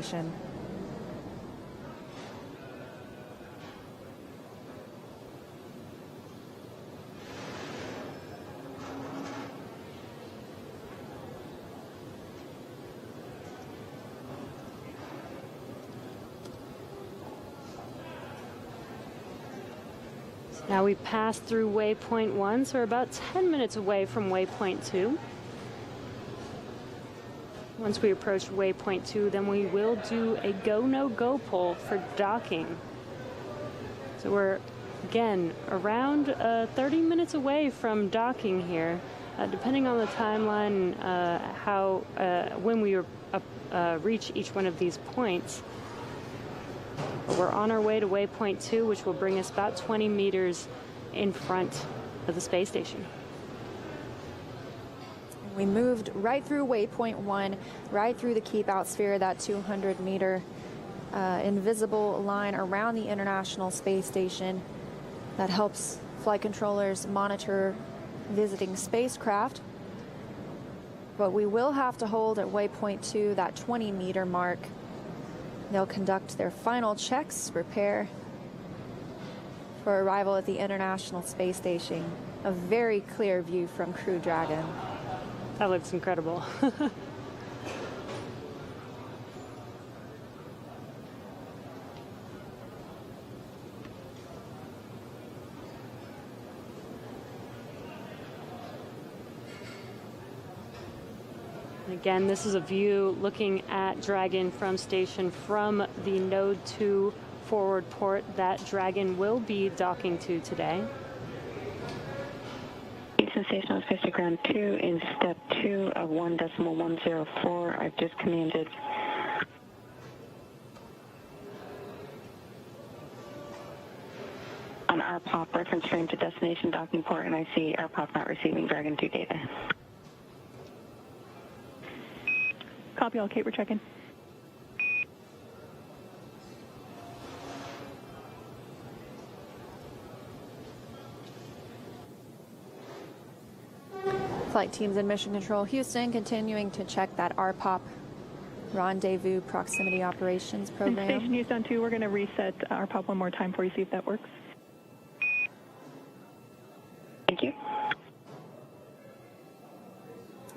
station. Now we passed through waypoint 1, so we're about 10 minutes away from waypoint 2. Once we approach waypoint 2, then we will do a go, no go poll for docking. So we're, again, around 30 minutes away from docking here, depending on the timeline, when we reach each one of these points. We're on our way to waypoint 2, which will bring us about 20 meters in front of the space station. We moved right through waypoint 1, right through the keep out sphere, that 200-meter invisible line around the International Space Station that helps flight controllers monitor visiting spacecraft. But we will have to hold at waypoint 2, that 20-meter mark. They'll conduct their final checks, prepare for arrival at the International Space Station. A very clear view from Crew Dragon. That looks incredible. Again, this is a view looking at Dragon from station from the Node 2 forward port that Dragon will be docking to today. Houston Station on Space to Ground 2 in step 2 of 1.104. I've just commanded. On RPOP, reference frame to destination docking port, and I see RPOP not receiving Dragon 2 data. Copy all, Kate, we're checking. Flight teams in Mission Control Houston continuing to check that RPOP Rendezvous Proximity Operations Program. Station Houston 2, we're going to reset RPOP one more time for you, see if that works. Thank you.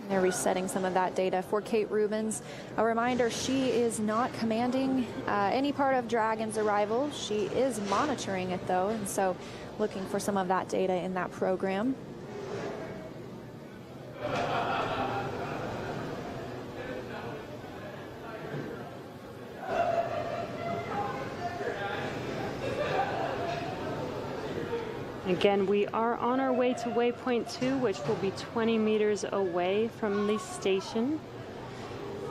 They're resetting some of that data for Kate Rubins. A reminder, she is not commanding any part of Dragon's arrival. She is monitoring it, though, and so looking for some of that data in that program. Again, we are on our way to waypoint 2, which will be 20 meters away from the station.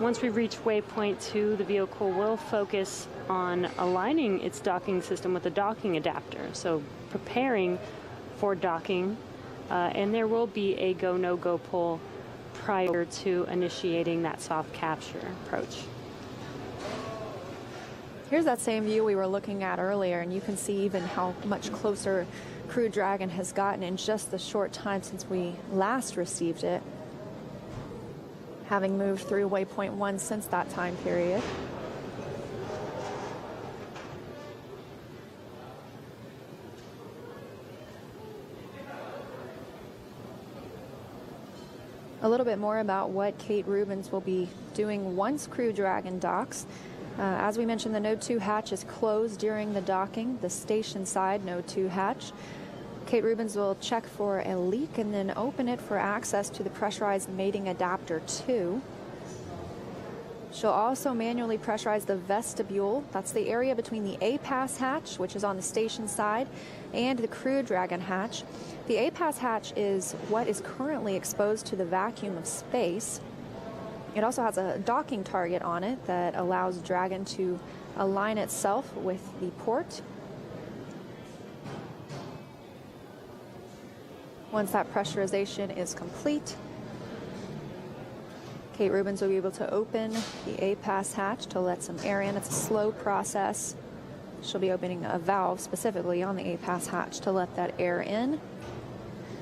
Once we reach waypoint 2, the vehicle will focus on aligning its docking system with the docking adapter, so preparing for docking, and there will be a go, no go poll prior to initiating that soft capture approach. Here's that same view we were looking at earlier, and you can see even how much closer Crew Dragon has gotten in just the short time since we last received it, having moved through waypoint 1 since that time period. A little bit more about what Kate Rubins will be doing once Crew Dragon docks. As we mentioned, the Node 2 hatch is closed during the docking, the station side Node 2 hatch. Kate Rubins will check for a leak and then open it for access to the pressurized mating adapter 2. She'll also manually pressurize the vestibule. That's the area between the A-Pass hatch, which is on the station side, and the Crew Dragon hatch. The A-Pass hatch is what is currently exposed to the vacuum of space. It also has a docking target on it that allows Dragon to align itself with the port. Once that pressurization is complete, Kate Rubins will be able to open the A-Pass hatch to let some air in. It's a slow process. She'll be opening a valve specifically on the A-Pass hatch to let that air in.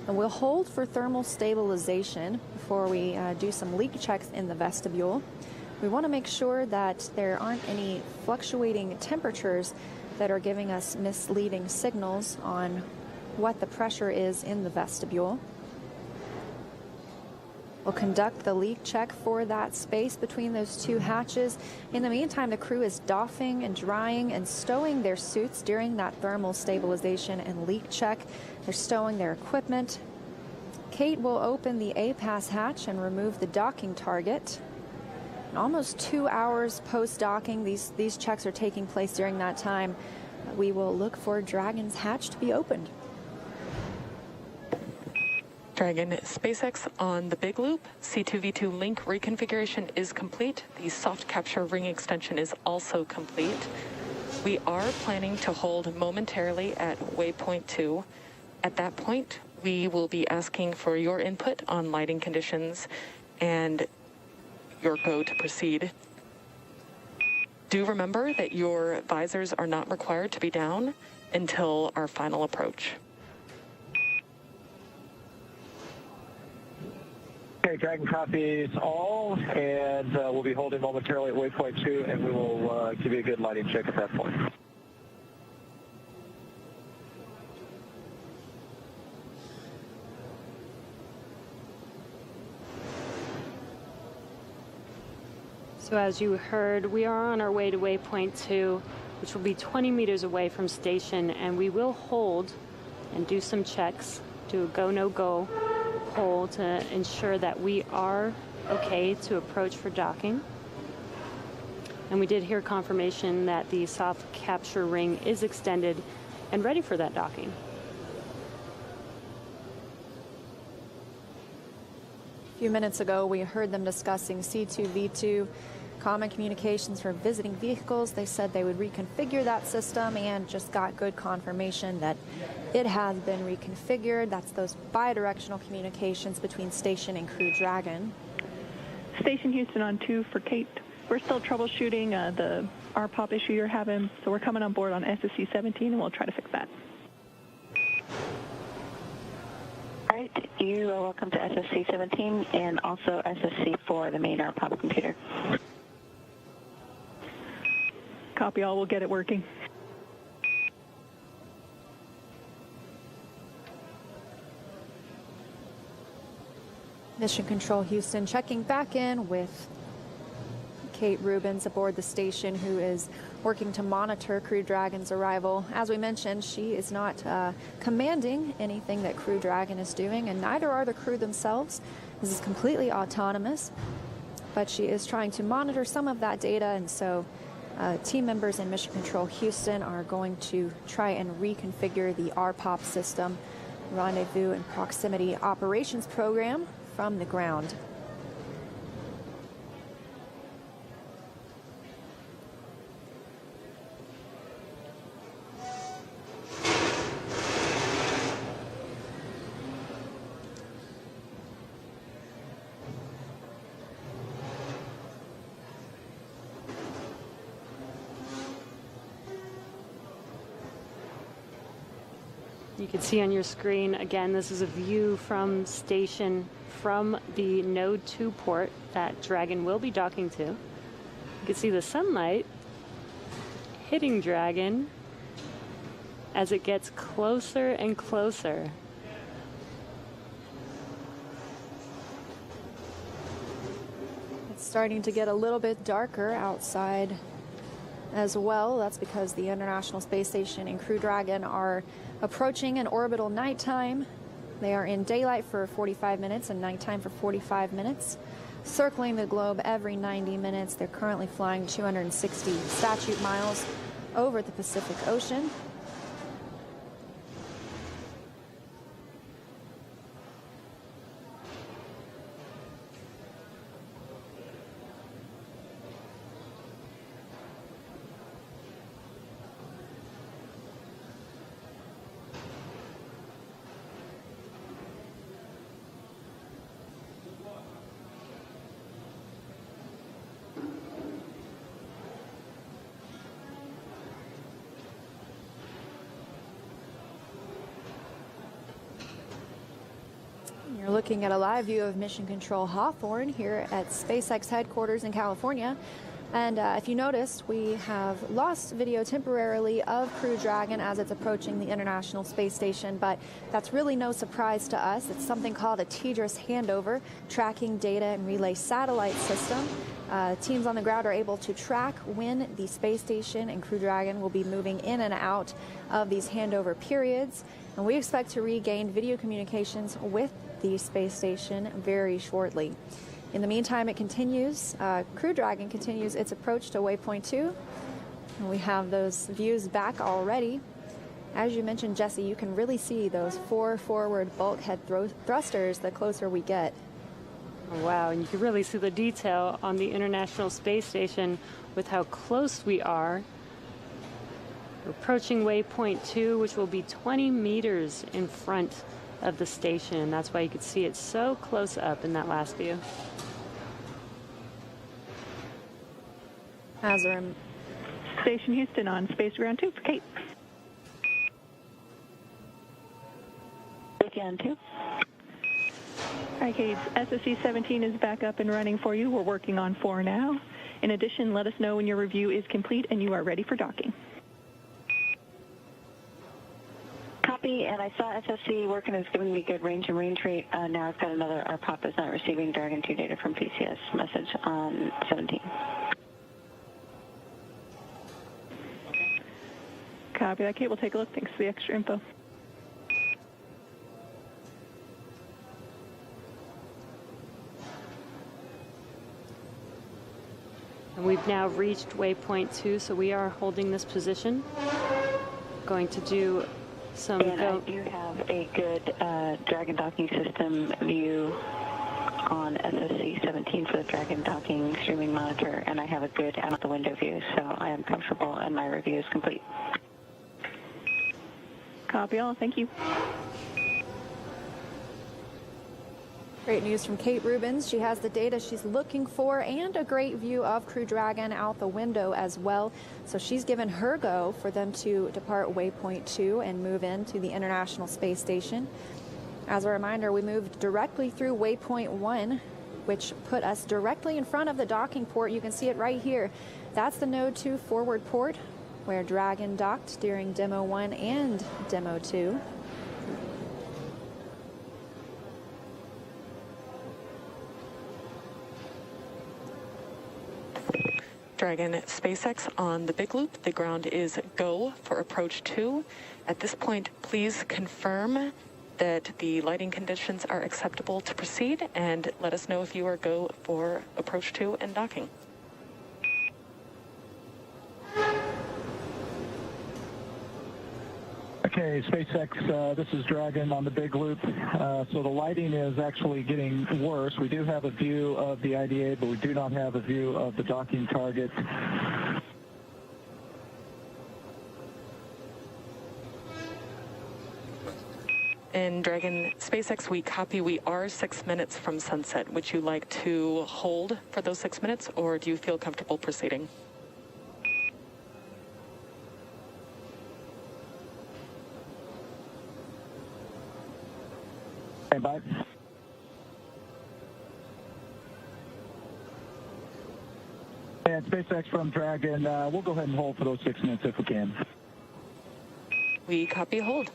And we'll hold for thermal stabilization before we do some leak checks in the vestibule. We want to make sure that there aren't any fluctuating temperatures that are giving us misleading signals on what the pressure is in the vestibule. We'll conduct the leak check for that space between those two hatches. In the meantime, the crew is doffing and drying and stowing their suits during that thermal stabilization and leak check. They're stowing their equipment. Kate will open the A-pass hatch and remove the docking target. Almost 2 hours post-docking, these checks are taking place during that time. We will look for Dragon's hatch to be opened. Dragon, SpaceX on the big loop. C2V2 link reconfiguration is complete. The soft capture ring extension is also complete. We are planning to hold momentarily at waypoint 2. At that point, we will be asking for your input on lighting conditions and your go to proceed. Do remember that your visors are not required to be down until our final approach. Okay, Dragon copies all, and we'll be holding momentarily at waypoint 2, and we will give you a good lighting check at that point. So as you heard, we are on our way to waypoint 2, which will be 20 meters away from station, and we will hold and do some checks, do a go, no go poll to ensure that we are okay to approach for docking. And we did hear confirmation that the soft capture ring is extended and ready for that docking. A few minutes ago, we heard them discussing C2V2 common communications for visiting vehicles. They said they would reconfigure that system and just got good confirmation that it has been reconfigured. That's those bidirectional communications between station and Crew Dragon. Station Houston on 2 for Kate. We're still troubleshooting the RPOP issue you're having, so we're coming on board on SSC 17 and we'll try to fix that. All right, you are welcome to SSC 17 and also SSC 4, the main RPOP computer. Copy all, we'll get it working. Mission Control Houston checking back in with Kate Rubens aboard the station, who is working to monitor Crew Dragon's arrival. As we mentioned, she is not commanding anything that Crew Dragon is doing, and neither are the crew themselves. This is completely autonomous, but she is trying to monitor some of that data, and so team members in Mission Control Houston are going to try and reconfigure the RPOP system, Rendezvous and Proximity Operations Program, from the ground. You can see on your screen, again, this is a view from station from the Node 2 port that Dragon will be docking to. You can see the sunlight hitting Dragon as it gets closer and closer. It's starting to get a little bit darker outside as well. That's because the International Space Station and Crew Dragon are approaching an orbital nighttime. They are in daylight for 45 minutes and nighttime for 45 minutes, circling the globe every 90 minutes. They're currently flying 260 statute miles over the Pacific Ocean. We're looking at a live view of Mission Control Hawthorne here at SpaceX headquarters in California. And if you noticed, we have lost video temporarily of Crew Dragon as it's approaching the International Space Station, but that's really no surprise to us. It's something called a TDRS handover, tracking data and relay satellite system. Teams on the ground are able to track when the space station and Crew Dragon will be moving in and out of these handover periods. And we expect to regain video communications with the space station very shortly. In the meantime, it continues. Crew Dragon continues its approach to waypoint 2. And we have those views back already. As you mentioned, Jesse, you can really see those 4 forward bulkhead thrusters the closer we get. Oh, wow, and you can really see the detail on the International Space Station with how close we are. We're approaching waypoint 2, which will be 20 meters in front of the station. That's why you could see it so close up in that last view. Hazard. Station Houston on Space Ground 2 for Kate. Again, 2. All right, Kate, SSC-17 is back up and running for you. We're working on 4 now. In addition, let us know when your review is complete and you are ready for docking. Copy, and I saw SSC working. It's giving me good range and range rate. Now I've got another RPOP is not receiving Dragon 2 data from PCS message on 17. Copy that, Kate. We'll take a look. Thanks for the extra info. And we've now reached waypoint 2, so we are holding this position. Going to do some And I do have a good Dragon docking system view on SSC-17 for the Dragon docking streaming monitor, and I have a good out the window view, so I am comfortable and my review is complete. Copy all. Thank you. Great news from Kate Rubins. She has the data she's looking for and a great view of Crew Dragon out the window as well. So she's given her go for them to depart waypoint 2 and move into the International Space Station. As a reminder, we moved directly through waypoint 1, which put us directly in front of the docking port. You can see it right here. That's the Node 2 forward port, where Dragon docked during Demo 1 and Demo 2. Dragon SpaceX on the big loop. The ground is go for approach 2. At this point, please confirm that the lighting conditions are acceptable to proceed, and let us know if you are go for approach 2 and docking. Okay, SpaceX, this is Dragon on the big loop. So the lighting is actually getting worse. We do have a view of the IDA, but we do not have a view of the docking target. In Dragon SpaceX, we copy. We are 6 minutes from sunset. Would you like to hold for those 6 minutes, or do you feel comfortable proceeding? Bye. And SpaceX from Dragon, we'll go ahead and hold for those 6 minutes if we can. We copy hold.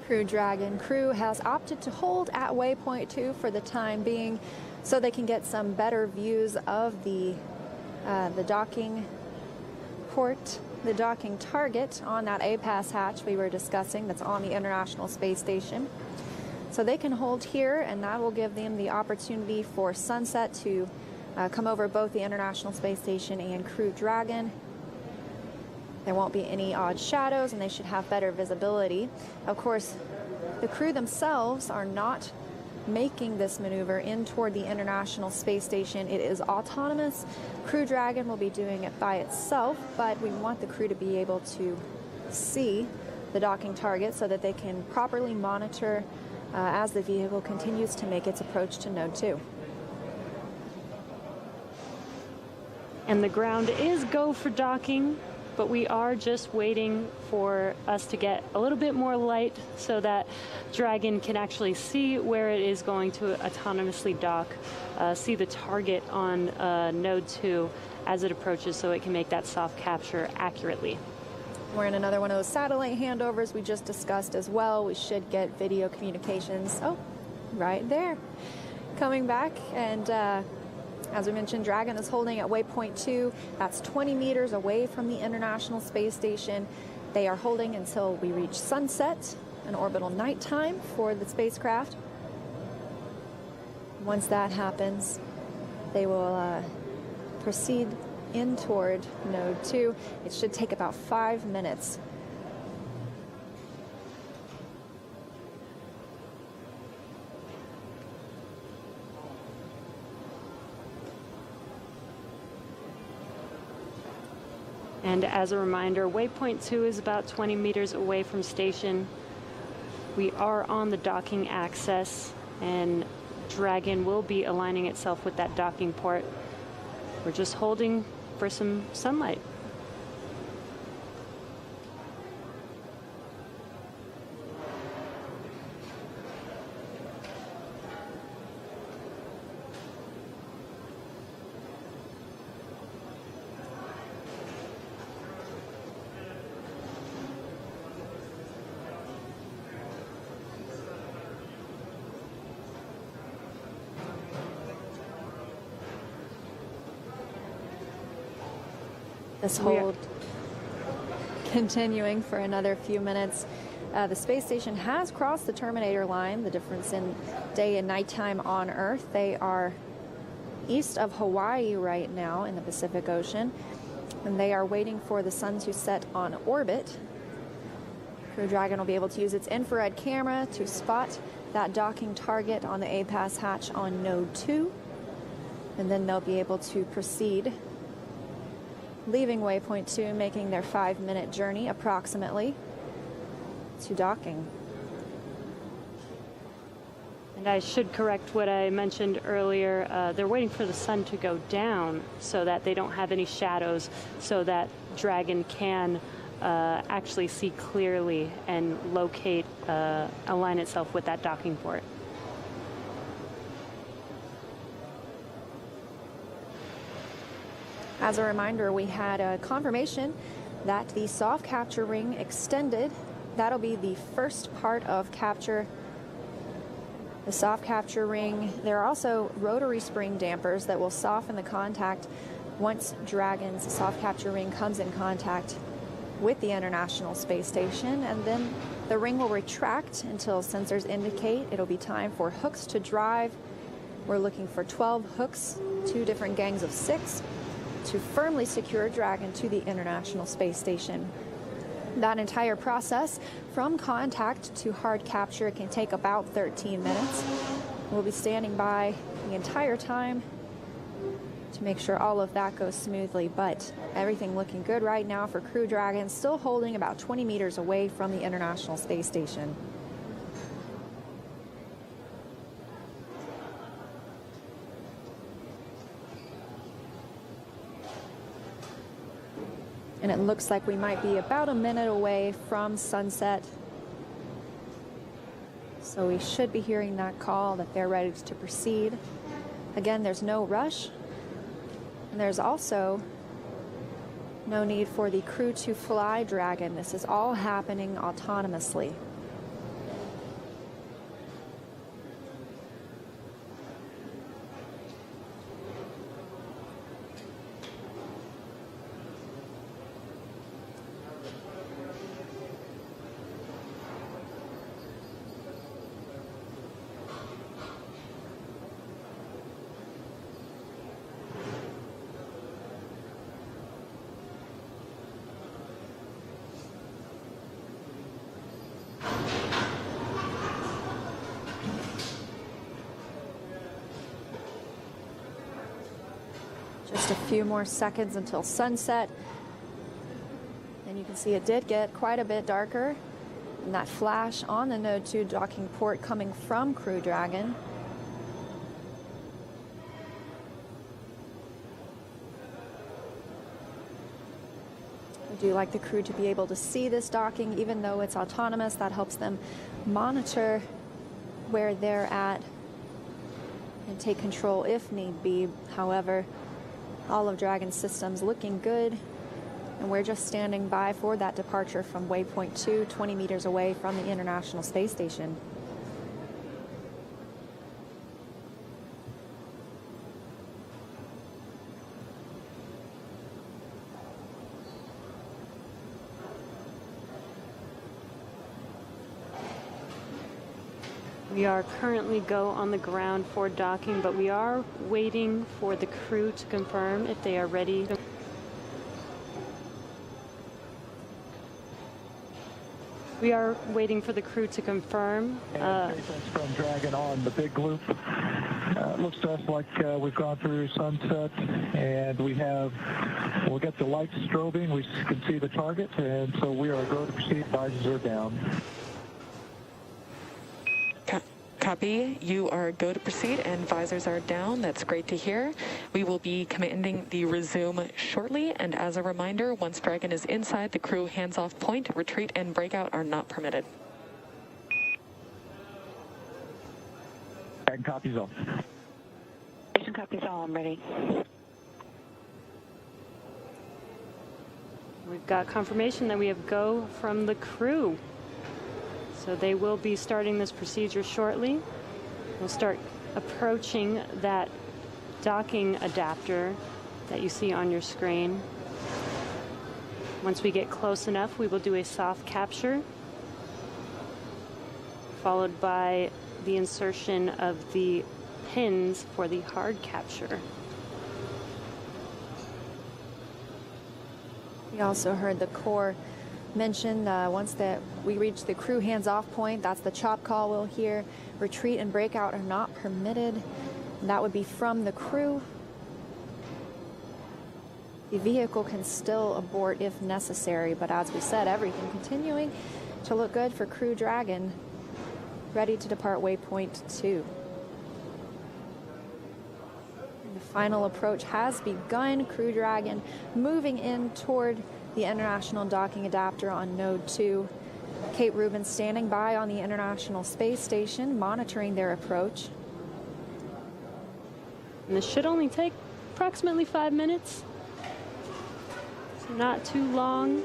Crew Dragon crew has opted to hold at waypoint 2 for the time being so they can get some better views of the docking port, the docking target on that APAS hatch we were discussing that's on the International Space Station. So they can hold here, and that will give them the opportunity for sunset to come over both the International Space Station and Crew Dragon. There won't be any odd shadows, and they should have better visibility. Of course, the crew themselves are not making this maneuver in toward the International Space Station. It is autonomous. Crew Dragon will be doing it by itself, but we want the crew to be able to see the docking target so that they can properly monitor as the vehicle continues to make its approach to Node 2. And the ground is go for docking. but we are just waiting for us to get a little bit more light so that Dragon can actually see where it is going to autonomously dock, see the target on node 2 as it approaches, so it can make that soft capture accurately. We're in another one of those satellite handovers we just discussed as well. We should get video communications. Oh, right there. Coming back, and as we mentioned, Dragon is holding at waypoint 2. That's 20 meters away from the International Space Station. They are holding until we reach sunset, an orbital nighttime for the spacecraft. Once that happens, they will proceed in toward node 2. It should take about 5 minutes. And as a reminder, waypoint 2 is about 20 meters away from station. We are on the docking axis, and Dragon will be aligning itself with that docking port. We're just holding for some sunlight. This hold continuing for another few minutes. The space station has crossed the terminator line, the difference in day and nighttime on Earth. They are east of Hawaii right now in the Pacific Ocean, and they are waiting for the sun to set on orbit. Crew Dragon will be able to use its infrared camera to spot that docking target on the APAS hatch on node 2, and then they'll be able to proceed, leaving waypoint 2, making their 5-minute journey approximately to docking. And I should correct what I mentioned earlier. They're waiting for the sun to go down so that they don't have any shadows, so that Dragon can actually see clearly and locate, align itself with that docking port. As a reminder, we had a confirmation that the soft capture ring extended. That'll be the first part of capture. The soft capture ring. There are also rotary spring dampers that will soften the contact once Dragon's soft capture ring comes in contact with the International Space Station, and then the ring will retract until sensors indicate it'll be time for hooks to drive. We're looking for 12 hooks, 2 different gangs of 6, to firmly secure Dragon to the International Space Station. That entire process, from contact to hard capture, can take about 13 minutes. We'll be standing by the entire time to make sure all of that goes smoothly, but everything looking good right now for Crew Dragon, still holding about 20 meters away from the International Space Station. And it looks like we might be about a minute away from sunset. So we should be hearing that call that they're ready to proceed. Again, there's no rush. And there's also no need for the crew to fly Dragon. This is all happening autonomously. Just a few more seconds until sunset. And you can see it did get quite a bit darker. And that flash on the Node 2 docking port coming from Crew Dragon. We do like the crew to be able to see this docking, even though it's autonomous. That helps them monitor where they're at and take control if need be. However, all of Dragon's systems looking good, and we're just standing by for that departure from waypoint 2, 20 meters away from the International Space Station. We are currently go on the ground for docking, but we are waiting for the crew to confirm if they are ready. We are waiting for the crew to confirm. SpaceX from Dragon on the big loop. Looks to us like we've gone through sunset, and we'll get the lights strobing. We can see the target, and so we are go to proceed. Visors are down. Copy. You are go to proceed and visors are down. That's great to hear. We will be commanding the resume shortly. And as a reminder, once Dragon is inside the crew hands-off point, retreat and breakout are not permitted. Dragon copies all. Station copies all. I'm ready. We've got confirmation that we have go from the crew. So they will be starting this procedure shortly. We'll start approaching that docking adapter that you see on your screen. Once we get close enough, we will do a soft capture, followed by the insertion of the pins for the hard capture. We also heard the core mention once that we reach the crew hands-off point, that's the chop call we'll hear. Retreat and breakout are not permitted. And that would be from the crew. The vehicle can still abort if necessary, but as we said, everything continuing to look good for Crew Dragon, ready to depart waypoint 2. And the final approach has begun. Crew Dragon moving in toward the International Docking Adapter on Node 2. Kate Rubins standing by on the International Space Station, monitoring their approach. And this should only take approximately 5 minutes. So not too long.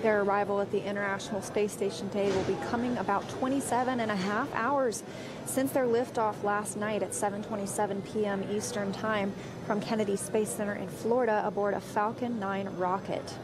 Their arrival at the International Space Station today will be coming about 27.5 hours since their liftoff last night at 7:27 p.m. Eastern Time from Kennedy Space Center in Florida aboard a Falcon 9 rocket.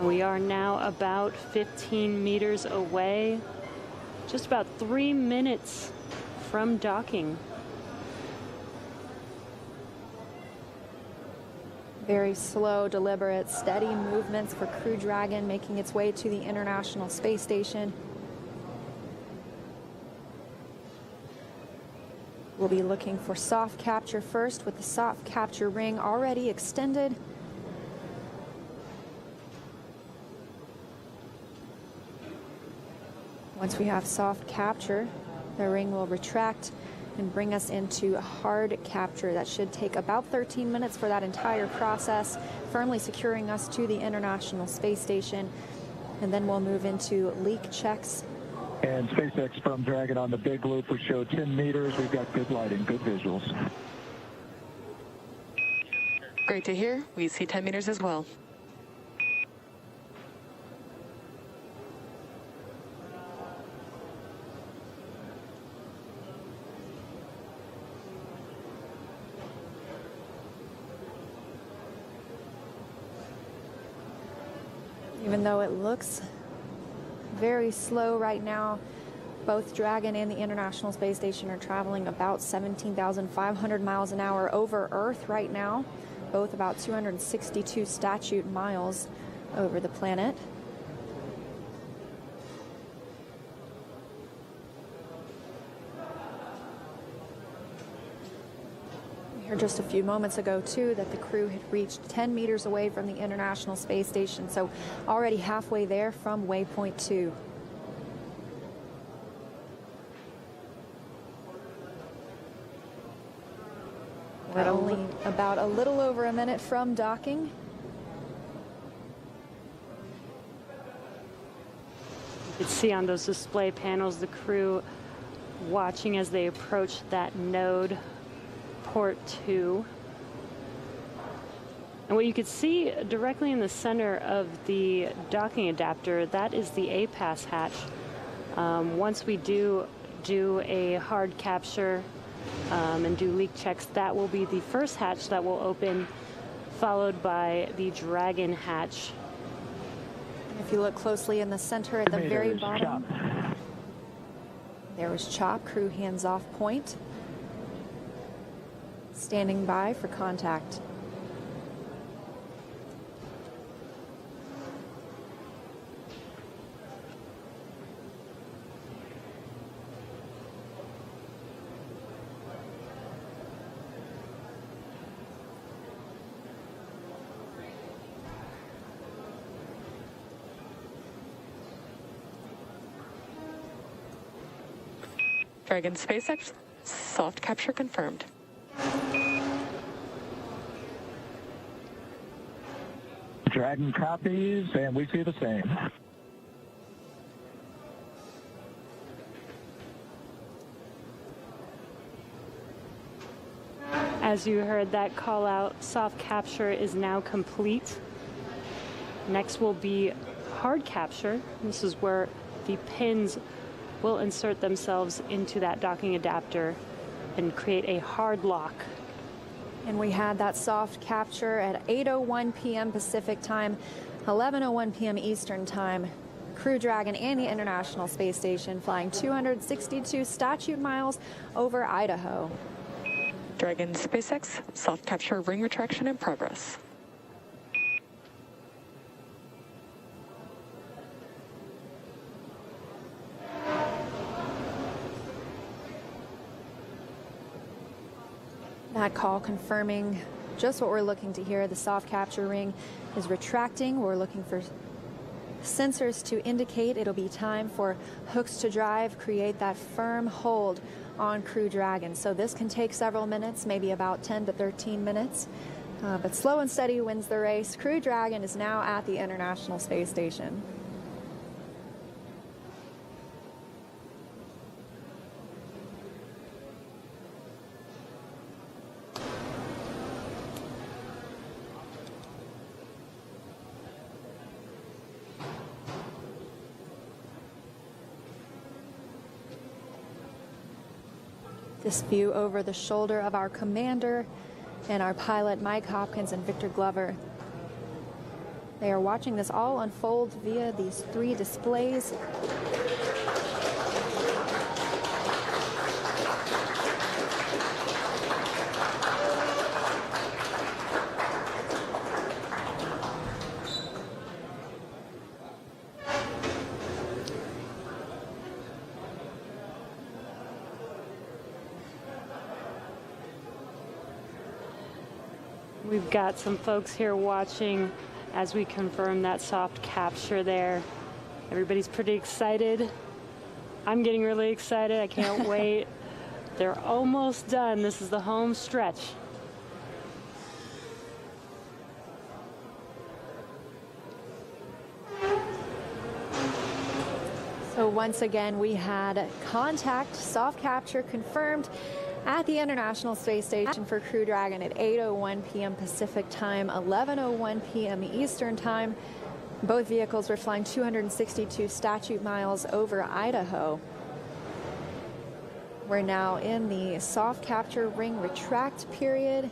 We are now about 15 meters away, just about 3 minutes from docking. Very slow, deliberate, steady movements for Crew Dragon making its way to the International Space Station. We'll be looking for soft capture first, with the soft capture ring already extended. Once we have soft capture, the ring will retract and bring us into a hard capture. That should take about 13 minutes for that entire process, firmly securing us to the International Space Station. And then we'll move into leak checks. And SpaceX from Dragon on the big loop, we show 10 meters. We've got good lighting, good visuals. Great to hear. We see 10 meters as well. Even though it looks very slow right now, both Dragon and the International Space Station are traveling about 17,500 miles an hour over Earth right now, both about 262 statute miles over the planet. Here just a few moments ago, too, that the crew had reached 10 meters away from the International Space Station, so already halfway there from waypoint 2. We're only about a little over a minute from docking. You can see on those display panels the crew watching as they approach that node, port 2. And what you could see directly in the center of the docking adapter, that is the APAS hatch. Once we do a hard capture and do leak checks, that will be the first hatch that will open, followed by the Dragon hatch. If you look closely in the center at the very bottom, there was Chop, crew hands-off point, standing by for contact. Dragon SpaceX, soft capture confirmed. Dragon copies, and we see the same. As you heard that call out, soft capture is now complete. Next will be hard capture. This is where the pins will insert themselves into that docking adapter and create a hard lock. And we had that soft capture at 8:01 p.m. Pacific time, 11:01 p.m. Eastern time. Crew Dragon and the International Space Station flying 262 statute miles over Idaho. Dragon SpaceX, soft capture ring retraction in progress. That call confirming just what we're looking to hear. The soft capture ring is retracting. We're looking for sensors to indicate it'll be time for hooks to drive, create that firm hold on Crew Dragon. So this can take several minutes, maybe about 10 to 13 minutes. But slow and steady wins the race. Crew Dragon is now at the International Space Station. This view over the shoulder of our commander and our pilot Mike Hopkins and Victor Glover. They are watching this all unfold via these 3 displays. We've got some folks here watching as we confirm that soft capture there. Everybody's pretty excited. I'm getting really excited. I can't wait. They're almost done. This is the home stretch. So once again, we had contact, soft capture confirmed at the International Space Station for Crew Dragon at 8:01 p.m. Pacific time, 11:01 p.m. Eastern time. Both vehicles were flying 262 statute miles over Idaho. We're now in the soft capture ring retract period.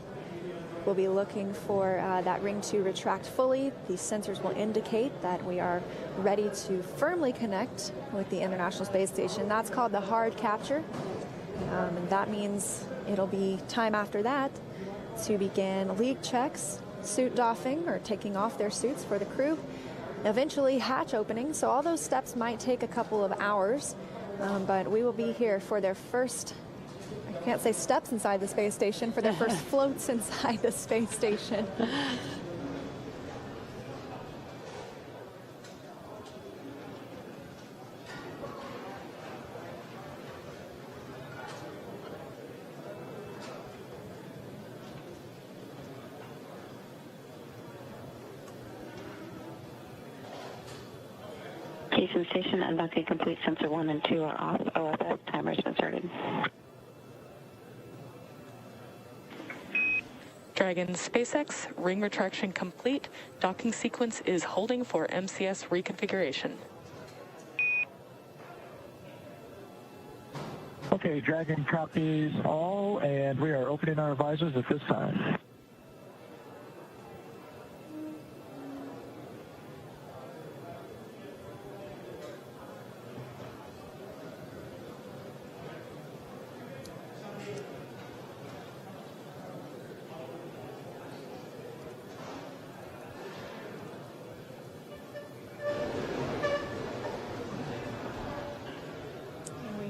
We'll be looking for that ring to retract fully. These sensors will indicate that we are ready to firmly connect with the International Space Station. That's called the hard capture. And that means it'll be time after that to begin leak checks, suit doffing or taking off their suits for the crew, eventually hatch opening. So all those steps might take a couple of hours, but we will be here for their first, I can't say steps inside the space station, for their first floats inside the space station. Houston Station, undocking complete. Sensor 1 and 2 are off. OFS timer's been started. Dragon SpaceX, ring retraction complete. Docking sequence is holding for MCS reconfiguration. Okay, Dragon copies all, and we are opening our visors at this time.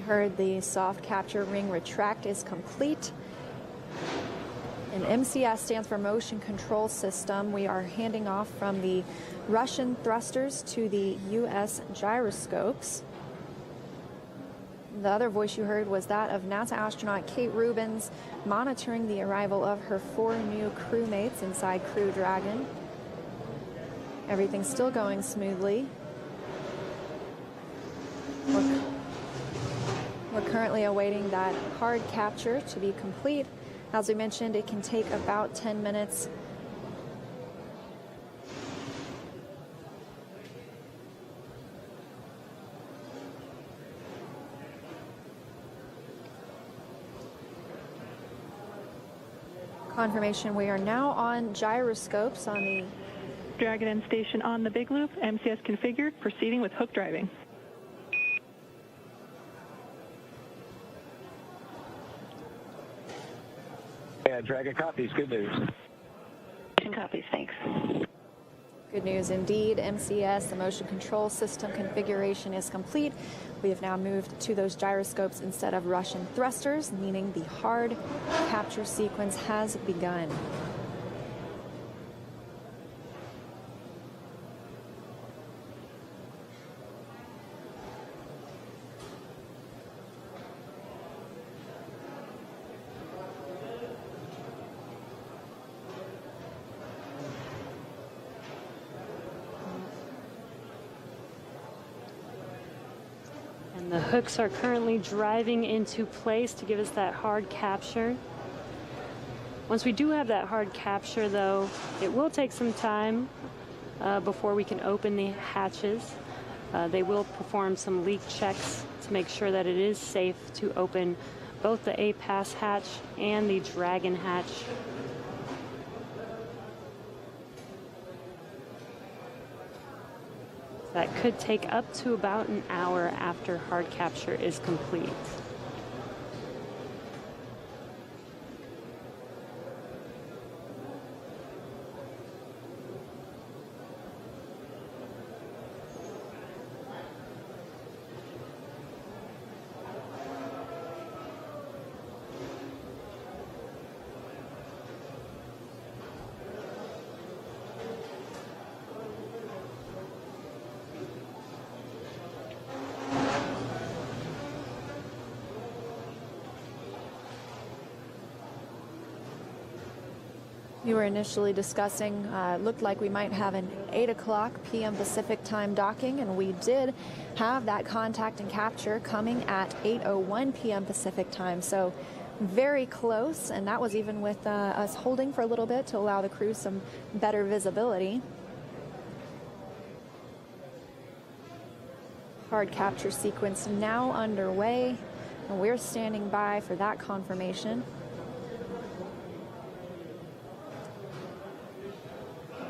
Heard the soft capture ring retract is complete. And MCS stands for Motion Control System. We are handing off from the Russian thrusters to the U.S. gyroscopes. The other voice you heard was that of NASA astronaut Kate Rubins monitoring the arrival of her 4 new crewmates inside Crew Dragon. Everything's still going smoothly. We're currently awaiting that hard capture to be complete. As we mentioned, it can take about 10 minutes. Confirmation, we are now on gyroscopes on the Dragon End Station on the Big Loop, MCS configured, proceeding with hook driving. Yeah, Dragon copies. Good news. Copies, thanks. Good news indeed. MCS, the motion control system configuration is complete. We have now moved to those gyroscopes instead of Russian thrusters, meaning the hard capture sequence has begun. The hooks are currently driving into place to give us that hard capture. Once we do have that hard capture, though, it will take some time before we can open the hatches. They will perform some leak checks to make sure that it is safe to open both the A-Pass hatch and the Dragon hatch. That could take up to about an hour after hard capture is complete. You were initially discussing, looked like we might have an 8 o'clock p.m. Pacific time docking, and we did have that contact and capture coming at 8:01 p.m. Pacific time. So very close, and that was even with us holding for a little bit to allow the crew some better visibility. Hard capture sequence now underway, and we're standing by for that confirmation.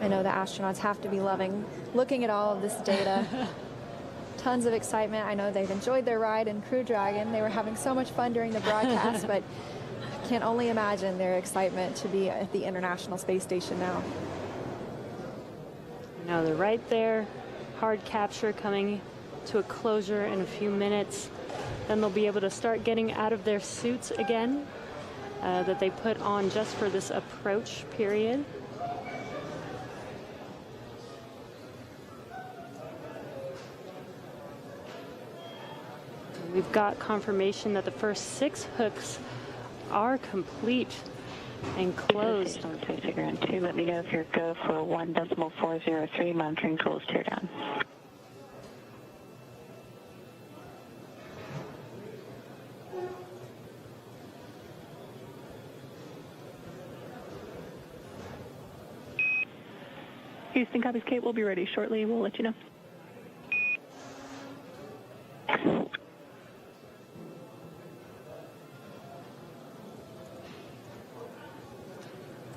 I know the astronauts have to be loving looking at all of this data. Tons of excitement. I know they've enjoyed their ride in Crew Dragon. They were having so much fun during the broadcast, but I can only imagine their excitement to be at the International Space Station now. Now they're right there. Hard capture coming to a closure in a few minutes. Then they'll be able to start getting out of their suits again that they put on just for this approach period. We've got confirmation that the first 6 hooks are complete and closed. Ground 2, let me know if you're go for 1.403, monitoring tools tear down. Houston copies, Kate. We'll be ready shortly. We'll let you know.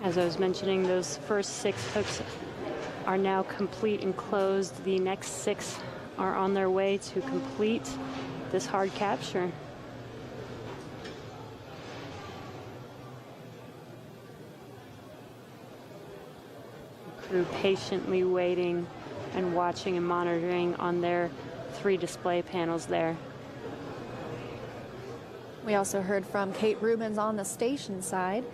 As I was mentioning, those first 6 hooks are now complete and closed. The next 6 are on their way to complete this hard capture. Crew patiently waiting and watching and monitoring on their 3 display panels there. We also heard from Kate Rubins on the station side,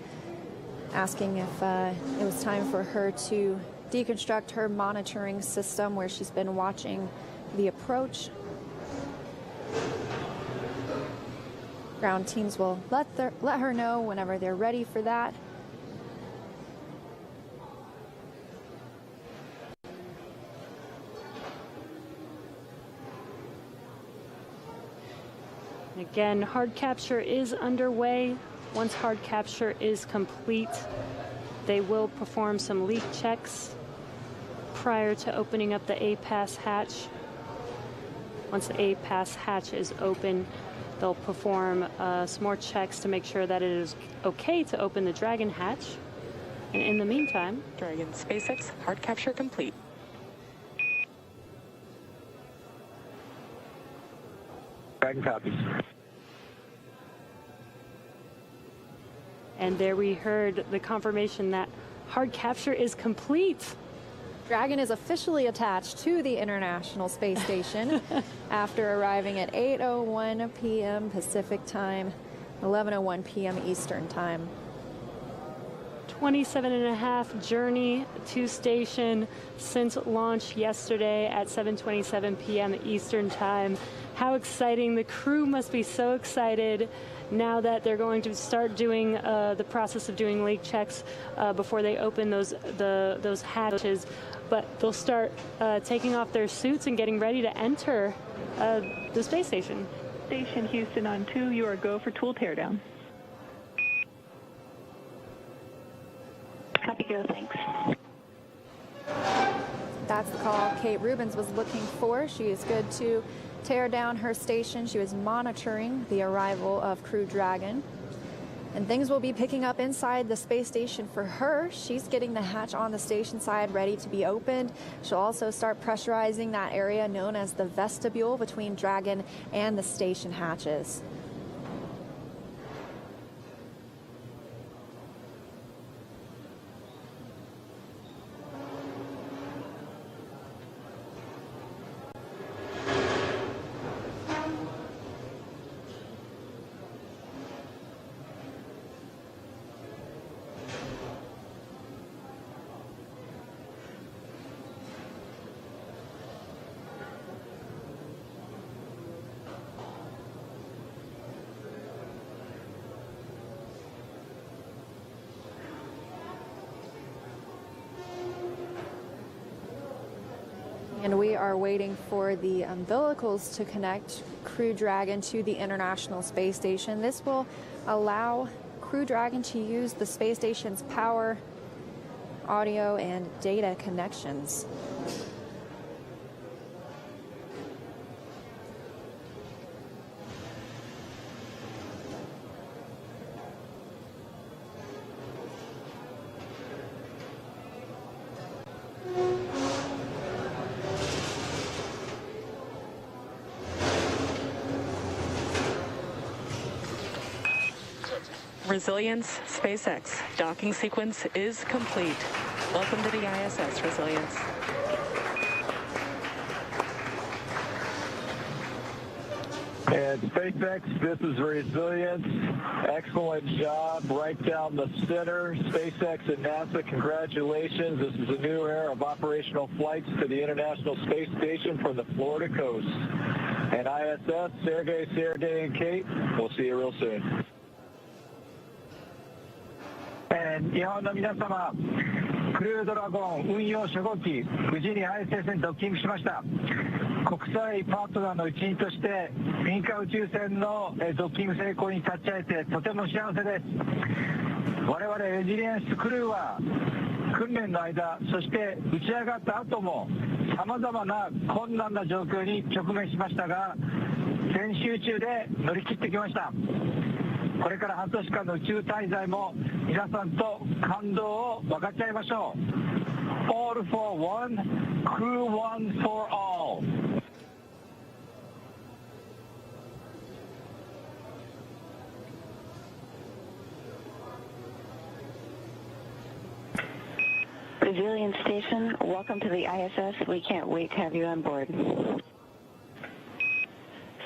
asking if it was time for her to deconstruct her monitoring system where she's been watching the approach. Ground teams will let her know whenever they're ready for that. Again, hard capture is underway. Once hard capture is complete, they will perform some leak checks prior to opening up the APAS hatch. Once the APAS hatch is open, they'll perform some more checks to make sure that it is okay to open the Dragon hatch. And in the meantime, Dragon SpaceX hard capture complete. Dragon copies. and there we heard the confirmation that hard capture is complete. Dragon is officially attached to the International Space Station after arriving at 8:01 p.m. Pacific Time, 11:01 p.m. Eastern Time. 27.5 journey to station since launch yesterday at 7:27 p.m. Eastern Time. How exciting. The crew must be so excited now that they're going to start doing the process of doing leak checks before they open those hatches. But they'll start taking off their suits and getting ready to enter the space station. Station Houston on 2, you are go for tool teardown. Copy, go, thanks. That's the call Kate Rubins was looking for. She is good to tear down her station. She was monitoring the arrival of Crew Dragon. And things will be picking up inside the space station for her. She's getting the hatch on the station side ready to be opened. She'll also start pressurizing that area known as the vestibule between Dragon and the station hatches. And we are waiting for the umbilicals to connect Crew Dragon to the International Space Station. This will allow Crew Dragon to use the space station's power, audio, and data connections. Resilience, SpaceX. Docking sequence is complete. Welcome to the ISS, Resilience. And And SpaceX, this is Resilience. Excellent job right down the center. SpaceX and NASA, congratulations. This is a new era of operational flights to the International Space Station from the Florida coast. And ISS, Sergey, and Kate, we'll see you real soon. 日本の皆様、クルードラゴン運用初号機、無事に ISS にドッキングしました。国際パートナーの一員として、民間宇宙船のドッキング成功に立ち会えてとても幸せです。我々レジリエンスクルーは、訓練の間、そして打ち上がった後も、様々な困難な状況に直面しましたが、全集中で乗り切ってきました。これから半年間の宇宙滞在も皆さんと感動を分かち合いましょう。All for one, crew one for all. Resilience Station, welcome to the ISS. We can't wait to have you on board.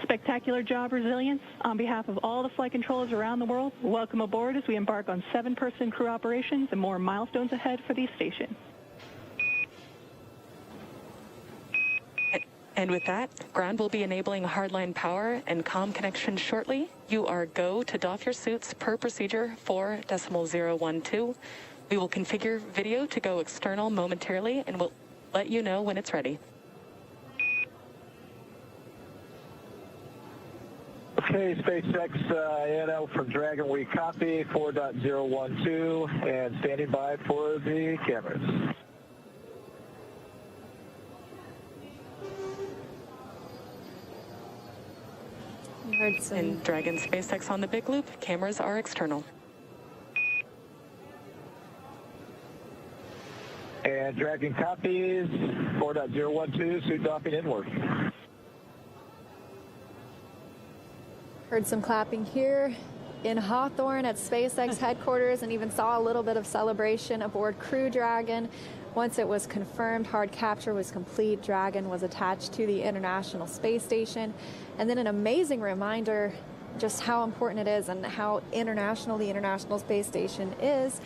Spectacular job, Resilience. On behalf of all the flight controllers around the world, welcome aboard as we embark on 7-person crew operations and more milestones ahead for the station. And with that, ground will be enabling hardline power and comm connection shortly. You are go to doff your suits per procedure 4.012. We will configure video to go external momentarily and we'll let you know when it's ready. Okay, SpaceX ANL from Dragon, we copy 4.012 and standing by for the cameras. And Dragon SpaceX on the big loop, cameras are external. And Dragon copies 4.012, suit doffing inward. Heard some clapping here in Hawthorne at SpaceX headquarters and even saw a little bit of celebration aboard Crew Dragon. Once it was confirmed hard capture was complete, Dragon was attached to the International Space Station. And then an amazing reminder just how important it is and how international the International Space Station is.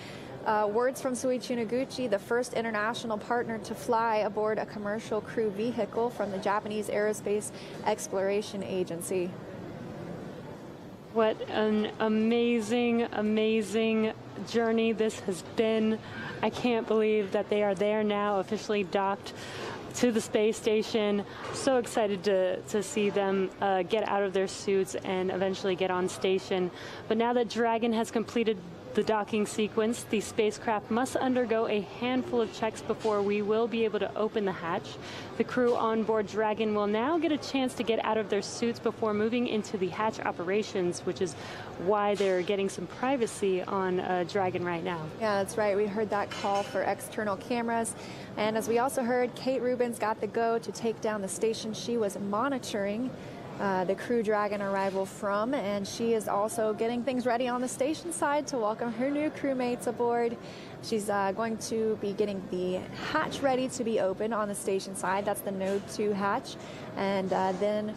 Words from Soichi Noguchi, the first international partner to fly aboard a commercial crew vehicle from the Japanese Aerospace Exploration Agency. What an amazing, amazing journey this has been. I can't believe that they are there now, officially docked to the space station. So excited to see them get out of their suits and eventually get on station. But now that Dragon has completed the docking sequence, the spacecraft must undergo a handful of checks before we will be able to open the hatch. The crew on board Dragon will now get a chance to get out of their suits before moving into the hatch operations, which is why they're getting some privacy on Dragon right now. Yeah, that's right. We heard that call for external cameras. And as we also heard, Kate Rubins got the go to take down the station she was monitoring the Crew Dragon arrival from, and she is also getting things ready on the station side to welcome her new crewmates aboard. She's going to be getting the hatch ready to be opened on the station side. That's the Node 2 hatch, and then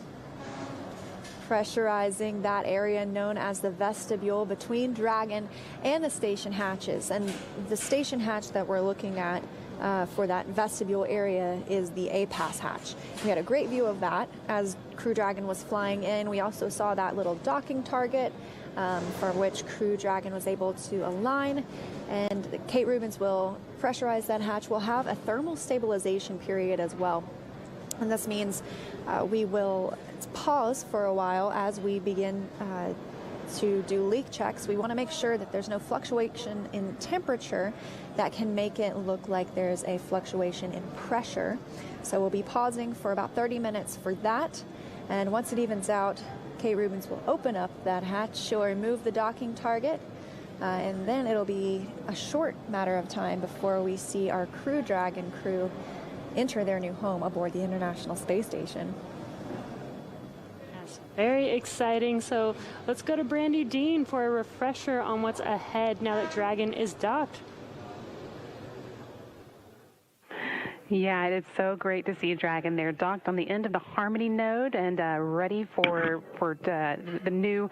pressurizing that area known as the vestibule between Dragon and the station hatches. And the station hatch that we're looking at for that vestibule area is the A-Pass hatch. We had a great view of that as Crew Dragon was flying in. We also saw that little docking target for which Crew Dragon was able to align. And Kate Rubins will pressurize that hatch. We'll have a thermal stabilization period as well. And this means we will pause for a while as we begin to do leak checks. We want to make sure that there's no fluctuation in temperature that can make it look like there's a fluctuation in pressure. So we'll be pausing for about 30 minutes for that. And once it evens out, Kate Rubins will open up that hatch. She'll remove the docking target. And then it'll be a short matter of time before we see our Crew Dragon crew enter their new home aboard the International Space Station. Yes, very exciting. So let's go to Brandy Dean for a refresher on what's ahead now that Dragon is docked. Yeah, it's so great to see Dragon there docked on the end of the Harmony node and ready for the new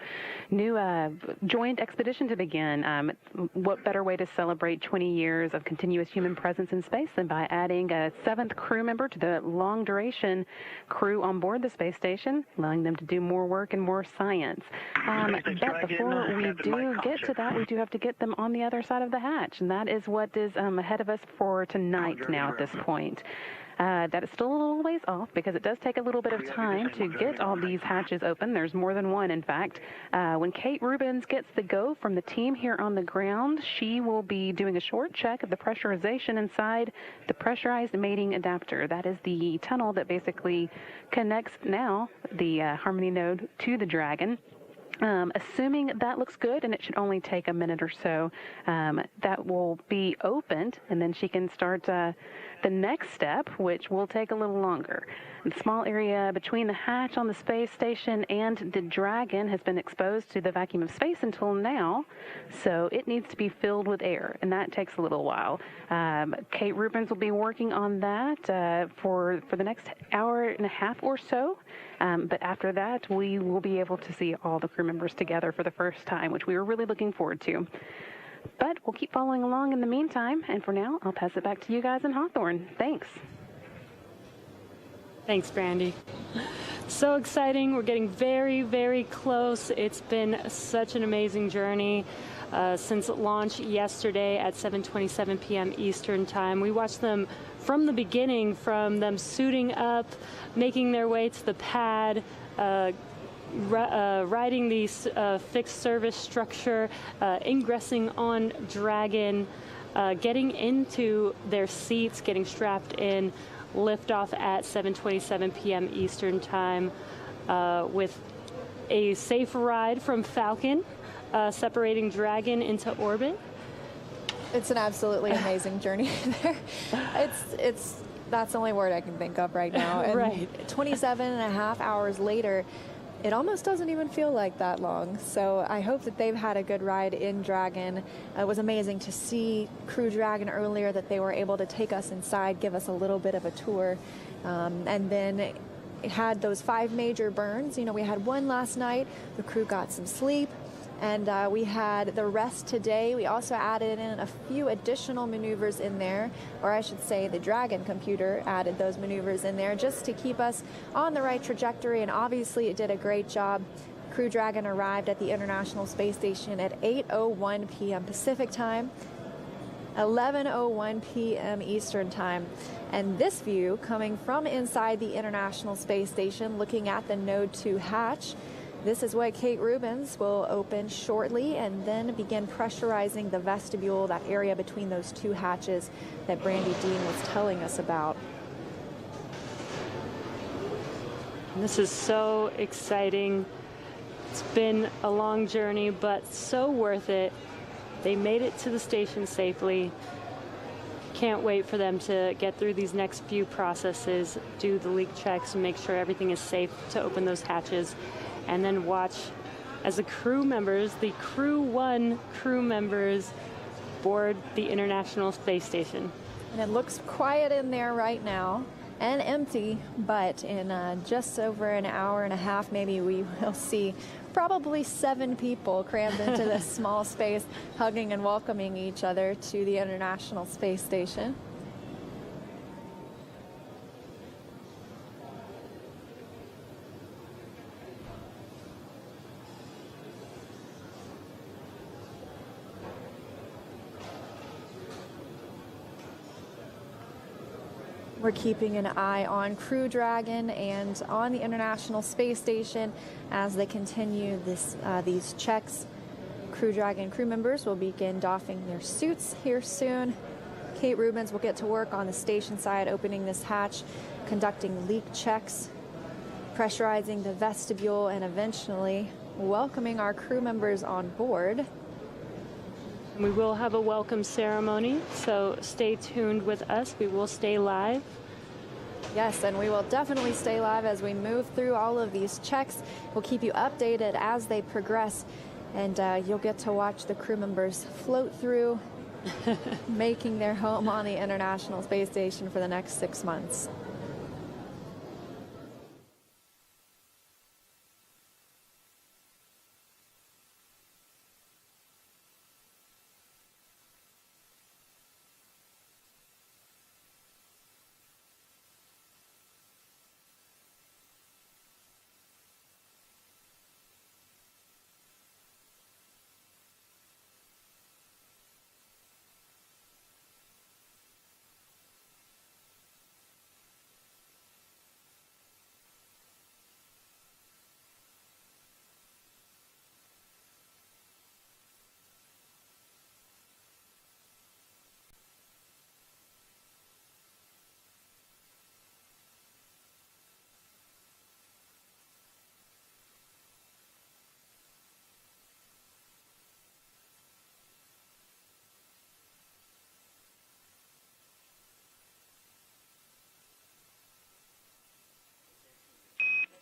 joint expedition to begin. What better way to celebrate 20 years of continuous human presence in space than by adding a 7th crew member to the long-duration crew on board the space station, allowing them to do more work and more science. But before we do get to that, we do have to get them on the other side of the hatch, and that is what is ahead of us for tonight now at this point. That is still a little ways off because it does take a little bit of time to get all these hatches open. There's more than one, in fact. When Kate Rubins gets the go from the team here on the ground, she will be doing a short check of the pressurization inside the pressurized mating adapter. That is the tunnel that basically connects now the Harmony node to the Dragon. Assuming that looks good, and it should only take a minute or so, that will be opened, and then she can start the next step, which will take a little longer. The small area between the hatch on the space station and the Dragon has been exposed to the vacuum of space until now, so it needs to be filled with air, and that takes a little while. Kate Rubins will be working on that for the next hour and a half or so, but after that, we will be able to see all the crew members together for the first time, which we were really looking forward to. But we'll keep following along in the meantime, and for now, I'll pass it back to you guys in Hawthorne. Thanks. Thanks, Brandy. So exciting. We're getting very, very close. It's been such an amazing journey since launch yesterday at 7:27 p.m. Eastern Time. We watched them from the beginning, from them suiting up, making their way to the pad, riding the fixed service structure, ingressing on Dragon, getting into their seats, getting strapped in, liftoff at 7:27 p.m. Eastern Time with a safe ride from Falcon, separating Dragon into orbit. It's an absolutely amazing journey there. That's the only word I can think of right now. And Right. 27 and a half hours later, it almost doesn't even feel like that long. So I hope that they've had a good ride in Dragon. It was amazing to see Crew Dragon earlier, that they were able to take us inside, give us a little bit of a tour. And then it had those 5 major burns. You know, we had one last night. The crew got some sleep. And we had the rest today. We also added in a few additional maneuvers in there, or I should say the Dragon computer added those maneuvers in there just to keep us on the right trajectory, and obviously it did a great job. Crew Dragon arrived at the International Space Station at 8:01 p.m. Pacific Time, 11:01 p.m. Eastern Time. And this view coming from inside the International Space Station, looking at the Node 2 hatch, this is what Kate Rubins will open shortly and then begin pressurizing the vestibule, that area between those 2 hatches that Brandy Dean was telling us about. This is so exciting. It's been a long journey, but so worth it. They made it to the station safely. Can't wait for them to get through these next few processes, do the leak checks, and make sure everything is safe to open those hatches. And then watch as the crew members, the Crew 1 crew members, board the International Space Station. And it looks quiet in there right now and empty, but in just over an hour and a half, maybe we will see probably 7 people crammed into this small space, hugging and welcoming each other to the International Space Station. We're keeping an eye on Crew Dragon and on the International Space Station as they continue these checks. Crew Dragon crew members will begin doffing their suits here soon. Kate Rubins will get to work on the station side, opening this hatch, conducting leak checks, pressurizing the vestibule, and eventually welcoming our crew members on board. We will have a welcome ceremony, so stay tuned with us. We will stay live. Yes, and we will definitely stay live as we move through all of these checks. We'll keep you updated as they progress, and you'll get to watch the crew members float through making their home on the International Space Station for the next 6 months.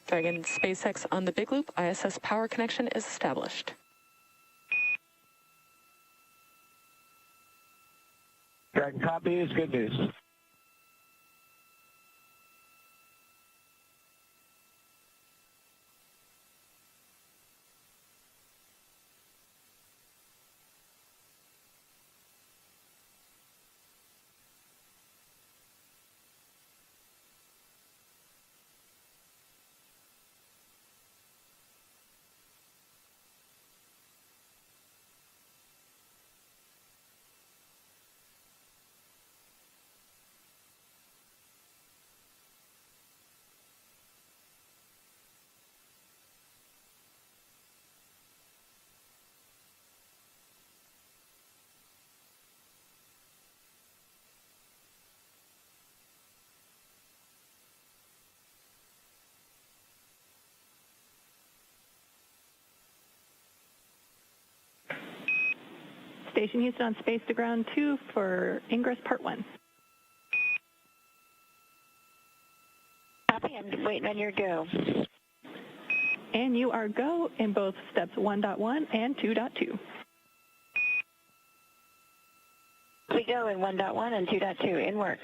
Dragon SpaceX on the Big Loop, ISS power connection is established. Dragon copy is good news. Station Houston on space to ground 2 for ingress part 1. Copy, I'm waiting on your go. And you are go in both steps 1.1 and 2.2. We go in 1.1 and 2.2 in work.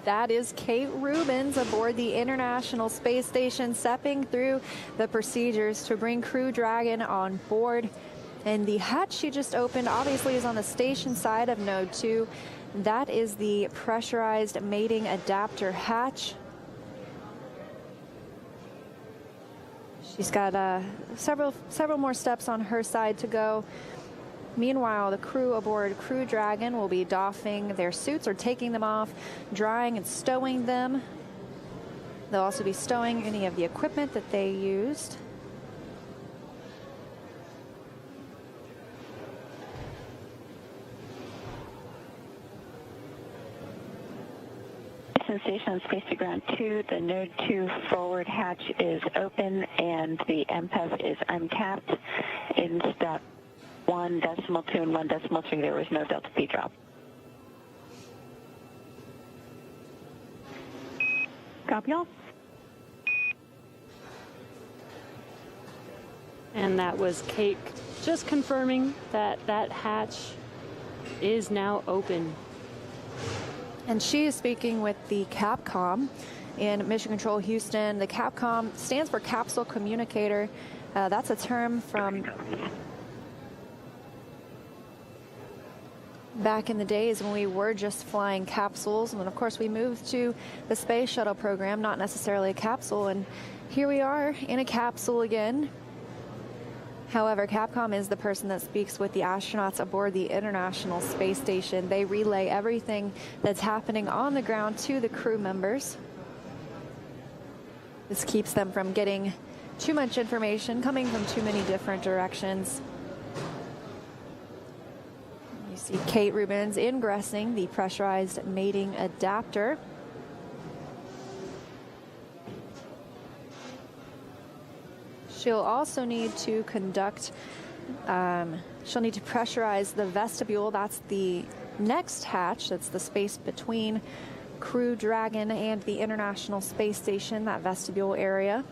That is Kate Rubins aboard the International Space Station, stepping through the procedures to bring Crew Dragon on board. And the hatch she just opened obviously is on the station side of Node 2. That is the pressurized mating adapter hatch. She's got several more steps on her side to go. Meanwhile, the crew aboard Crew Dragon will be doffing their suits or taking them off, drying and stowing them. They'll also be stowing any of the equipment that they used. Station on Space to Ground 2, the Node 2 forward hatch is open and the MPEF is uncapped. In step 1.2 and 1.3, there was no delta P drop. Copy all. And that was Kate just confirming that that hatch is now open. And she is speaking with the Capcom in Mission Control Houston. The Capcom stands for Capsule Communicator. That's a term from back in the days when we were just flying capsules. And then, of course, we moved to the Space Shuttle program, not necessarily a capsule. And here we are in a capsule again. However, Capcom is the person that speaks with the astronauts aboard the International Space Station. They relay everything that's happening on the ground to the crew members. This keeps them from getting too much information coming from too many different directions. You see Kate Rubins ingressing the pressurized mating adapter. She'll also need to conduct, she'll need to pressurize the vestibule. That's the next hatch. That's the space between Crew Dragon and the International Space Station, that vestibule area.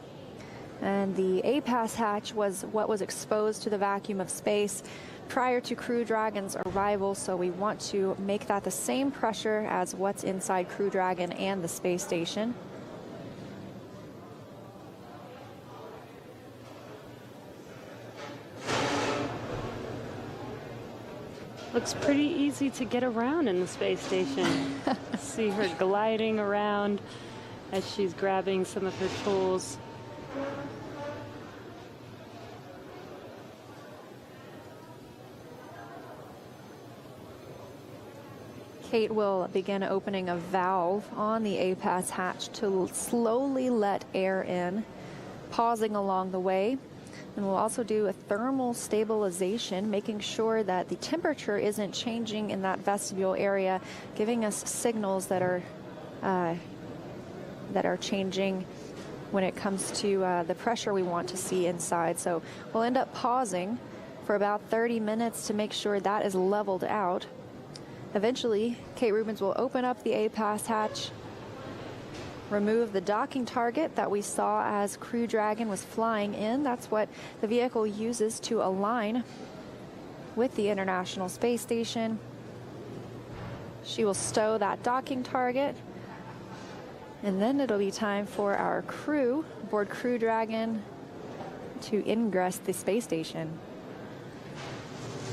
And the APAS hatch was what was exposed to the vacuum of space prior to Crew Dragon's arrival, so we want to make that the same pressure as what's inside Crew Dragon and the space station. Looks pretty easy to get around in the space station. See her gliding around as she's grabbing some of her tools. Kate will begin opening a valve on the APAS hatch to slowly let air in, pausing along the way. And we'll also do a thermal stabilization, making sure that the temperature isn't changing in that vestibule area, giving us signals that are changing when it comes to the pressure we want to see inside. So we'll end up pausing for about 30 minutes to make sure that is leveled out. Eventually, Kate Rubins will open up the APAS hatch, remove the docking target that we saw as Crew Dragon was flying in. That's what the vehicle uses to align with the International Space Station. She will stow that docking target, and then it'll be time for our crew aboard Crew Dragon to ingress the space station.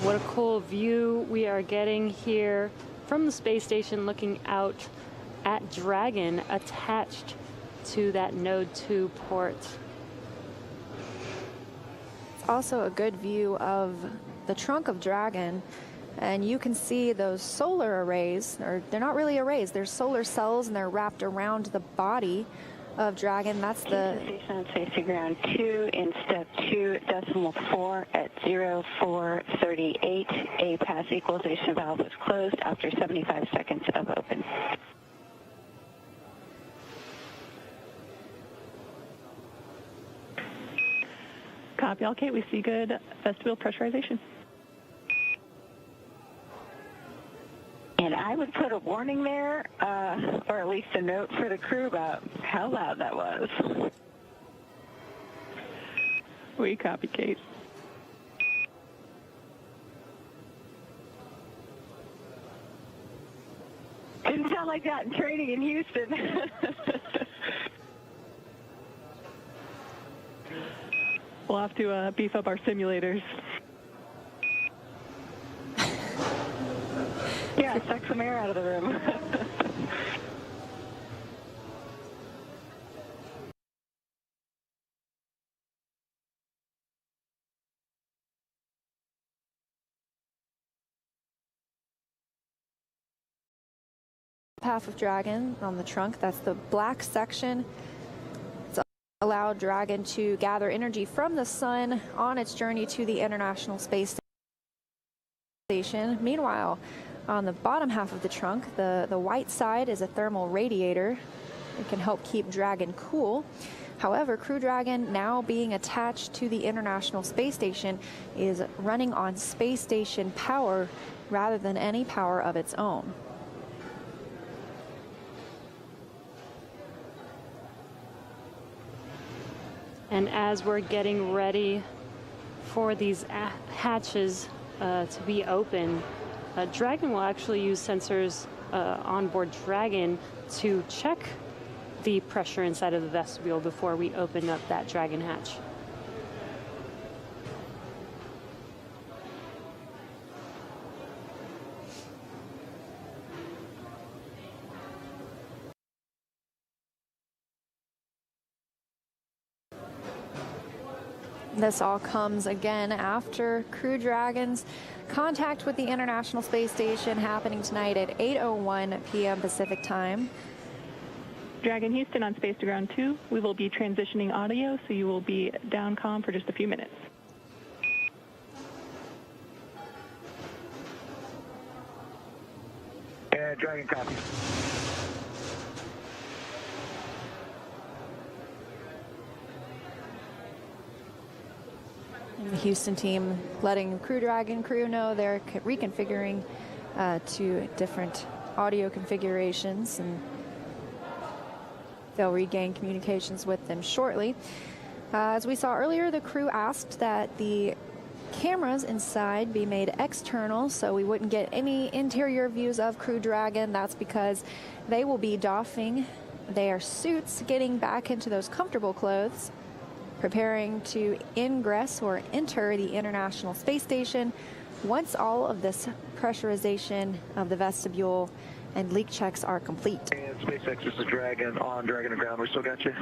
What a cool view we are getting here from the space station, looking out at Dragon attached to that Node 2 port. It's also a good view of the trunk of Dragon, and you can see those solar arrays, or they're not really arrays, they're solar cells, and they're wrapped around the body of Dragon. That's the station on Space to Ground 2 in step 2.4 at 0438. APAS equalization valve was closed after 75 seconds of open. Copy all, Kate. We see good vestibule pressurization. And I would put a warning there, or at least a note for the crew about how loud that was. We copy, Kate. Didn't sound like that in training in Houston. We'll have to beef up our simulators. Yeah, suck some air out of the room. Half of Dragon on the trunk, that's the black section. It's allowed Dragon to gather energy from the sun on its journey to the International Space Station. Meanwhile, on the bottom half of the trunk, the white side is a thermal radiator. It can help keep Dragon cool. However, Crew Dragon, now being attached to the International Space Station, is running on space station power rather than any power of its own. And as we're getting ready for these hatches to be open, Dragon will actually use sensors on board Dragon to check the pressure inside of the vestibule before we open up that Dragon hatch. This all comes again after Crew Dragon's contact with the International Space Station happening tonight at 8:01 p.m. Pacific time. Dragon Houston on Space to Ground 2. We will be transitioning audio, so you will be down comm for just a few minutes. Dragon copy. And the Houston team letting Crew Dragon crew know they're reconfiguring to different audio configurations, and they'll regain communications with them shortly. As we saw earlier, the crew asked that the cameras inside be made external so we wouldn't get any interior views of Crew Dragon. That's because they will be doffing their suits, getting back into those comfortable clothes, preparing to ingress or enter the International Space Station once all of this pressurization of the vestibule and leak checks are complete. And SpaceX's Dragon on Dragon and ground. We still got you.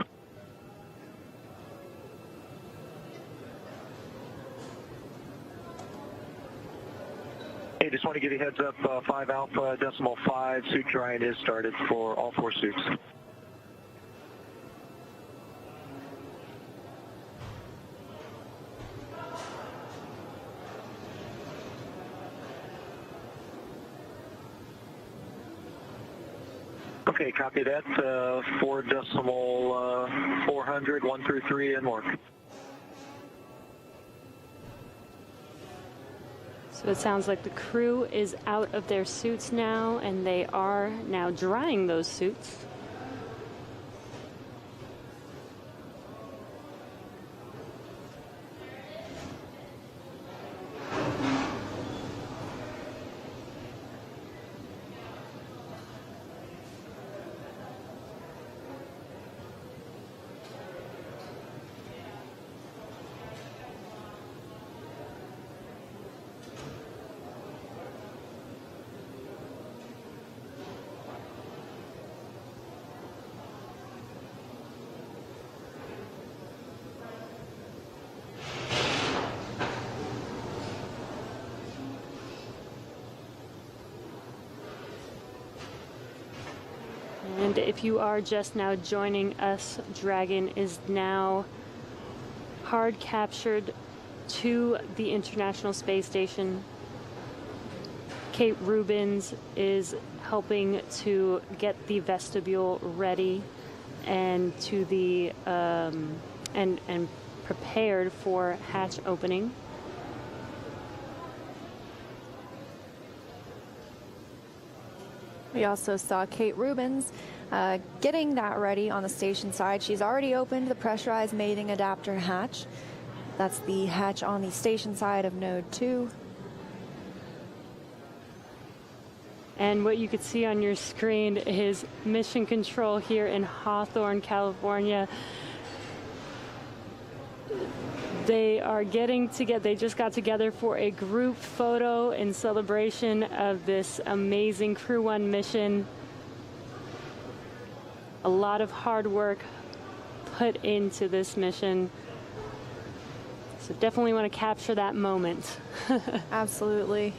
Hey, just want to give you a heads up, 5 Alpha decimal 5, suit drying is started for all 4 suits. Okay, copy that. 4 decimal 400, 1 through 3, and more. So it sounds like the crew is out of their suits now, and they are now drying those suits. And if you are just now joining us, Dragon is now hard captured to the International Space Station. Kate Rubins is helping to get the vestibule ready and to the and prepared for hatch opening. We also saw Kate Rubins getting that ready on the station side. She's already opened the pressurized mating adapter hatch. That's the hatch on the station side of Node 2. And what you could see on your screen is Mission Control here in Hawthorne, California. They are getting together. They just got together for a group photo in celebration of this amazing Crew 1 mission. A lot of hard work put into this mission. So definitely want to capture that moment. Absolutely.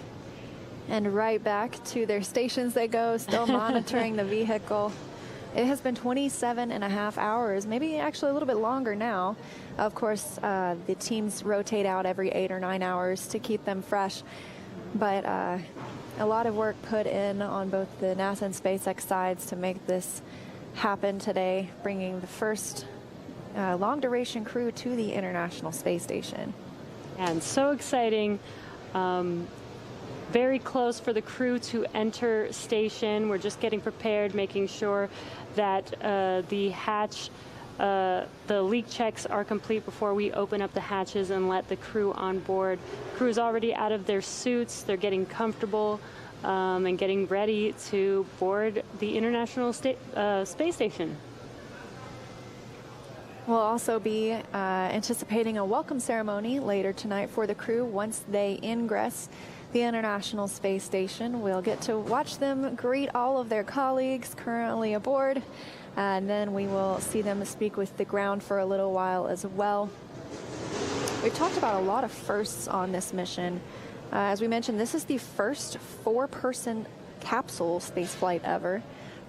And right back to their stations they go, still monitoring the vehicle. It has been 27.5 hours, maybe actually a little bit longer now. Of course, the teams rotate out every 8 or 9 hours to keep them fresh. But a lot of work put in on both the NASA and SpaceX sides to make this happen today, bringing the first long-duration crew to the International Space Station. And so exciting. Very close for the crew to enter station. We're just getting prepared, making sure that the hatch, the leak checks are complete before we open up the hatches and let the crew on board. Crew is already out of their suits. They're getting comfortable and getting ready to board the International Space Station. We'll also be anticipating a welcome ceremony later tonight for the crew once they ingress the International Space Station. We'll get to watch them greet all of their colleagues currently aboard, and then we will see them speak with the ground for a little while as well. We've talked about a lot of firsts on this mission. As we mentioned, this is the first 4-person capsule spaceflight ever,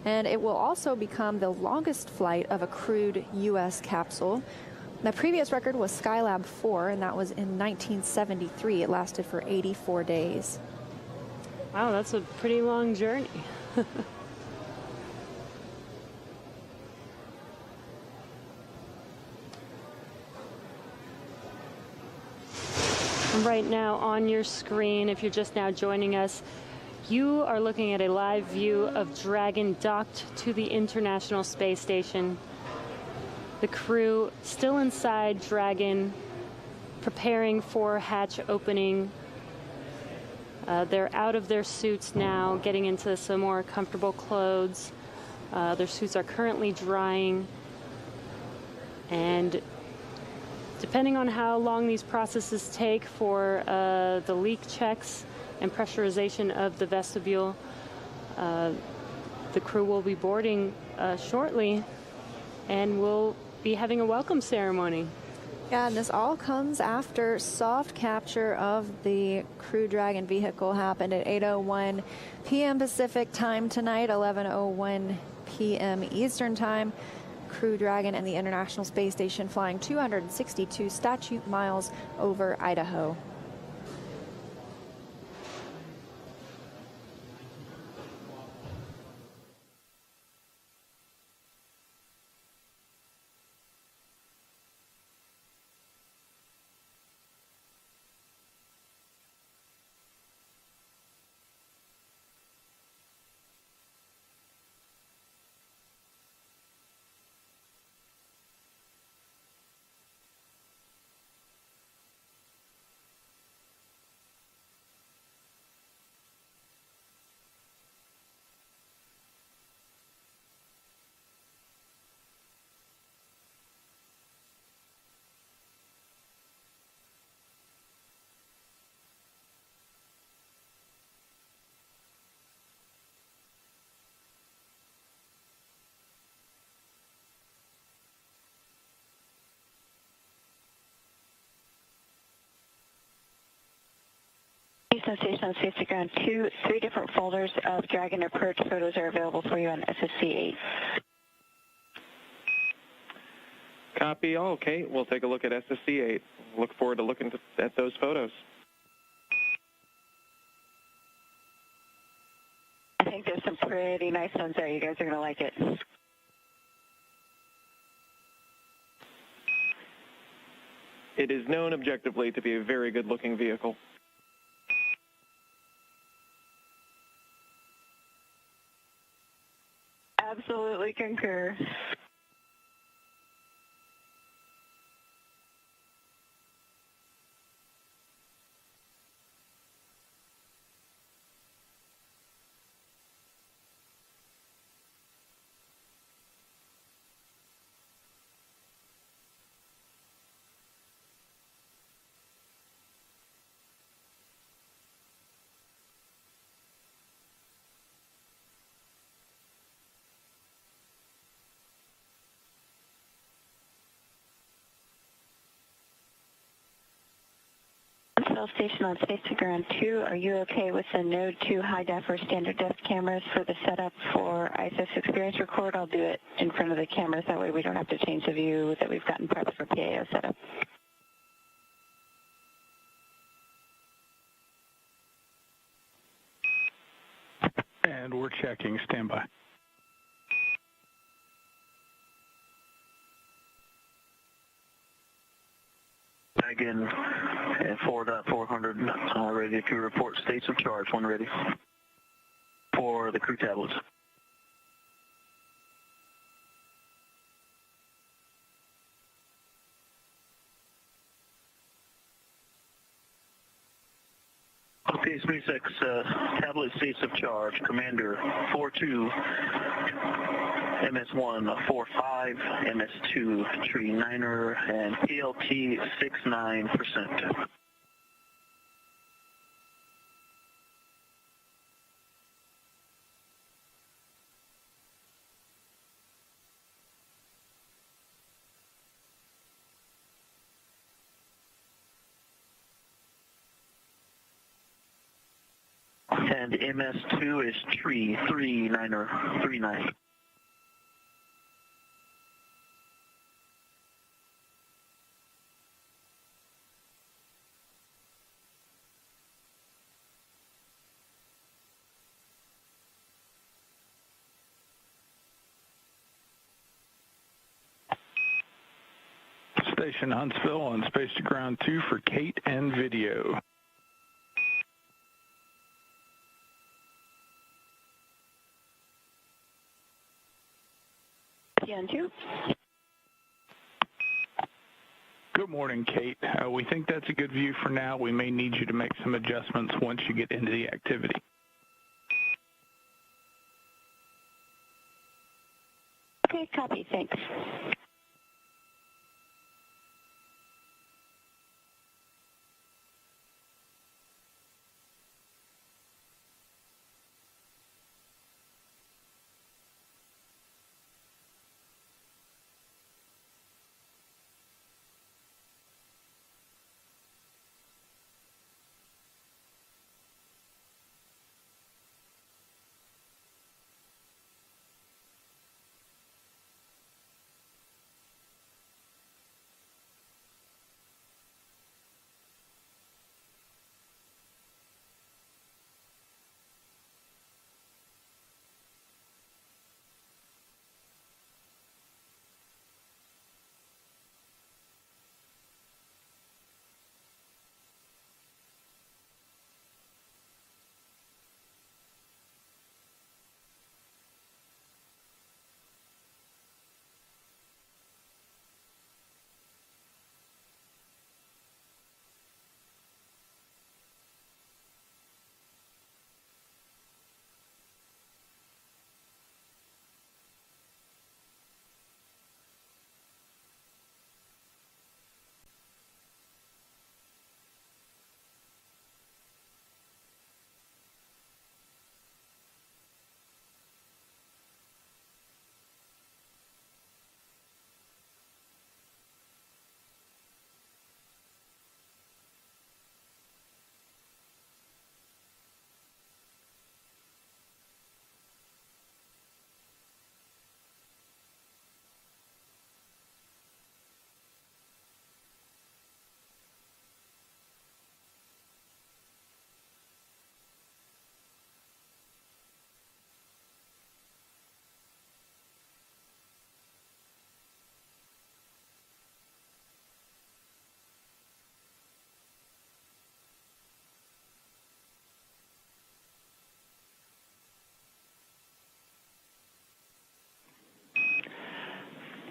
and it will also become the longest flight of a crewed U.S. capsule. The previous record was Skylab 4, and that was in 1973. It lasted for 84 days. Wow, that's a pretty long journey. Right now on your screen, if you're just now joining us, you are looking at a live view of Dragon docked to the International Space Station. The crew still inside Dragon, preparing for hatch opening. They're out of their suits now, getting into some more comfortable clothes. Their suits are currently drying. And depending on how long these processes take for the leak checks and pressurization of the vestibule, the crew will be boarding shortly, and we'll be having a welcome ceremony. Yeah, and this all comes after soft capture of the Crew Dragon vehicle happened at 8:01 p.m. Pacific time tonight, 11:01 p.m. Eastern time. Crew Dragon and the International Space Station flying 262 statute miles over Idaho. Houston Station on Safety Ground 2, 3 different folders of Dragon approach photos are available for you on SSC 8. Copy all. Okay, we'll take a look at SSC 8. Look forward to looking at those photos. I think there's some pretty nice ones there. You guys are going to like it. It is known objectively to be a very good-looking vehicle. Absolutely concur. Shuttle station on Space to Ground 2, are you okay with the Node 2 high def or standard def cameras for the setup for ISS Experience Record? I'll do it in front of the cameras, that way we don't have to change the view that we've gotten prepped for PAO setup. And we're checking, standby. Again, at 4.400, ready to report states of charge when ready for the crew tablets. Okay, SpaceX tablet states of charge. Commander 42, MS1 45, MS2 Tree 9er, and PLT 69%. And MS2 is Tree 39er 39. Station Huntsville on Space to Ground 2 for Kate and video. PN2. Good morning, Kate. We think that's a good view for now. We may need you to make some adjustments once you get into the activity. Okay, copy, thanks.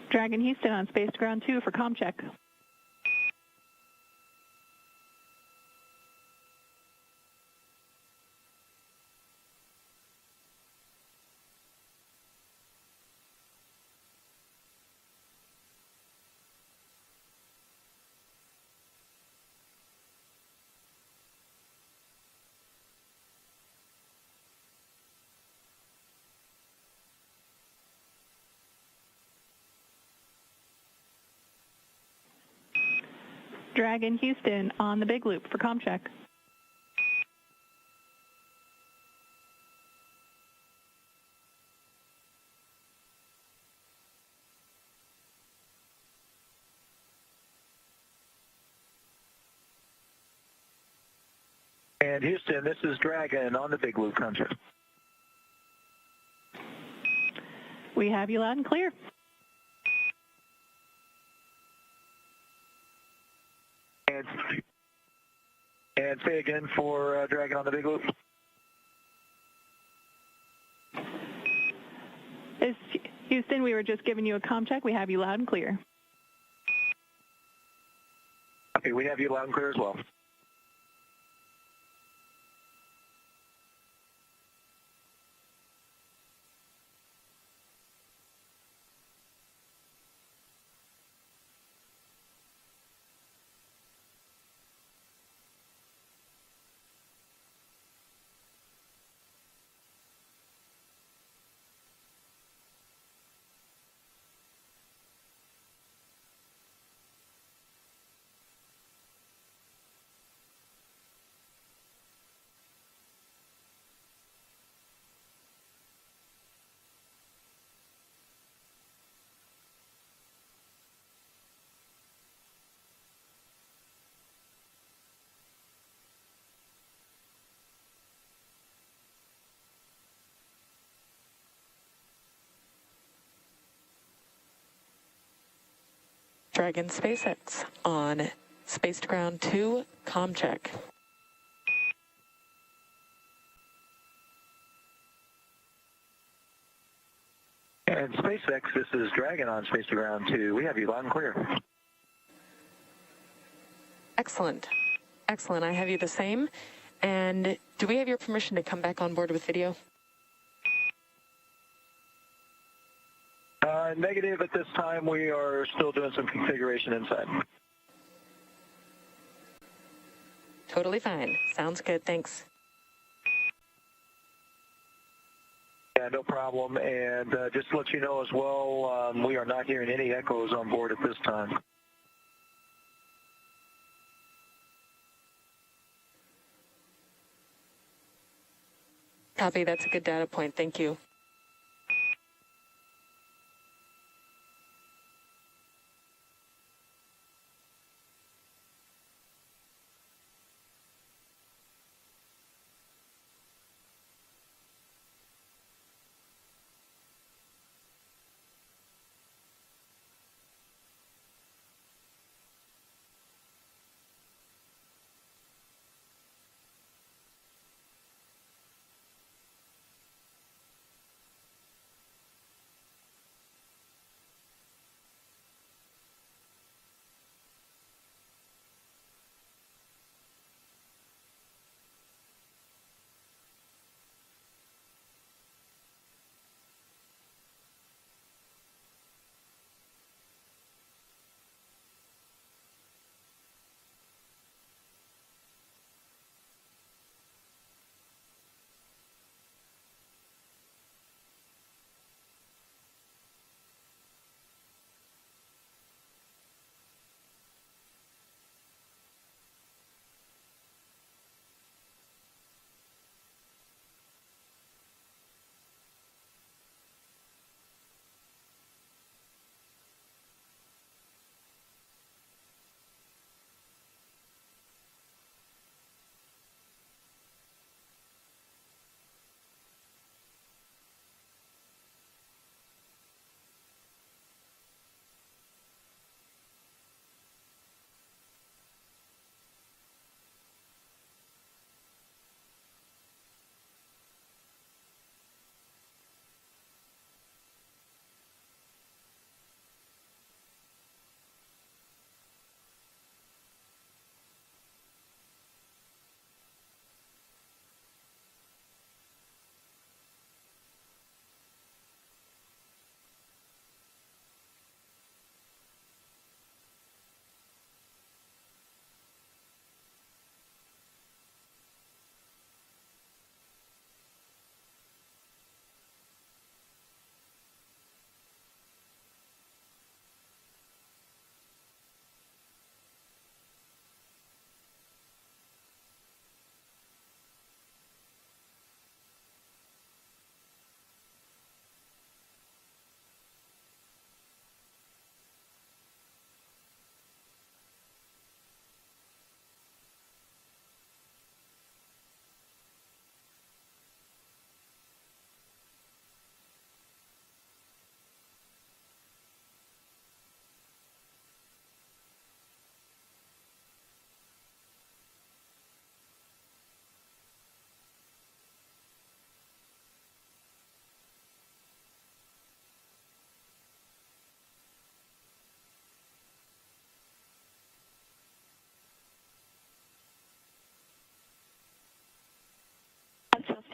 Dragon Houston on Space Ground 2 for comm check. Dragon Houston on the big loop for comm check. And Houston, this is Dragon on the big loop contract. We have you loud and clear. And say again for Dragon on the big loop. Houston, we were just giving you a comm check. We have you loud and clear. Okay, we have you loud and clear as well. Dragon SpaceX on Space to Ground 2, comm check. And SpaceX, this is Dragon on Space to Ground 2. We have you loud and clear. Excellent. Excellent. I have you the same. And do we have your permission to come back on board with video? Negative at this time. We are still doing some configuration inside. Totally fine. Sounds good. Thanks. Yeah, no problem. And just to let you know as well, we are not hearing any echoes on board at this time. Copy. That's a good data point. Thank you.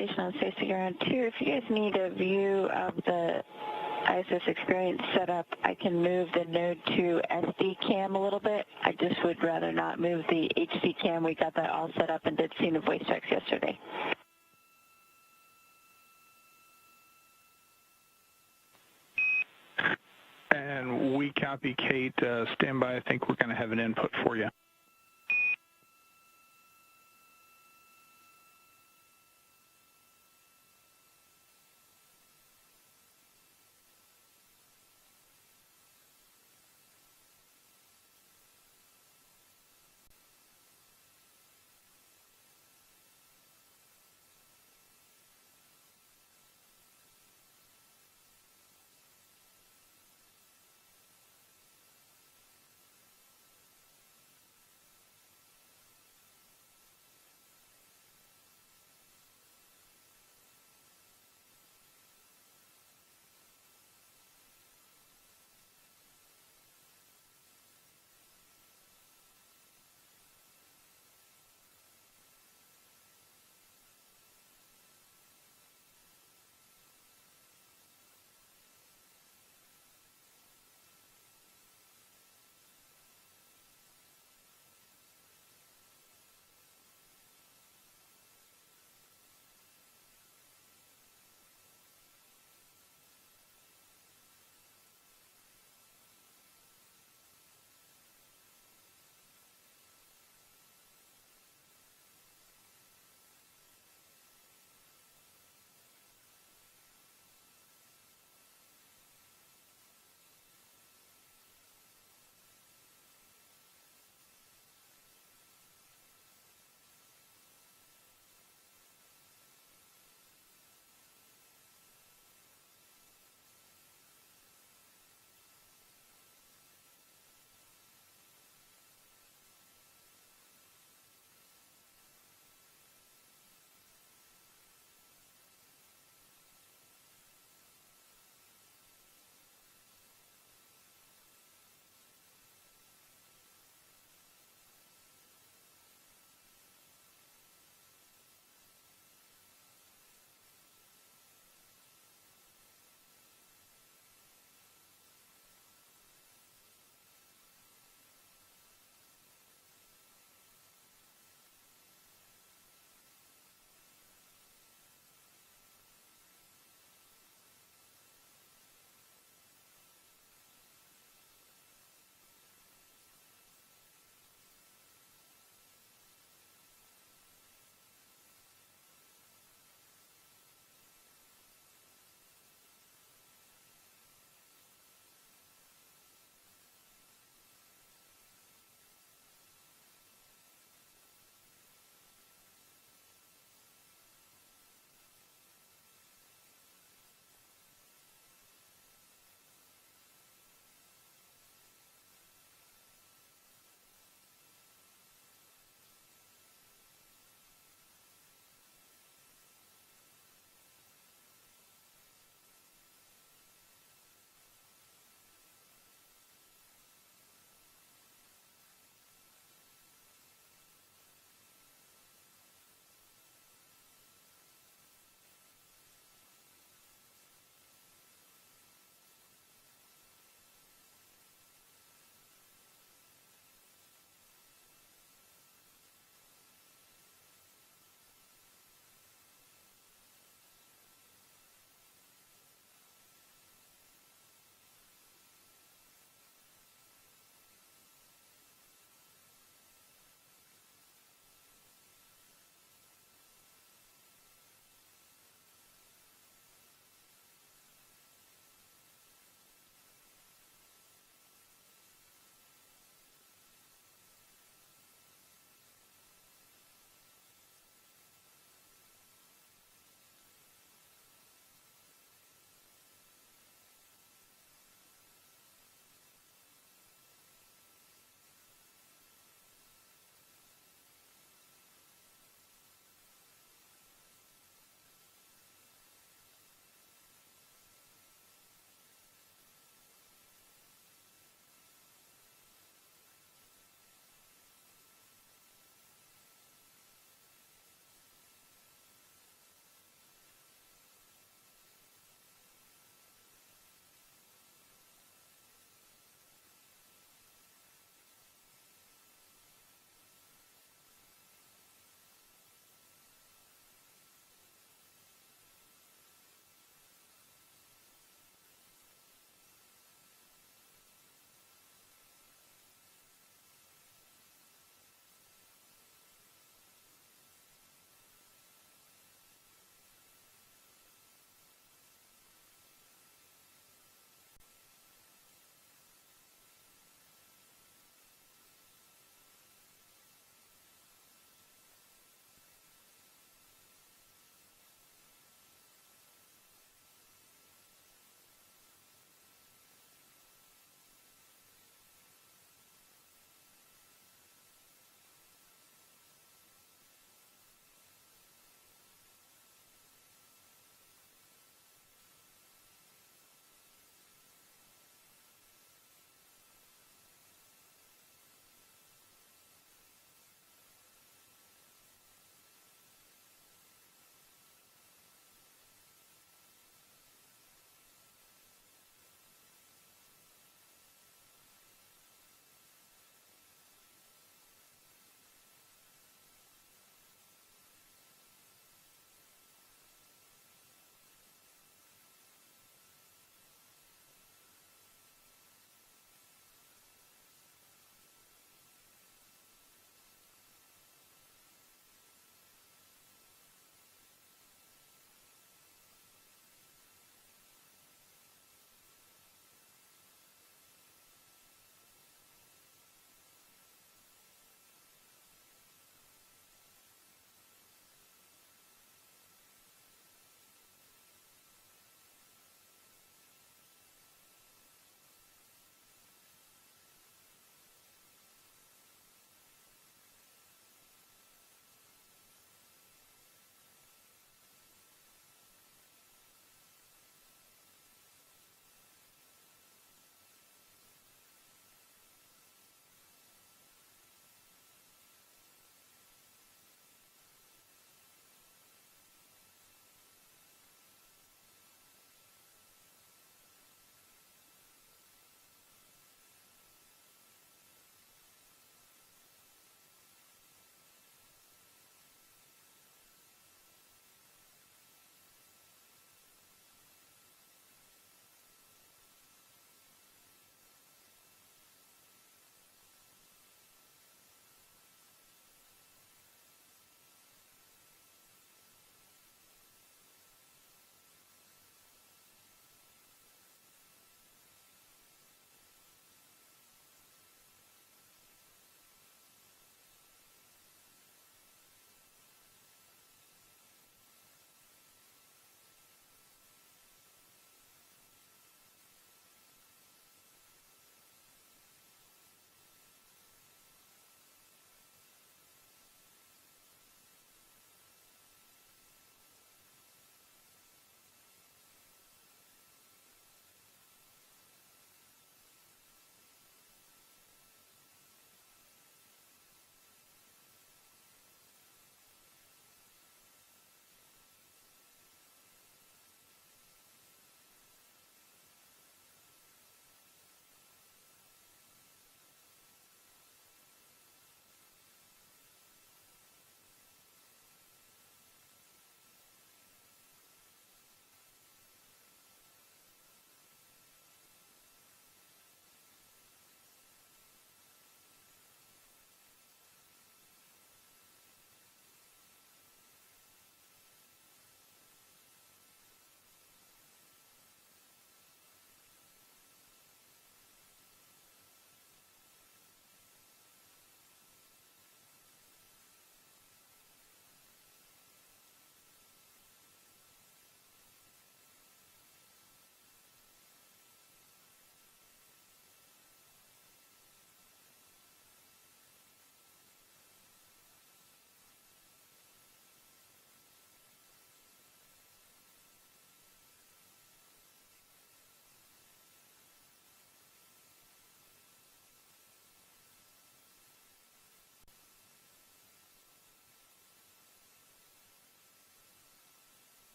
station on Space Ground 2. If you guys need a view of the ISS experience setup, I can move the Node 2 SD cam a little bit. I just would rather not move the HD cam. We got that all set up and did see the voice checks yesterday. And we copy, Kate. Stand by. I think we're going to have an input for you.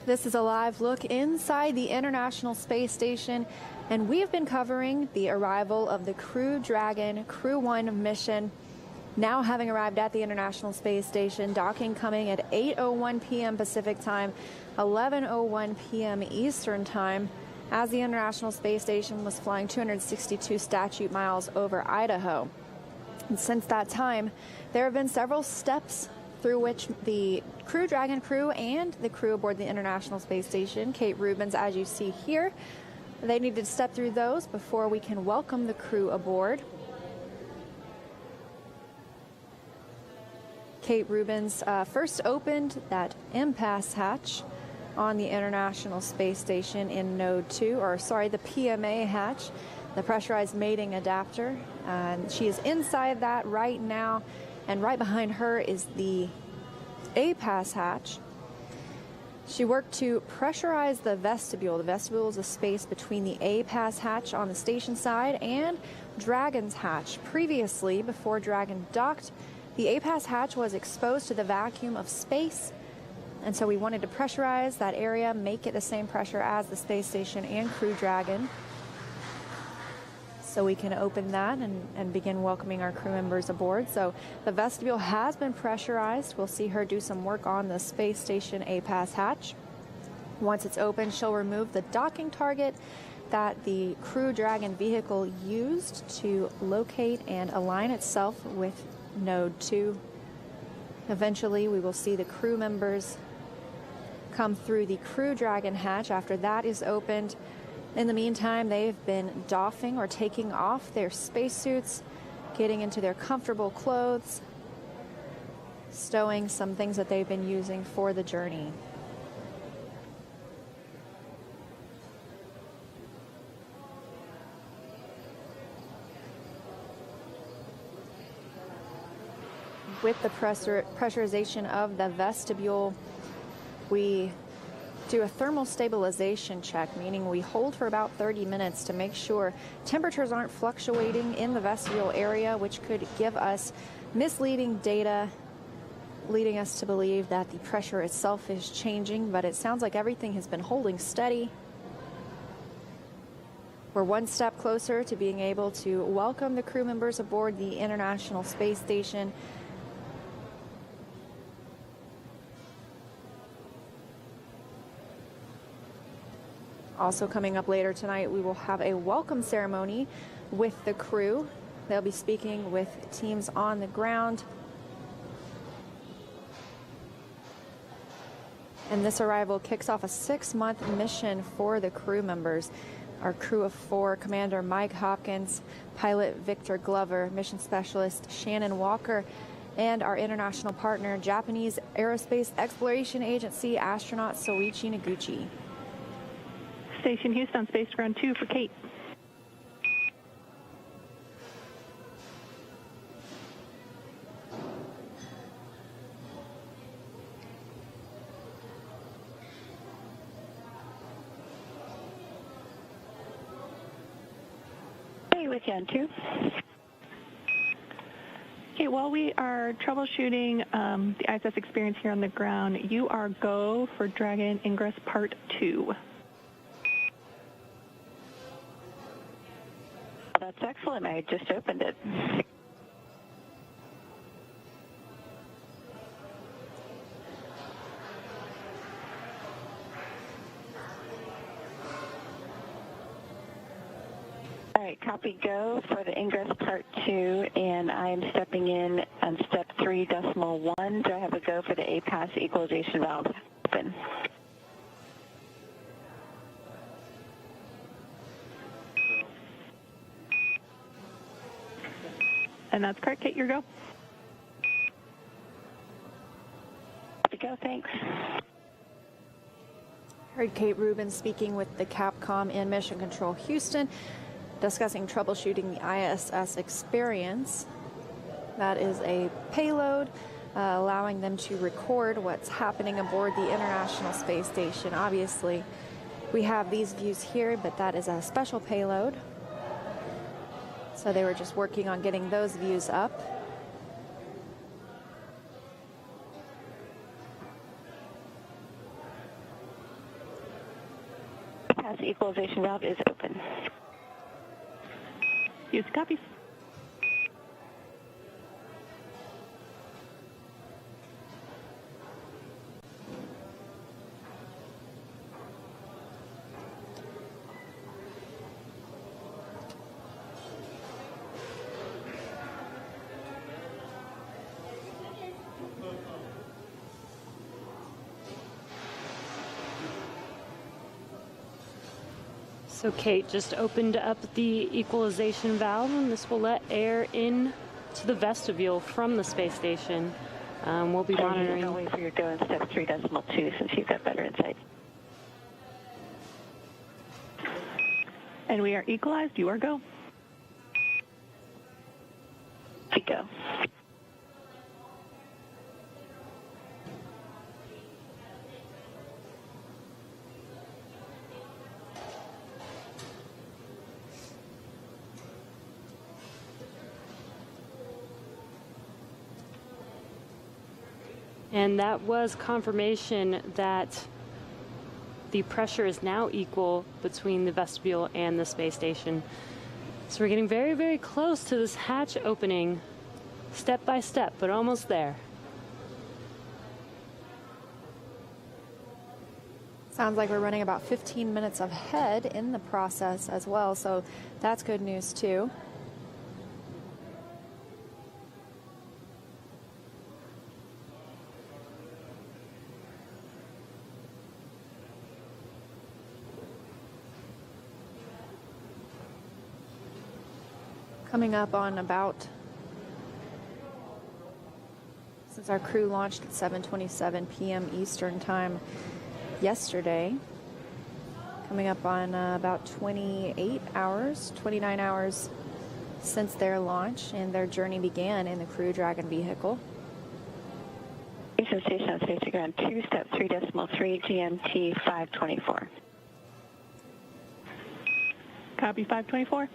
This is a live look inside the International Space Station, and we've been covering the arrival of the Crew Dragon Crew 1 mission. Now having arrived at the International Space Station, docking coming at 8:01 p.m. Pacific Time, 11:01 p.m. Eastern Time, as the International Space Station was flying 262 statute miles over Idaho. And since that time, there have been several steps through which the Crew Dragon crew and the crew aboard the International Space Station, Kate Rubins, as you see here, they needed to step through those before we can welcome the crew aboard. Kate Rubins first opened that impasse hatch on the International Space Station in Node 2, or sorry, the PMA hatch, the pressurized mating adapter. And she is inside that right now, and right behind her is the A-pass hatch. She worked to pressurize the vestibule. The vestibule is a space between the A-pass hatch on the station side and Dragon's hatch. Previously, before Dragon docked, the A-pass hatch was exposed to the vacuum of space, and so we wanted to pressurize that area, make it the same pressure as the space station and Crew Dragon. So we can open that and begin welcoming our crew members aboard. So the vestibule has been pressurized. We'll see her do some work on the space station A-pass hatch. Once it's open, she'll remove the docking target that the Crew Dragon vehicle used to locate and align itself with Node 2. Eventually, we will see the crew members come through the Crew Dragon hatch after that is opened. In the meantime, they've been doffing or taking off their spacesuits, getting into their comfortable clothes, stowing some things that they've been using for the journey. With the pressurization of the vestibule, we do a thermal stabilization check, meaning we hold for about 30 minutes to make sure temperatures aren't fluctuating in the vestibule area, which could give us misleading data, leading us to believe that the pressure itself is changing, but it sounds like everything has been holding steady. We're one step closer to being able to welcome the crew members aboard the International Space Station. Also coming up later tonight, we will have a welcome ceremony with the crew. They'll be speaking with teams on the ground. And this arrival kicks off a 6-month mission for the crew members. Our crew of 4, Commander Mike Hopkins, Pilot Victor Glover, Mission Specialist Shannon Walker, and our international partner, Japanese Aerospace Exploration Agency astronaut Soichi Noguchi. Station Houston, Space Ground 2 for Kate. Hey, with you on 2. Okay, while we are troubleshooting the ISS experience here on the ground, you are go for Dragon Ingress Part 2. That's excellent. I just opened it. All right, copy go for the ingress part 2, and I'm stepping in on step 3.1. Do I have a go for the A-pass equalization valve open? And that's correct, Kate, your go. Copy go, thanks. Heard Kate Rubins speaking with the Capcom in Mission Control Houston, discussing troubleshooting the ISS experience. That is a payload allowing them to record what's happening aboard the International Space Station. Obviously, we have these views here, but that is a special payload. So they were just working on getting those views up. pass equalization valve is open. Use copy. So Kate just opened up the equalization valve, and this will let air in to the vestibule from the space station. We'll be monitoring. Don't wait for your go in step 3.2 since you've got better insight. And we are equalized. You are go. Go. And that was confirmation that the pressure is now equal between the vestibule and the space station. So we're getting very, very close to this hatch opening, step by step, but almost there. Sounds like we're running about 15 minutes ahead in the process as well, so that's good news too. Coming up on about, since our crew launched at 7:27 p.m. Eastern Time yesterday, coming up on about 29 hours since their launch, and their journey began in the Crew Dragon vehicle. Eastern Station on Space Ground 2, step 3.3, GMT 524. Copy 524.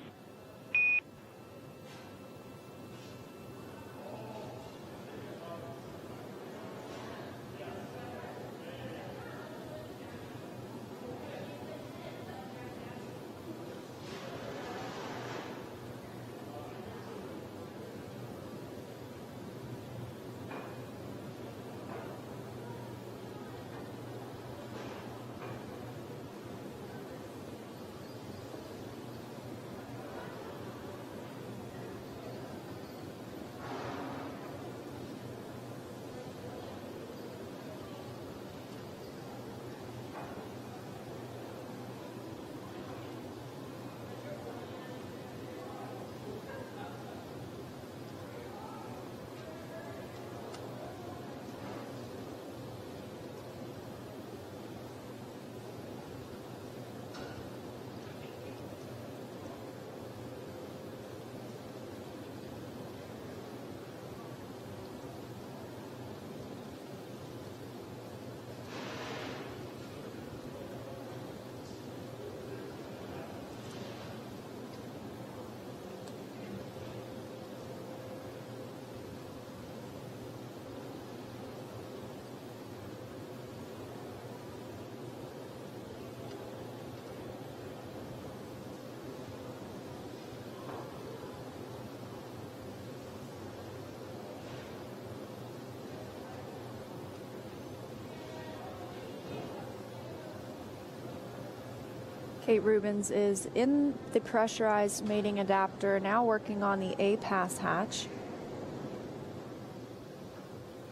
Kate Rubins is in the pressurized mating adapter, now working on the A-pass hatch.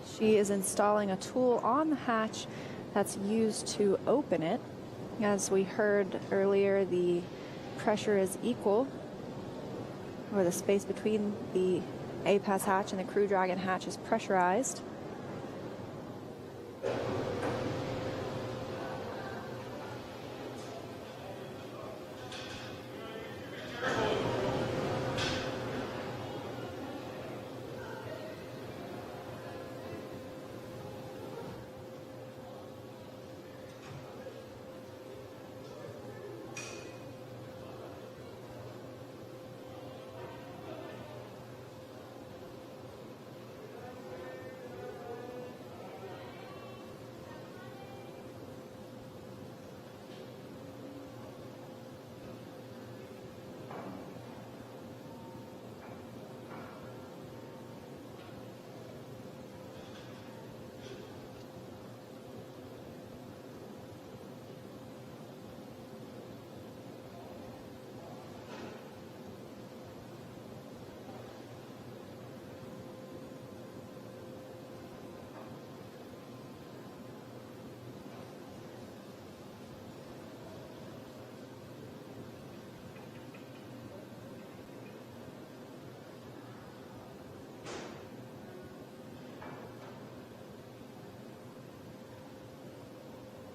She is installing a tool on the hatch that's used to open it. As we heard earlier, the pressure is equal, or the space between the A-pass hatch and the Crew Dragon hatch is pressurized.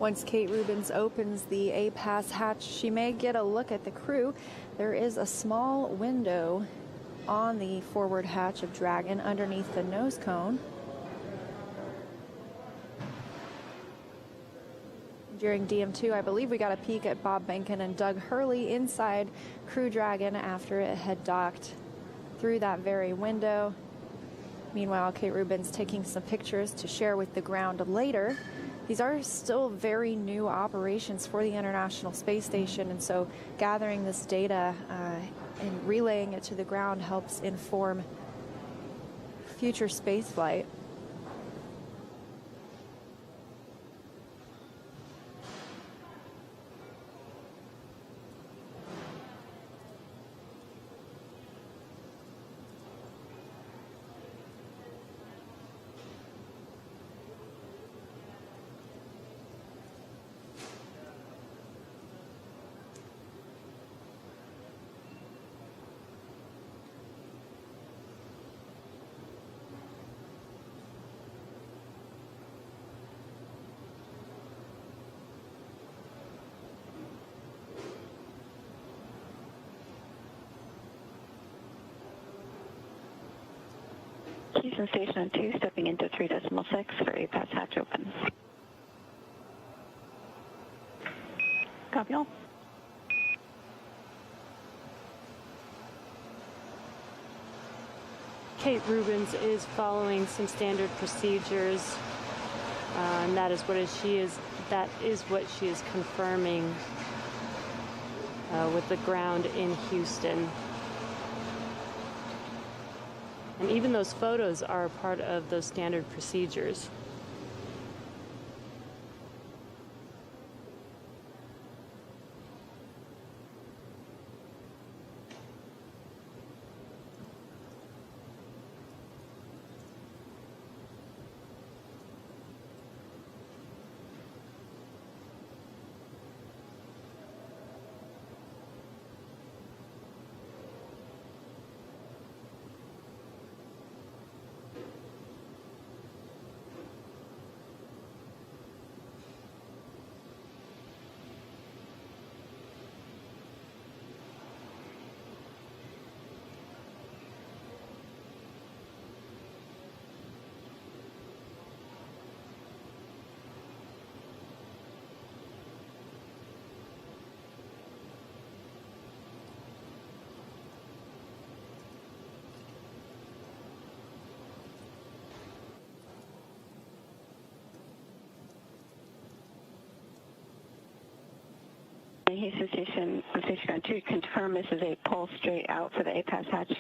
Once Kate Rubins opens the A-Pass hatch, she may get a look at the crew. There is a small window on the forward hatch of Dragon underneath the nose cone. During DM2, I believe we got a peek at Bob Benken and Doug Hurley inside Crew Dragon after it had docked through that very window. Meanwhile, Kate Rubins taking some pictures to share with the ground later. These are still very new operations for the International Space Station, and so gathering this data and relaying it to the ground helps inform future spaceflight. Houston Station 2, stepping into 3.6 for A-Pass hatch open. Copy all. Kate Rubins is following some standard procedures, and that is what she is confirming with the ground in Houston. And even those photos are a part of those standard procedures. Houston Station 2, confirm this is a pull straight out for the A-Pass hatch.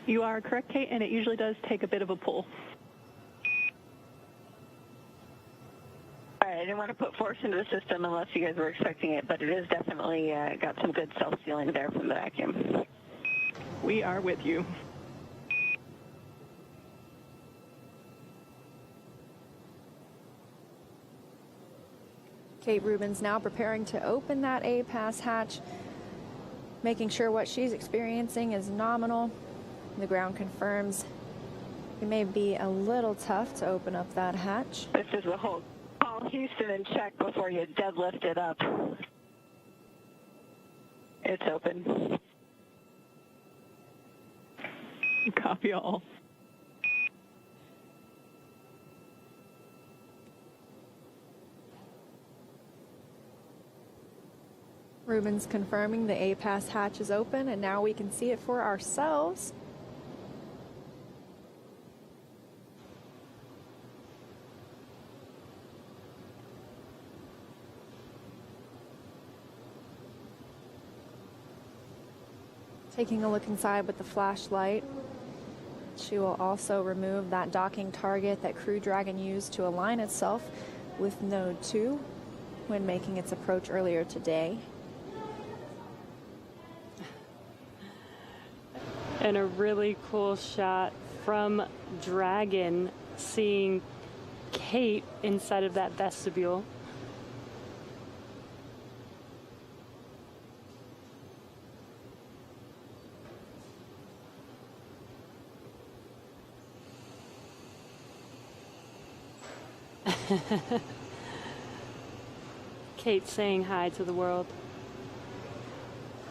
You are correct, Kate, and it usually does take a bit of a pull. All right, I didn't want to put force into the system unless you guys were expecting it, but it is definitely got some good self-sealing there from the vacuum. We are with you. Kate Rubins now preparing to open that A-Pass hatch, making sure what she's experiencing is nominal. The ground confirms it may be a little tough to open up that hatch. This is the whole call Houston and check before you deadlift it up. It's open. Copy all. Rubins confirming the A-Pass hatch is open, and now we can see it for ourselves. Taking a look inside with the flashlight. She will also remove that docking target that Crew Dragon used to align itself with Node 2 when making its approach earlier today. And a really cool shot from Dragon, seeing Kate inside of that vestibule. Kate saying hi to the world.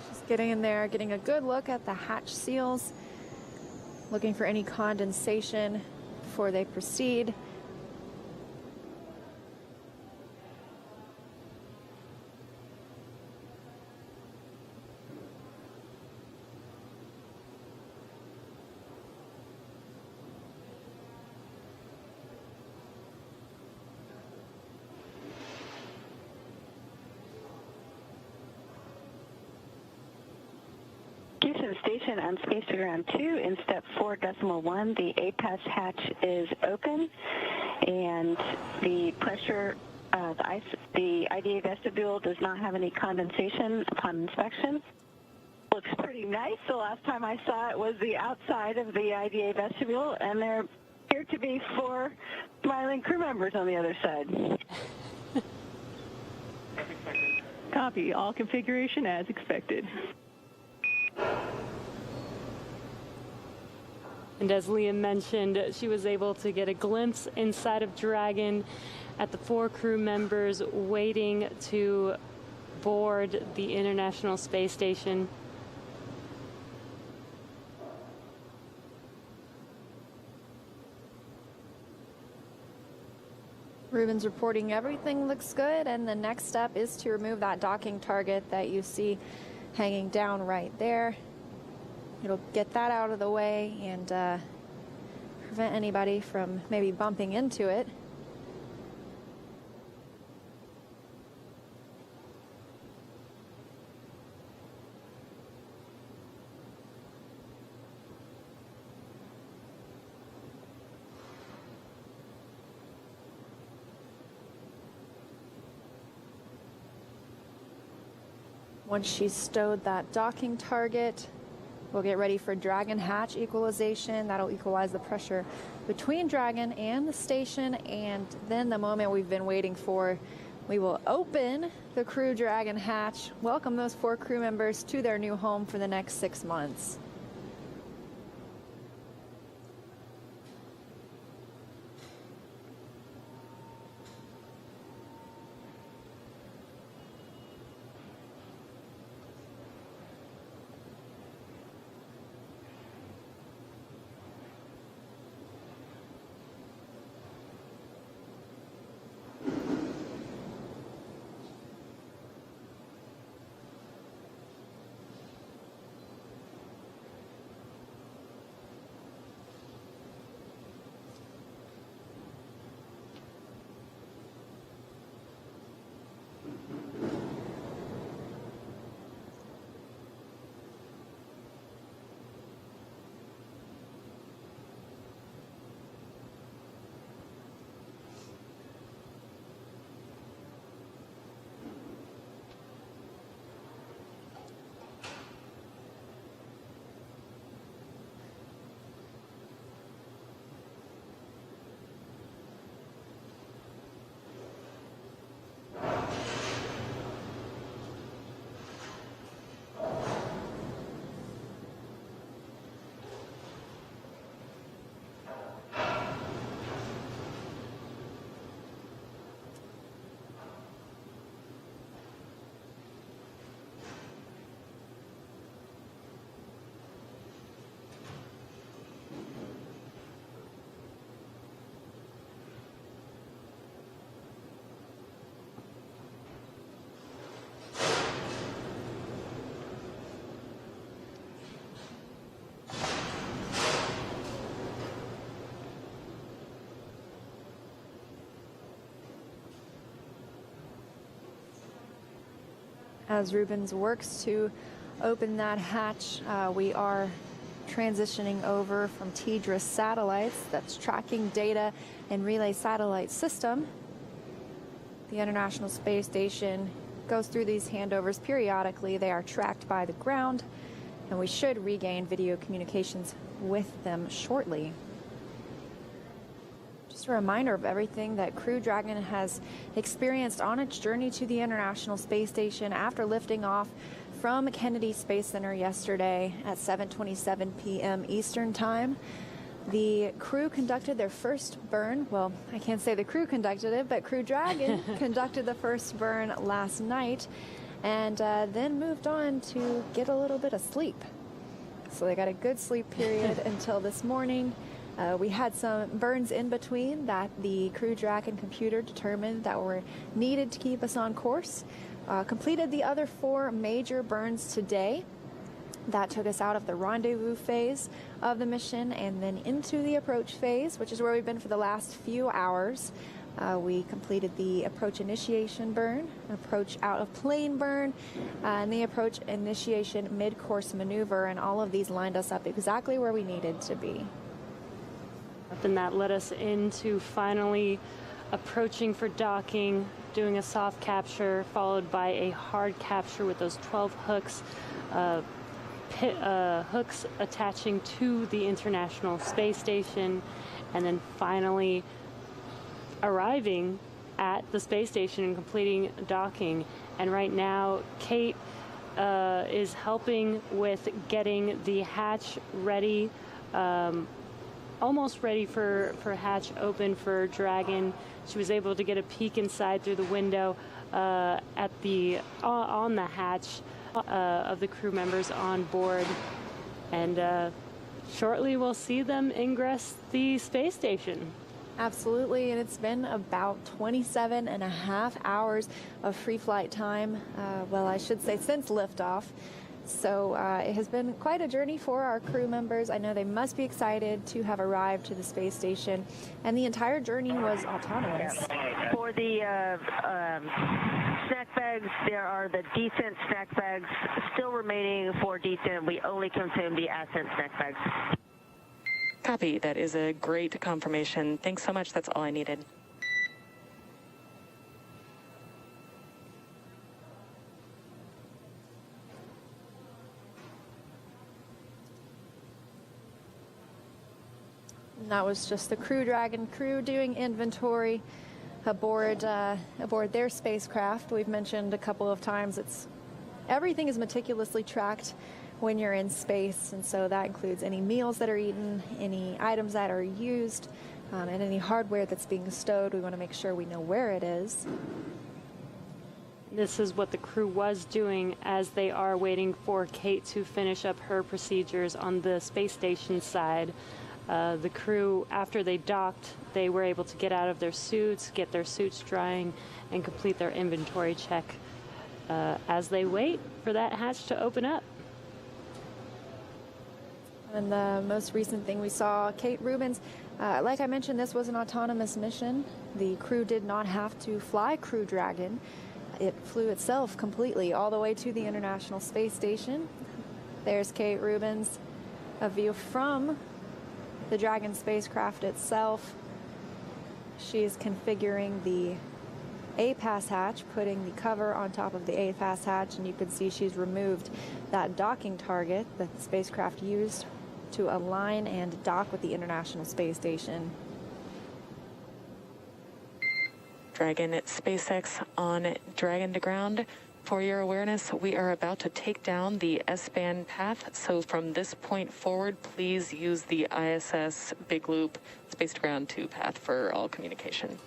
She's getting in there, getting a good look at the hatch seals, looking for any condensation before they proceed. Houston Station on Space to Ground 2 in step 4.1. The APAS hatch is open, and the pressure, the IDA vestibule does not have any condensation upon inspection. Looks pretty nice. The last time I saw it was the outside of the IDA vestibule, and there appear to be 4 smiling crew members on the other side. Copy. All configuration as expected. And as Liam mentioned, she was able to get a glimpse inside of Dragon at the 4 crew members waiting to board the International Space Station. Ruben's reporting everything looks good, and the next step is to remove that docking target that you see hanging down right there. It'll get that out of the way and prevent anybody from maybe bumping into it. Once she's stowed that docking target, we'll get ready for Dragon hatch equalization. That'll equalize the pressure between Dragon and the station, and then the moment we've been waiting for, we will open the Crew Dragon hatch, welcome those 4 crew members to their new home for the next 6 months. As Rubens works to open that hatch, we are transitioning over from TDRS satellites, that's tracking data and relay satellite system. The International Space Station goes through these handovers periodically. They are tracked by the ground, and we should regain video communications with them shortly. Just a reminder of everything that Crew Dragon has experienced on its journey to the International Space Station after lifting off from Kennedy Space Center yesterday at 7:27 p.m. Eastern Time. The crew conducted their first burn. Well, I can't say the crew conducted it, but Crew Dragon conducted the first burn last night and then moved on to get a little bit of sleep. So they got a good sleep period until this morning. We had some burns in between that the Crew Dragon computer determined that were needed to keep us on course. Completed the other 4 major burns today. That took us out of the rendezvous phase of the mission and then into the approach phase, which is where we've been for the last few hours. We completed the approach initiation burn, approach out of plane burn, and the approach initiation mid-course maneuver, and all of these lined us up exactly where we needed to be. And that led us into finally approaching for docking, doing a soft capture, followed by a hard capture with those 12 hooks. Hooks attaching to the International Space Station, and then finally arriving at the space station and completing docking. And right now, Kate is helping with getting the hatch ready, almost ready for hatch open for Dragon. She was able to get a peek inside through the window at the on the hatch of the crew members on board, and shortly we'll see them ingress the space station. Absolutely, and it's been about 27 and a half hours of free flight time, well, I should say since liftoff. So it has been quite a journey for our crew members. I know they must be excited to have arrived to the space station, and the entire journey was autonomous. For the snack bags, there are the decent snack bags still remaining for decent. We only consume the ascent snack bags. Copy. That is a great confirmation. Thanks so much. That's all I needed. And that was just the Crew Dragon crew doing inventory aboard their spacecraft. We've mentioned a couple of times everything is meticulously tracked when you're in space, and so that includes any meals that are eaten, any items that are used, and any hardware that's being stowed. We want to make sure we know where it is. This is what the crew was doing as they are waiting for Kate to finish up her procedures on the space station side. The crew, after they docked, they were able to get out of their suits, get their suits drying, and complete their inventory check as they wait for that hatch to open up. And the most recent thing we saw, Kate Rubins, like I mentioned, this was an autonomous mission. The crew did not have to fly Crew Dragon. It flew itself completely all the way to the International Space Station. There's Kate Rubins, a view from the Dragon spacecraft itself. She's configuring the A-Pass hatch, putting the cover on top of the A-Pass hatch, and you can see she's removed that docking target that the spacecraft used to align and dock with the International Space Station. Dragon at SpaceX on Dragon to ground. For your awareness, we are about to take down the S-band path, so from this point forward, please use the ISS Big Loop Space to Ground 2 path for all communication.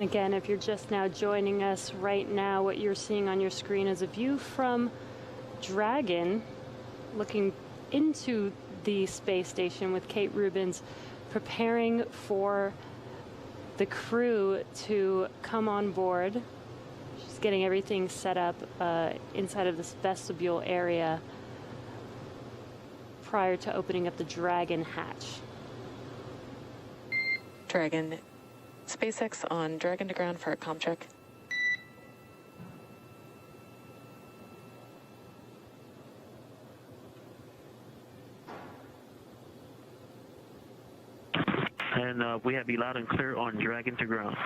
Again, if you're just now joining us right now, what you're seeing on your screen is a view from Dragon looking into the space station with Kate Rubins preparing for the crew to come on board. She's getting everything set up inside of this vestibule area prior to opening up the Dragon hatch. Dragon, SpaceX on Dragon to ground for a comm check. and we have you loud and clear on Dragon to ground.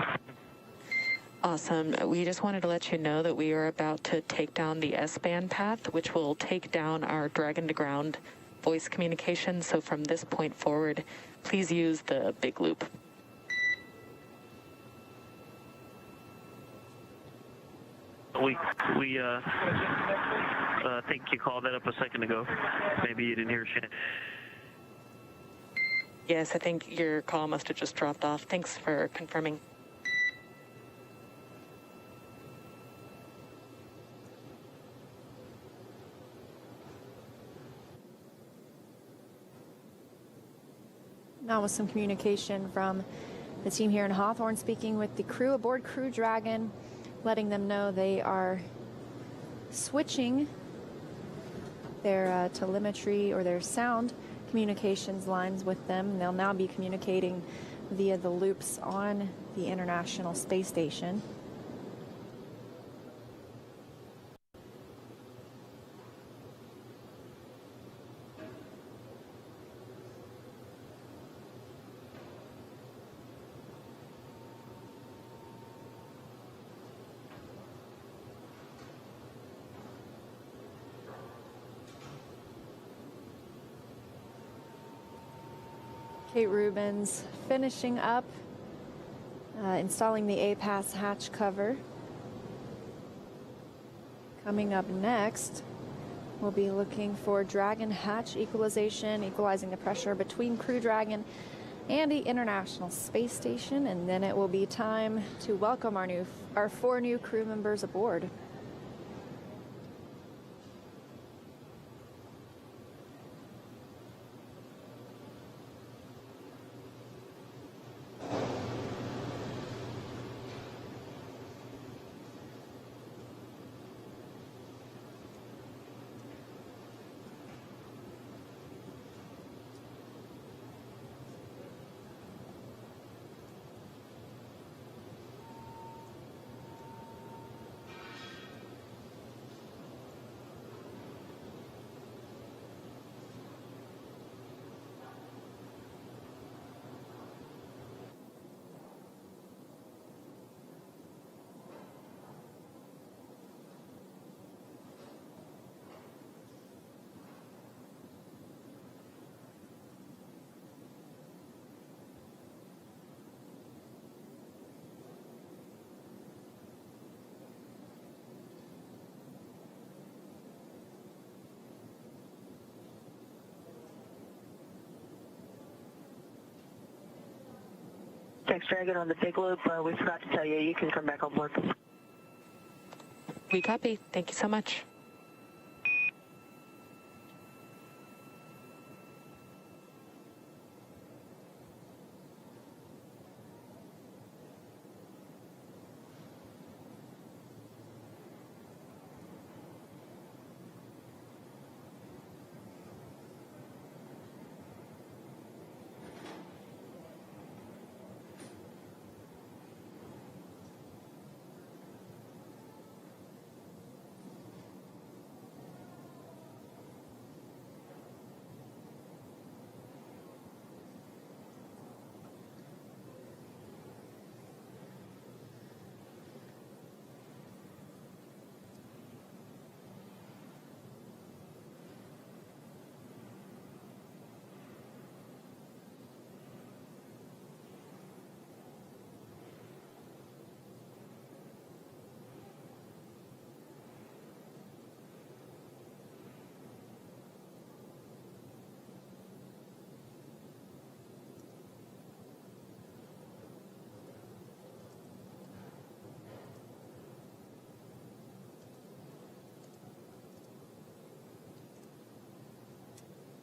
Awesome. We just wanted to let you know that we are about to take down the S-band path, which will take down our Dragon to ground voice communication. So from this point forward, please use the big loop. We think you called that up a second ago. Maybe you didn't hear shit. Yes, I think your call must have just dropped off. Thanks for confirming. Now with some communication from the team here in Hawthorne, speaking with the crew aboard Crew Dragon, letting them know they are switching their telemetry or their sound communications lines with them. They'll now be communicating via the loops on the International Space Station. Kate Rubins finishing up installing the APAS hatch cover. Coming up next, we'll be looking for Dragon hatch equalization, equalizing the pressure between Crew Dragon and the International Space Station, and then it will be time to welcome our 4 new crew members aboard. Thanks, Dragon, on the big loop. We forgot to tell you, you can come back on board. We copy. Thank you so much.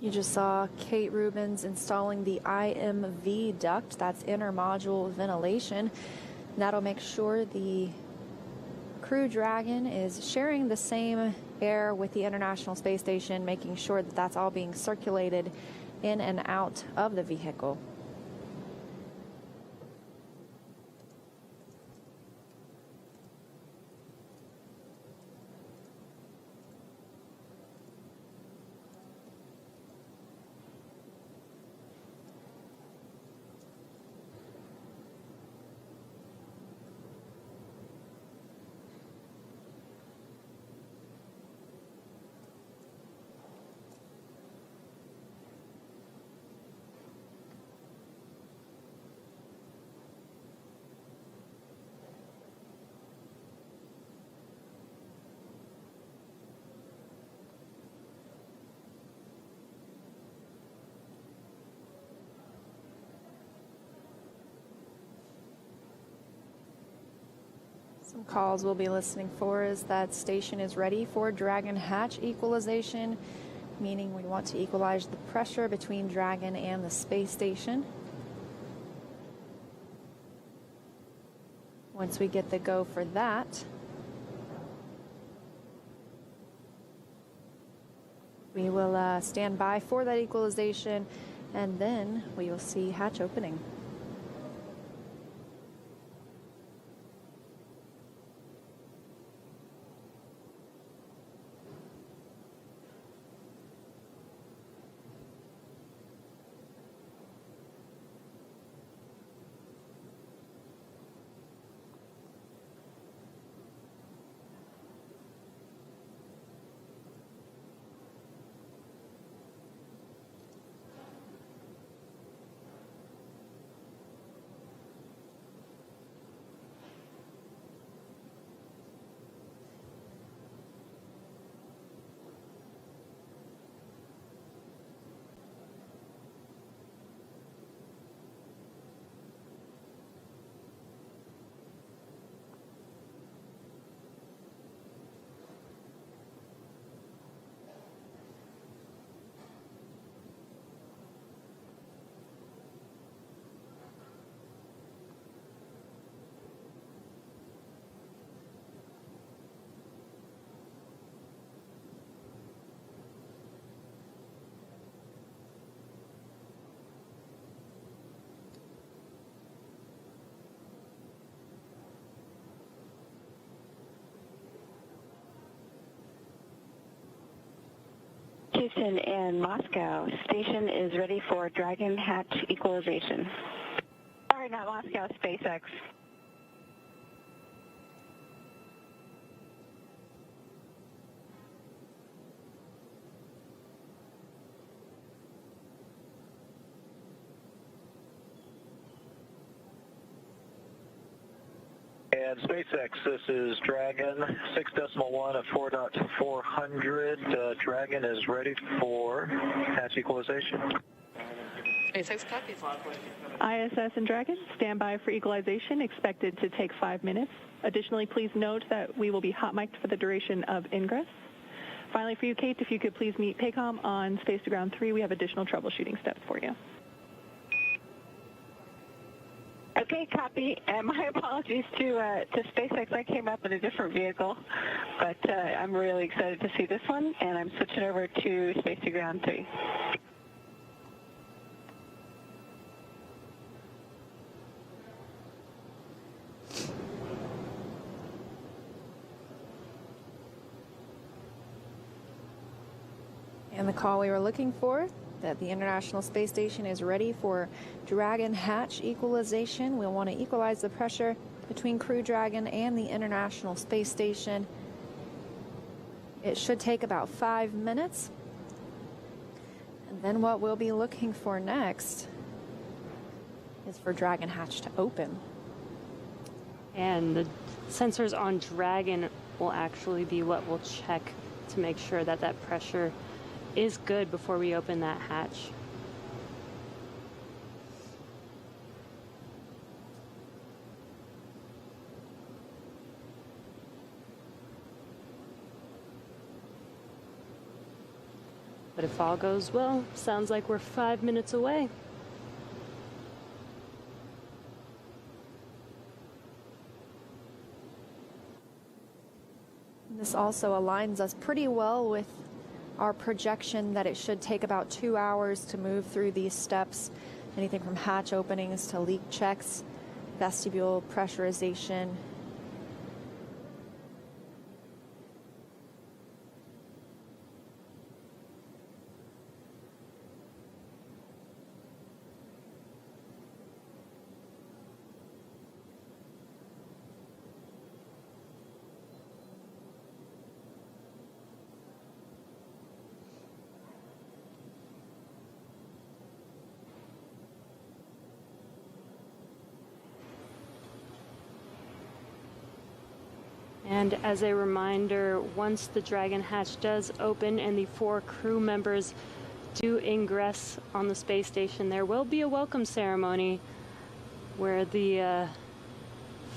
You just saw Kate Rubins installing the IMV duct, that's inter-module ventilation. That'll make sure the Crew Dragon is sharing the same air with the International Space Station, making sure that that's all being circulated in and out of the vehicle. Some calls we'll be listening for is that station is ready for Dragon hatch equalization, meaning we want to equalize the pressure between Dragon and the space station. Once we get the go for that, we will stand by for that equalization, and then we will see hatch opening. Houston and Moscow, station is ready for Dragon hatch equalization. Sorry, not Moscow, SpaceX. And SpaceX, this is Dragon, 6.1 of 4.400. Dragon is ready for hatch equalization. SpaceX copies. ISS and Dragon, stand by for equalization, expected to take 5 minutes. Additionally, please note that we will be hot mic'd for the duration of ingress. Finally, for you, Kate, if you could please meet PACOM on Space to Ground 3, we have additional troubleshooting steps for you. Okay, copy. And my apologies to SpaceX. I came up in a different vehicle, but I'm really excited to see this one, and I'm switching over to Space to Ground 3. And the call we were looking for, that the International Space Station is ready for Dragon hatch equalization. We'll want to equalize the pressure between Crew Dragon and the International Space Station. It should take about 5 minutes. And then what we'll be looking for next is for Dragon hatch to open. And the sensors on Dragon will actually be what we'll check to make sure that that pressure is good before we open that hatch. But if all goes well, sounds like we're 5 minutes away. This also aligns us pretty well with our projection that it should take about 2 hours to move through these steps, anything from hatch openings to leak checks, vestibule pressurization. And as a reminder, once the Dragon hatch does open and the 4 crew members do ingress on the space station, there will be a welcome ceremony where the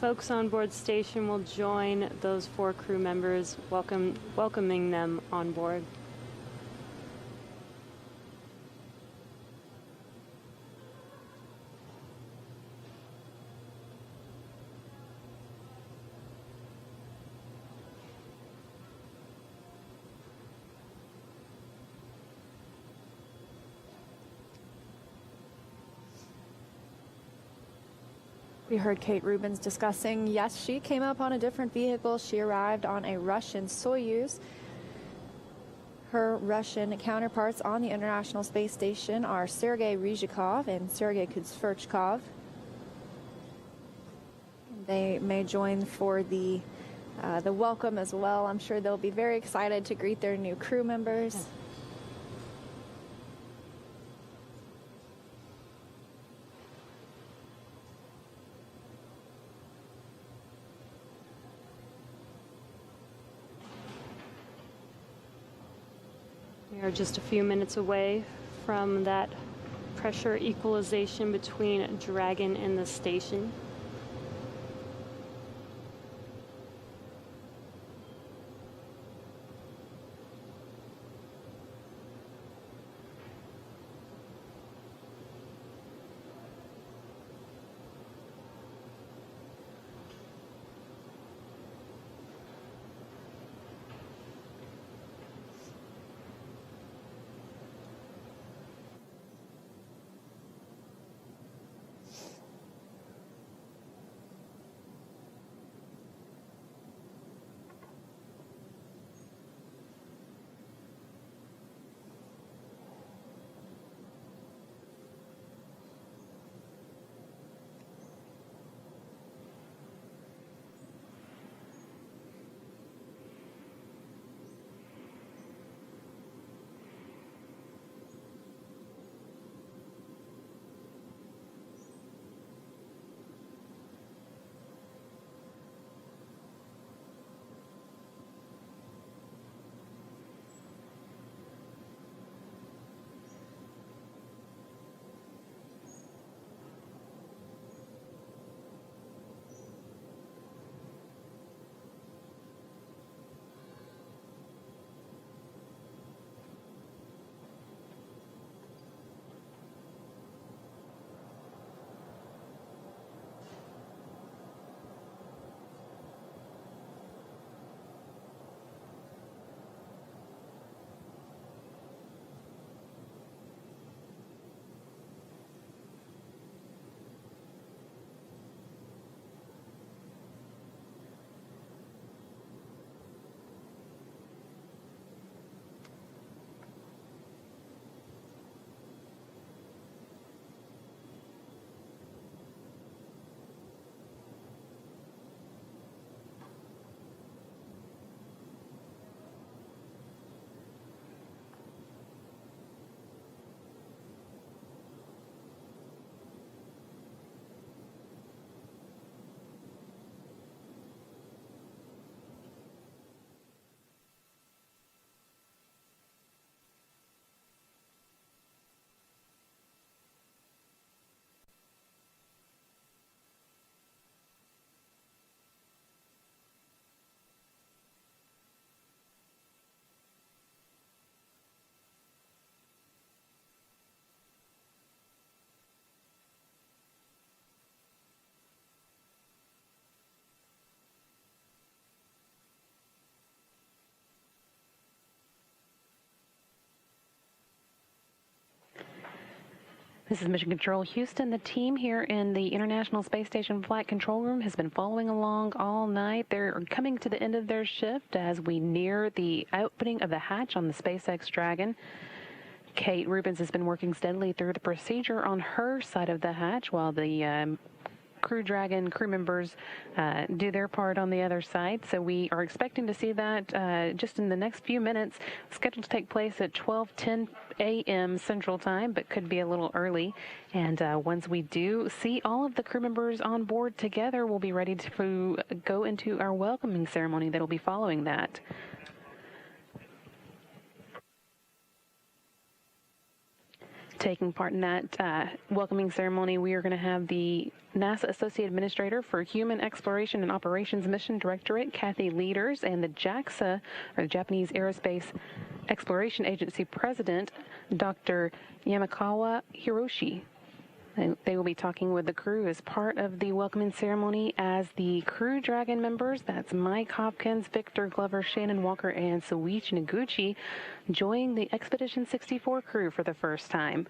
folks on board station will join those 4 crew members, welcoming them on board. We heard Kate Rubins discussing, yes, she came up on a different vehicle. She arrived on a Russian Soyuz. Her Russian counterparts on the International Space Station are Sergei Ryzhikov and Sergei Kudzverchkov. They may join for the welcome as well. I'm sure they'll be very excited to greet their new crew members. We are just a few minutes away from that pressure equalization between Dragon and the station. This is Mission Control Houston. The team here in the International Space Station Flight Control Room has been following along all night. They're coming to the end of their shift as we near the opening of the hatch on the SpaceX Dragon. Kate Rubins has been working steadily through the procedure on her side of the hatch while the Crew Dragon crew members do their part on the other side. So we are expecting to see that just in the next few minutes. Scheduled to take place at 12:10 a.m. Central Time, but could be a little early. And once we do see all of the crew members on board together, we'll be ready to go into our welcoming ceremony that will be following that. Taking part in that welcoming ceremony, we are going to have the NASA Associate Administrator for Human Exploration and Operations Mission Directorate, Kathy Leaders, and the JAXA, or the Japanese Aerospace Exploration Agency President, Dr. Yamakawa Hiroshi. They will be talking with the crew as part of the welcoming ceremony as the Crew Dragon members, that's Mike Hopkins, Victor Glover, Shannon Walker, and Soichi Noguchi, join the Expedition 64 crew for the first time.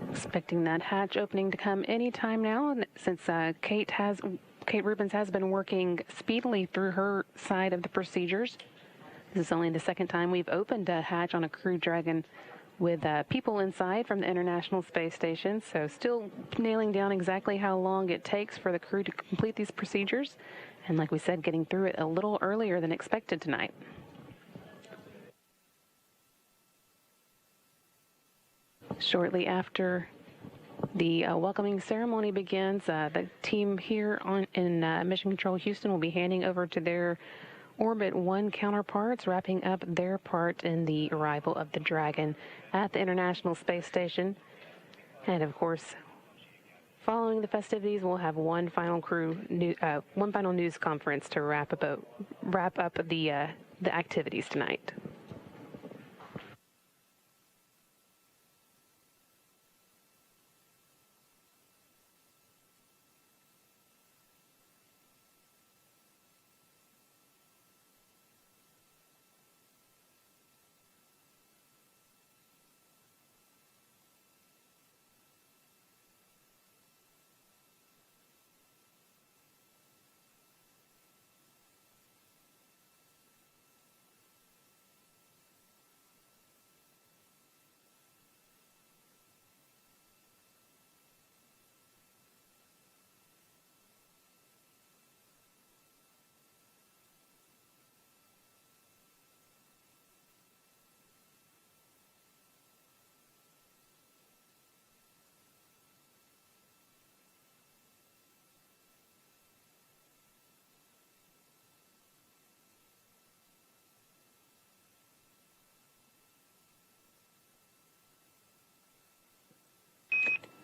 Expecting that hatch opening to come any time now, and since Kate Rubins has been working speedily through her side of the procedures. This is only the second time we've opened a hatch on a Crew Dragon with people inside from the International Space Station, so still nailing down exactly how long it takes for the crew to complete these procedures. And like we said, getting through it a little earlier than expected tonight. Shortly after the welcoming ceremony begins, the team here in Mission Control Houston will be handing over to their Orbit 1 counterparts, wrapping up their part in the arrival of the Dragon at the International Space Station. And of course, following the festivities, we'll have one final news conference to wrap up the activities tonight.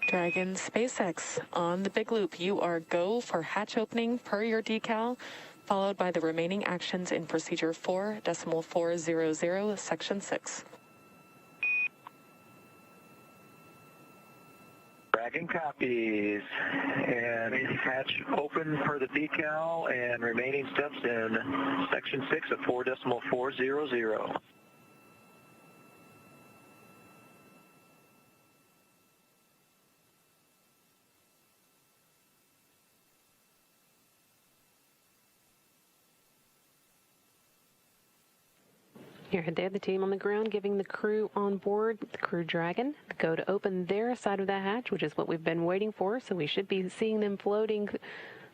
Dragon SpaceX on the big loop. You are go for hatch opening per your decal, followed by the remaining actions in procedure 4.400, section 6. Dragon copies. And hatch open per the decal and remaining steps in section 6 of 4.400. Here, there, the team on the ground giving the crew on board the Crew Dragon the go to open their side of the hatch, which is what we've been waiting for. So we should be seeing them floating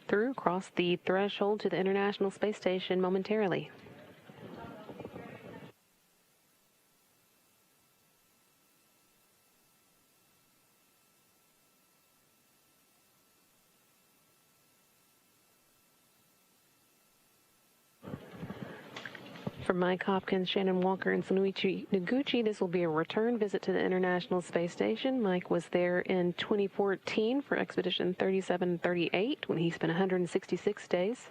through across the threshold to the International Space Station momentarily. For Mike Hopkins, Shannon Walker, and Soichi Noguchi, this will be a return visit to the International Space Station. Mike was there in 2014 for Expedition 3738 when he spent 166 days.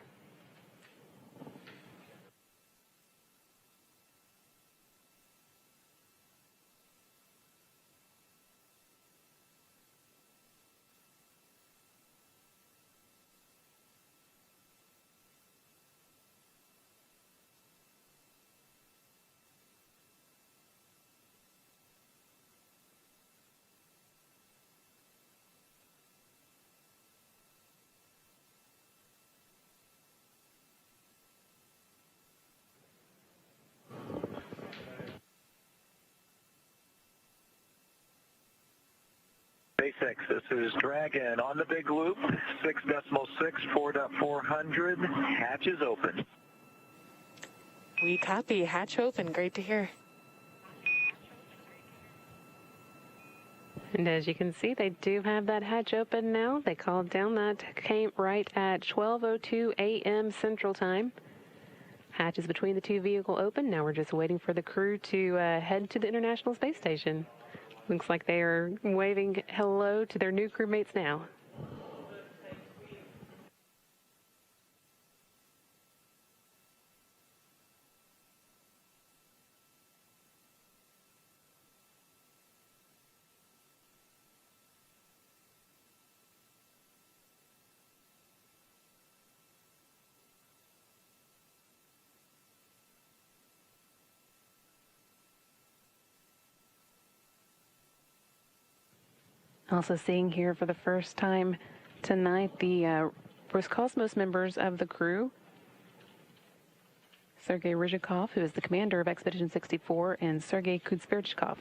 SpaceX, this is Dragon on the big loop, 6.6, 4.400, hatch is open. We copy, hatch open, great to hear. And as you can see, they do have that hatch open now. They called down. That came right at 12:02 a.m. Central Time. Hatch is between the two vehicles open. Now we're just waiting for the crew to head to the International Space Station. Looks like they are waving hello to their new crewmates now. Also seeing here for the first time tonight the Roscosmos members of the crew. Sergei Ryzhikov, who is the commander of Expedition 64, and Sergei Kudzverchkov.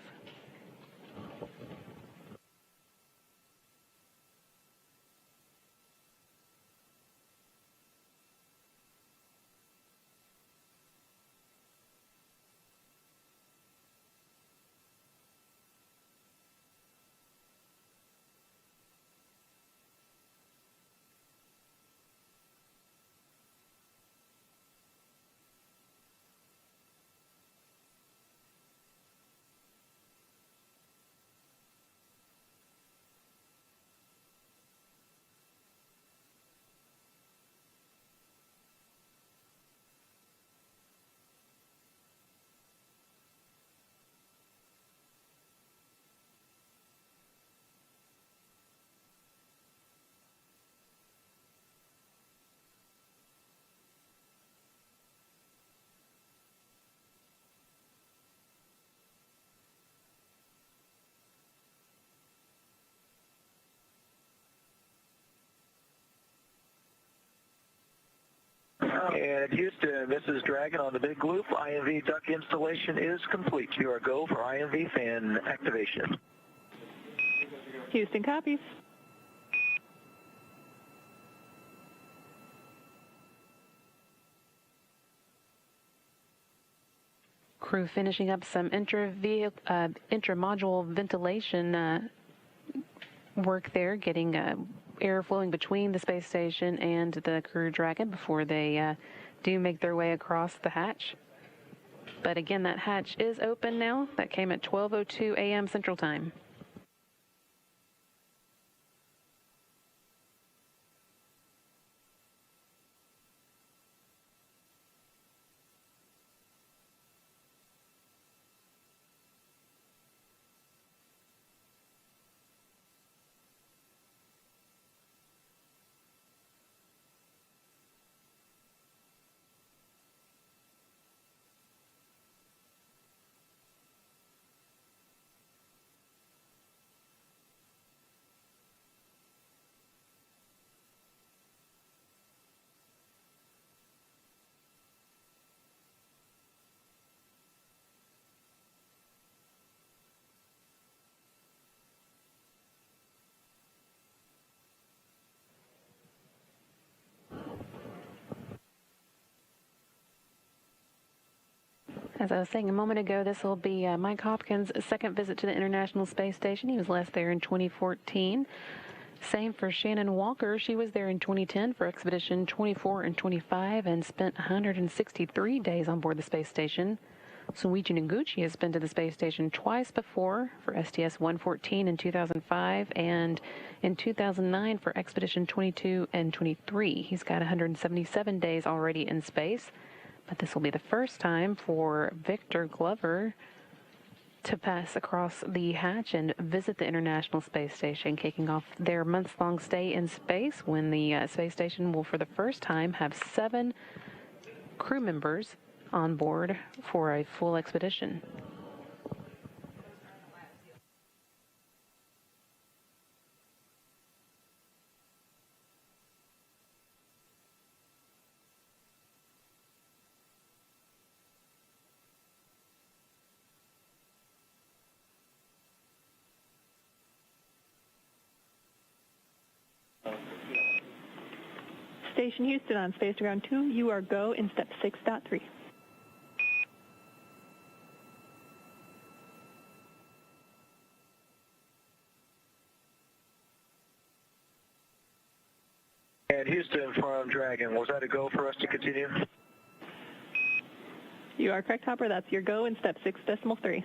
And Houston, this is Dragon on the Big Loop. IMV duct installation is complete. You are go for IMV fan activation. Houston copies. Crew finishing up some intra-module ventilation work there, getting air flowing between the space station and the Crew Dragon before they do make their way across the hatch. But again, that hatch is open now. That came at 12:02 a.m. Central Time. As I was saying a moment ago, this will be Mike Hopkins' second visit to the International Space Station. He was last there in 2014. Same for Shannon Walker. She was there in 2010 for Expedition 24 and 25 and spent 163 days on board the space station. Soichi Noguchi has been to the space station twice before for STS-114 in 2005 and in 2009 for Expedition 22 and 23. He's got 177 days already in space. But this will be the first time for Victor Glover to pass across the hatch and visit the International Space Station, kicking off their months-long stay in space when the space station will, for the first time, have 7 crew members on board for a full expedition. Station Houston on Space to Ground 2, you are go in step 6.3. And Houston from Dragon, was that a go for us to continue? You are correct, Hopper. That's your go in step 6.3.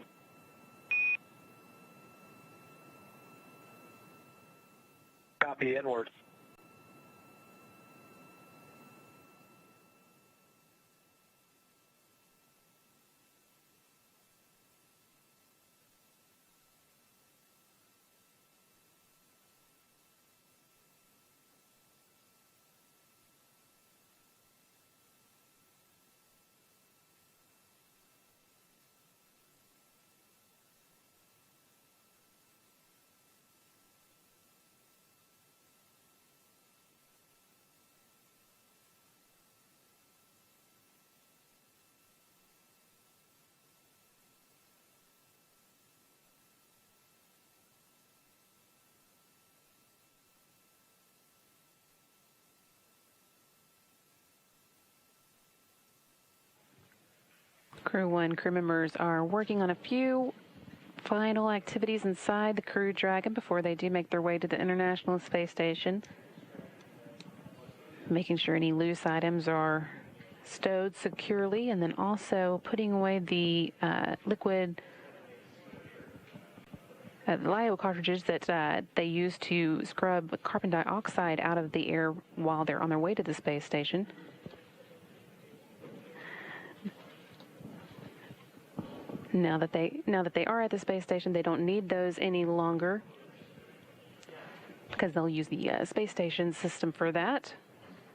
Copy, inward. Crew 1 crew members are working on a few final activities inside the Crew Dragon before they do make their way to the International Space Station. Making sure any loose items are stowed securely, and then also putting away the liquid LiO cartridges that they use to scrub carbon dioxide out of the air while they're on their way to the space station. Now that they are at the space station, they don't need those any longer because they'll use the space station system for that.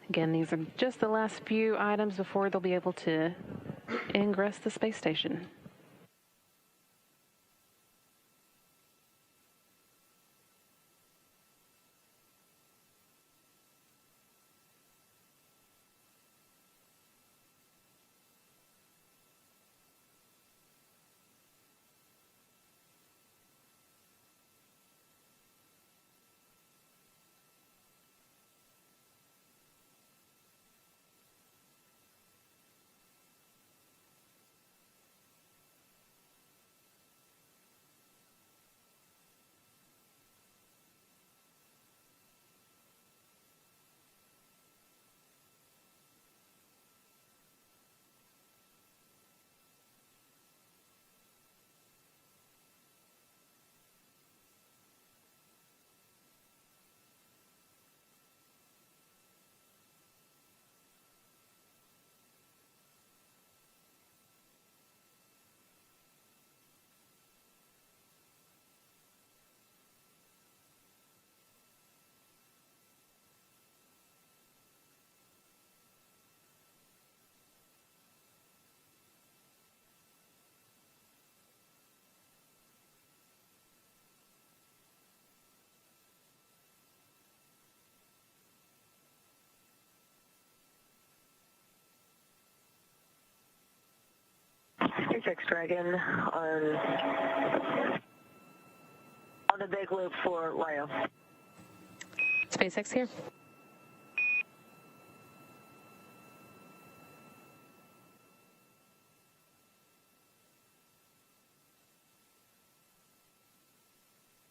Again, these are just the last few items before they'll be able to ingress the space station. SpaceX Dragon on the big loop for LiO. SpaceX here.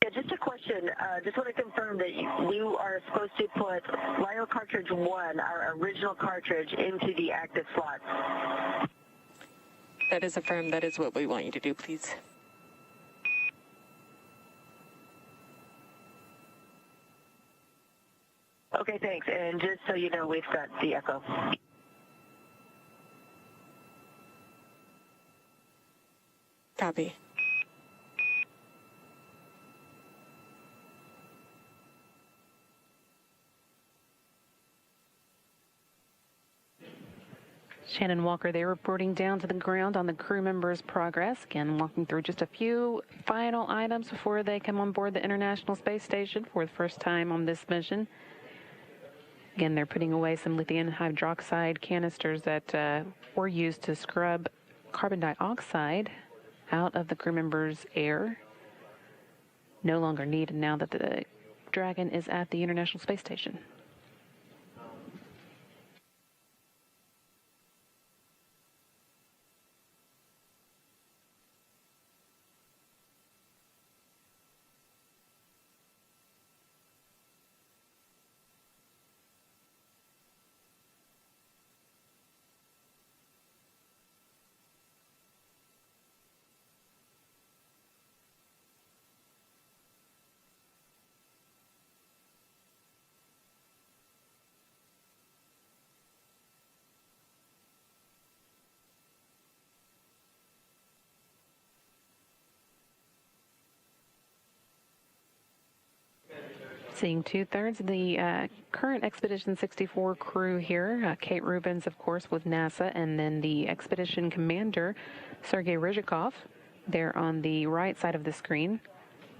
Yeah, just a question. Just want to confirm that you are supposed to put LiO cartridge 1, our original cartridge, into the active slot. That is affirmed. That is what we want you to do, please. Okay, thanks. And just so you know, we've got the echo. Copy. Shannon Walker, they're reporting down to the ground on the crew members' progress. Again, walking through just a few final items before they come on board the International Space Station for the first time on this mission. Again, they're putting away some lithium hydroxide canisters that were used to scrub carbon dioxide out of the crew members' air. No longer needed now that the Dragon is at the International Space Station. Seeing 2/3 of the current Expedition 64 crew here. Kate Rubins, of course, with NASA, and then the Expedition Commander, Sergei Ryzhikov, there on the right side of the screen.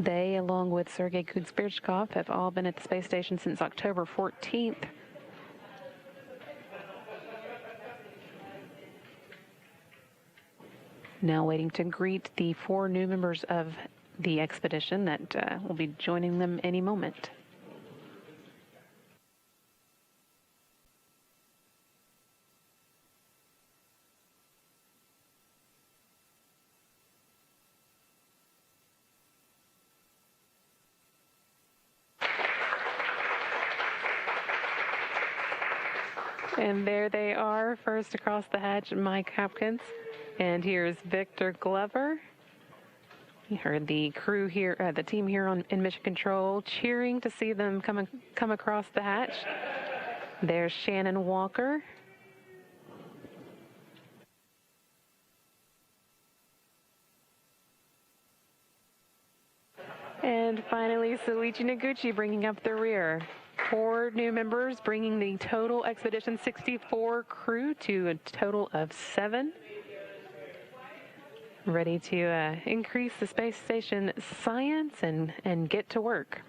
They, along with Sergei Kuzberchkov, have all been at the space station since October 14th. Now waiting to greet the 4 new members of the expedition that will be joining them any moment. And there they are, first across the hatch, Mike Hopkins. And here's Victor Glover. You heard the crew here, the team here in Mission Control cheering to see them come across the hatch. There's Shannon Walker. And finally, Soichi Noguchi bringing up the rear. 4 new members, bringing the total Expedition 64 crew to a total of 7. Ready to increase the space station science and get to work.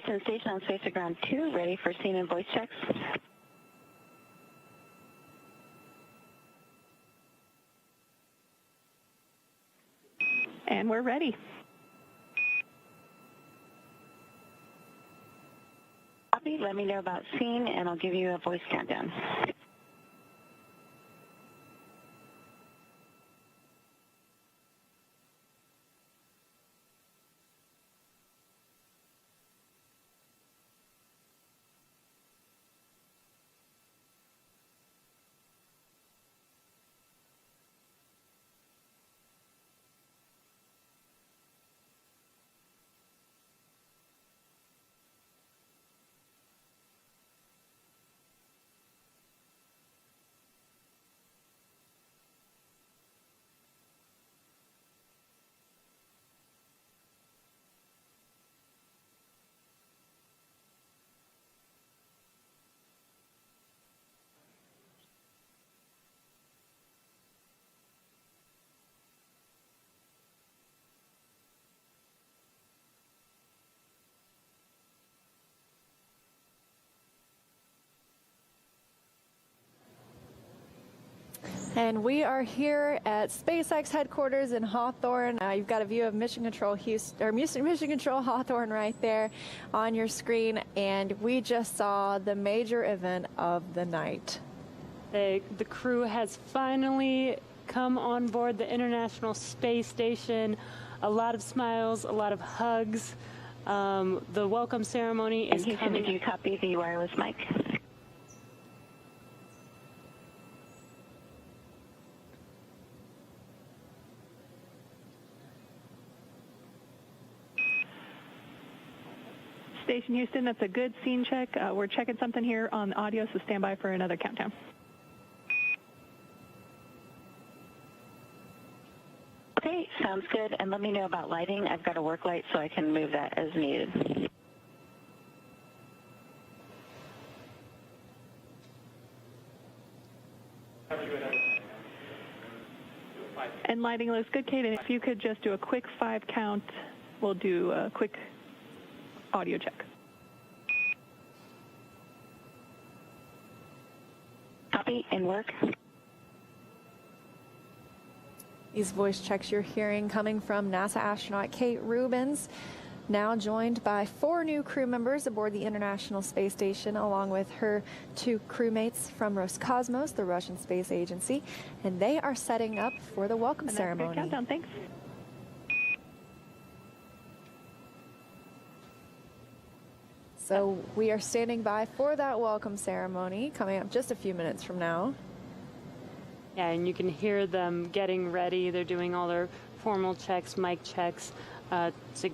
Houston Station on Space Ground 2, ready for scene and voice checks. And we're ready. Copy, let me know about scene, and I'll give you a voice countdown. And we are here at SpaceX headquarters in Hawthorne. You've got a view of Mission Control Houston, or Mission Control Hawthorne right there on your screen. And we just saw the major event of the night. The crew has finally come on board the International Space Station. A lot of smiles, a lot of hugs. The welcome ceremony is Houston, coming. did you copy the wireless mic? Station Houston, that's a good scene check. We're checking something here on audio, so stand by for another countdown. Okay, sounds good. And let me know about lighting. I've got a work light, so I can move that as needed. And lighting looks good, Kate. And if you could just do a quick 5 count, we'll do a quick audio check. Copy and work. These voice checks you're hearing coming from NASA astronaut Kate Rubins, now joined by 4 new crew members aboard the International Space Station, along with her 2 crewmates from Roscosmos, the Russian space agency, and they are setting up for the welcome ceremony. Good countdown, thanks. So we are standing by for that welcome ceremony coming up just a few minutes from now. Yeah, and you can hear them getting ready. They're doing all their formal checks, mic checks, to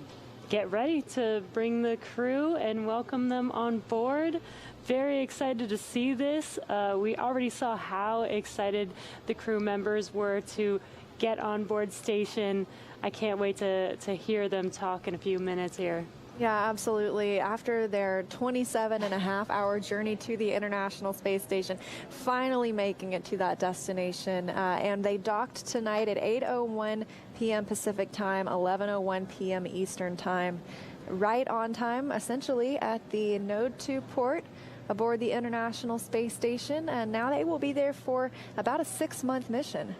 get ready to bring the crew and welcome them on board. Very excited to see this. We already saw how excited the crew members were to get on board station. I can't wait to hear them talk in a few minutes here. Yeah, absolutely. After their 27.5-hour journey to the International Space Station, finally making it to that destination. And they docked tonight at 8:01 p.m. Pacific time, 11:01 p.m. Eastern time. Right on time, essentially, at the Node 2 port aboard the International Space Station. And now they will be there for about a 6-month mission.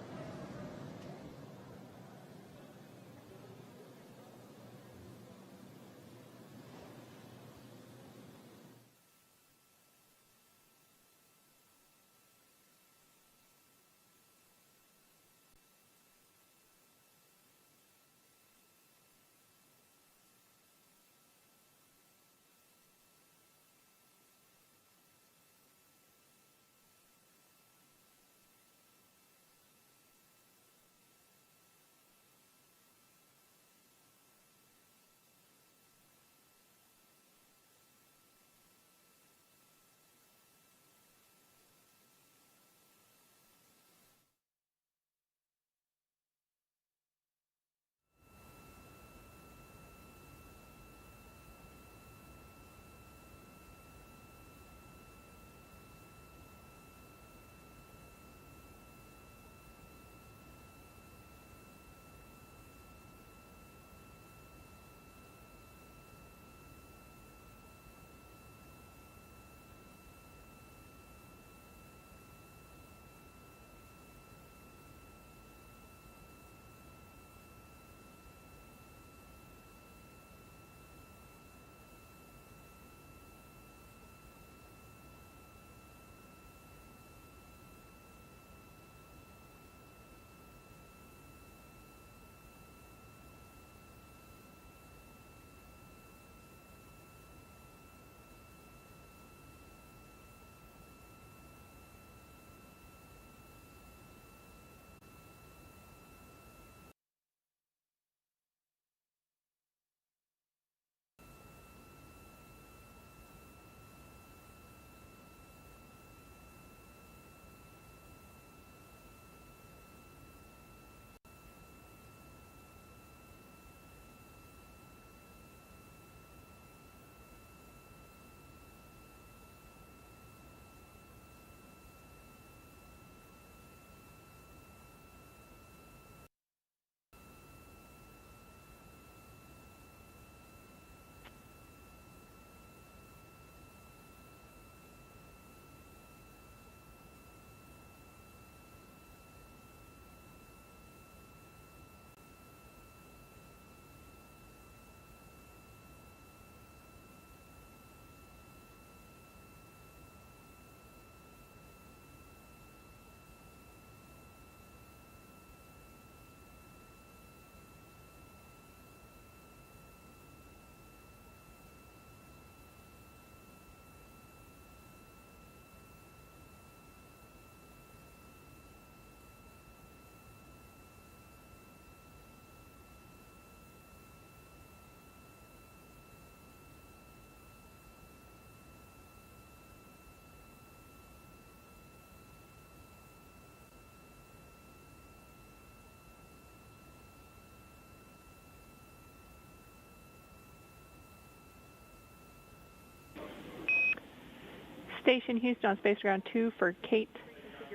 Station Houston on Space Ground 2 for Kate.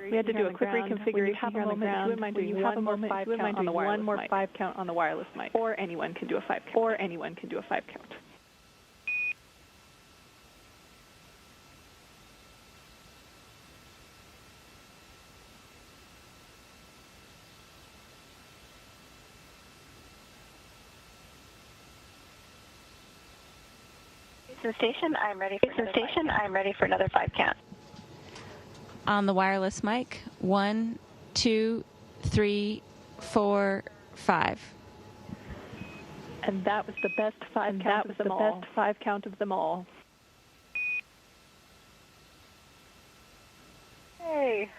We had to do a quick reconfiguration here on the ground. Would you mind doing one more 5 count on the wireless mic? Or anyone can do a 5 count. Houston Station, I'm ready for another 5 count. On the wireless mic, 1, 2, 3, 4, 5. And that was the best 5 count of them all. Hey.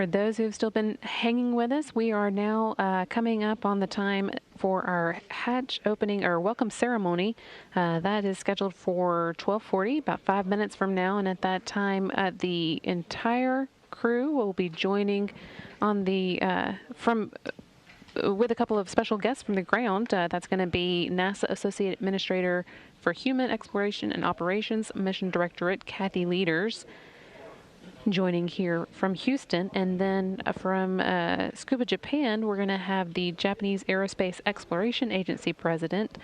For those who've still been hanging with us, we are now coming up on the time for our hatch opening or welcome ceremony. That is scheduled for 12:40, about 5 minutes from now. And at that time, the entire crew will be joining on the with a couple of special guests from the ground. That's going to be NASA Associate Administrator for Human Exploration and Operations Mission Directorate, Kathy Leaders, joining here from Houston. And then from Scuba Japan, we're going to have the Japanese Aerospace Exploration Agency President,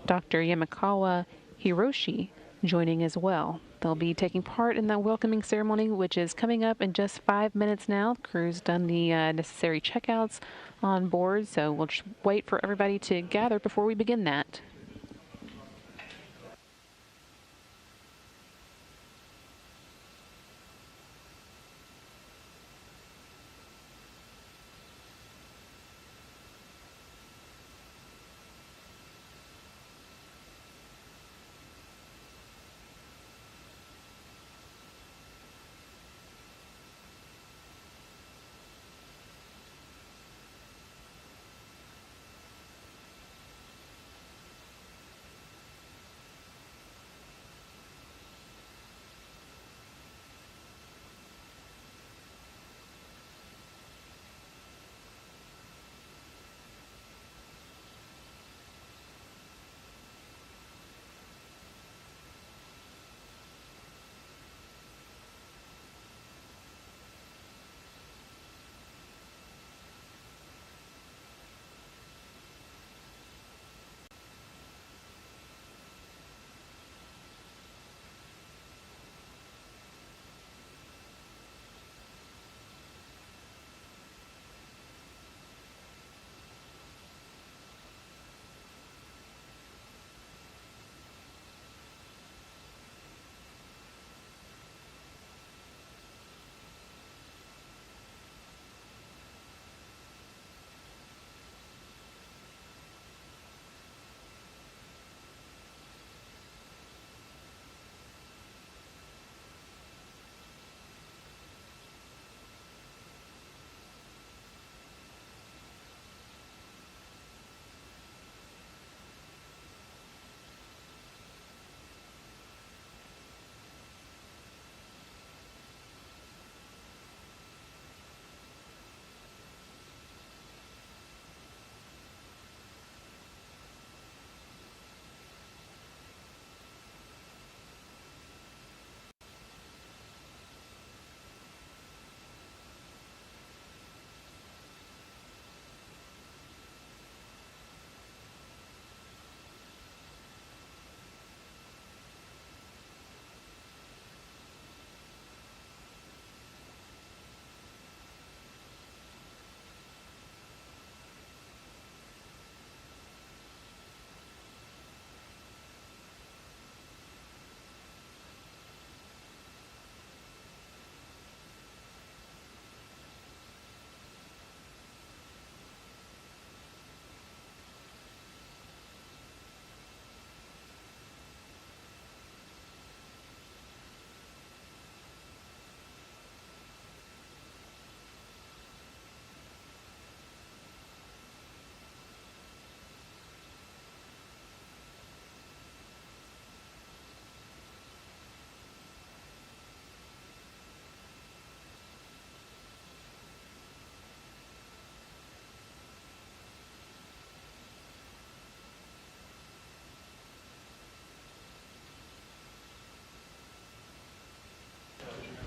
Dr. Yamakawa Hiroshi, joining as well. They'll be taking part in the welcoming ceremony, which is coming up in just 5 minutes now. The crew's done the necessary checkouts on board, so we'll just wait for everybody to gather before we begin that.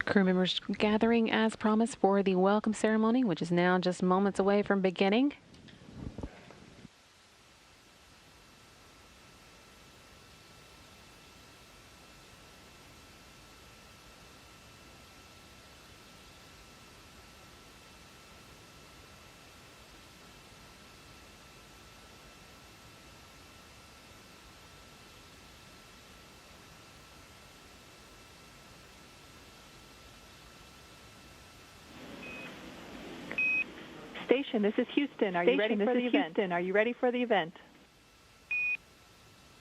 Crew members gathering as promised for the welcome ceremony, which is now just moments away from beginning. Station, this is Houston. Are you ready for the event? Houston, are you ready for the event?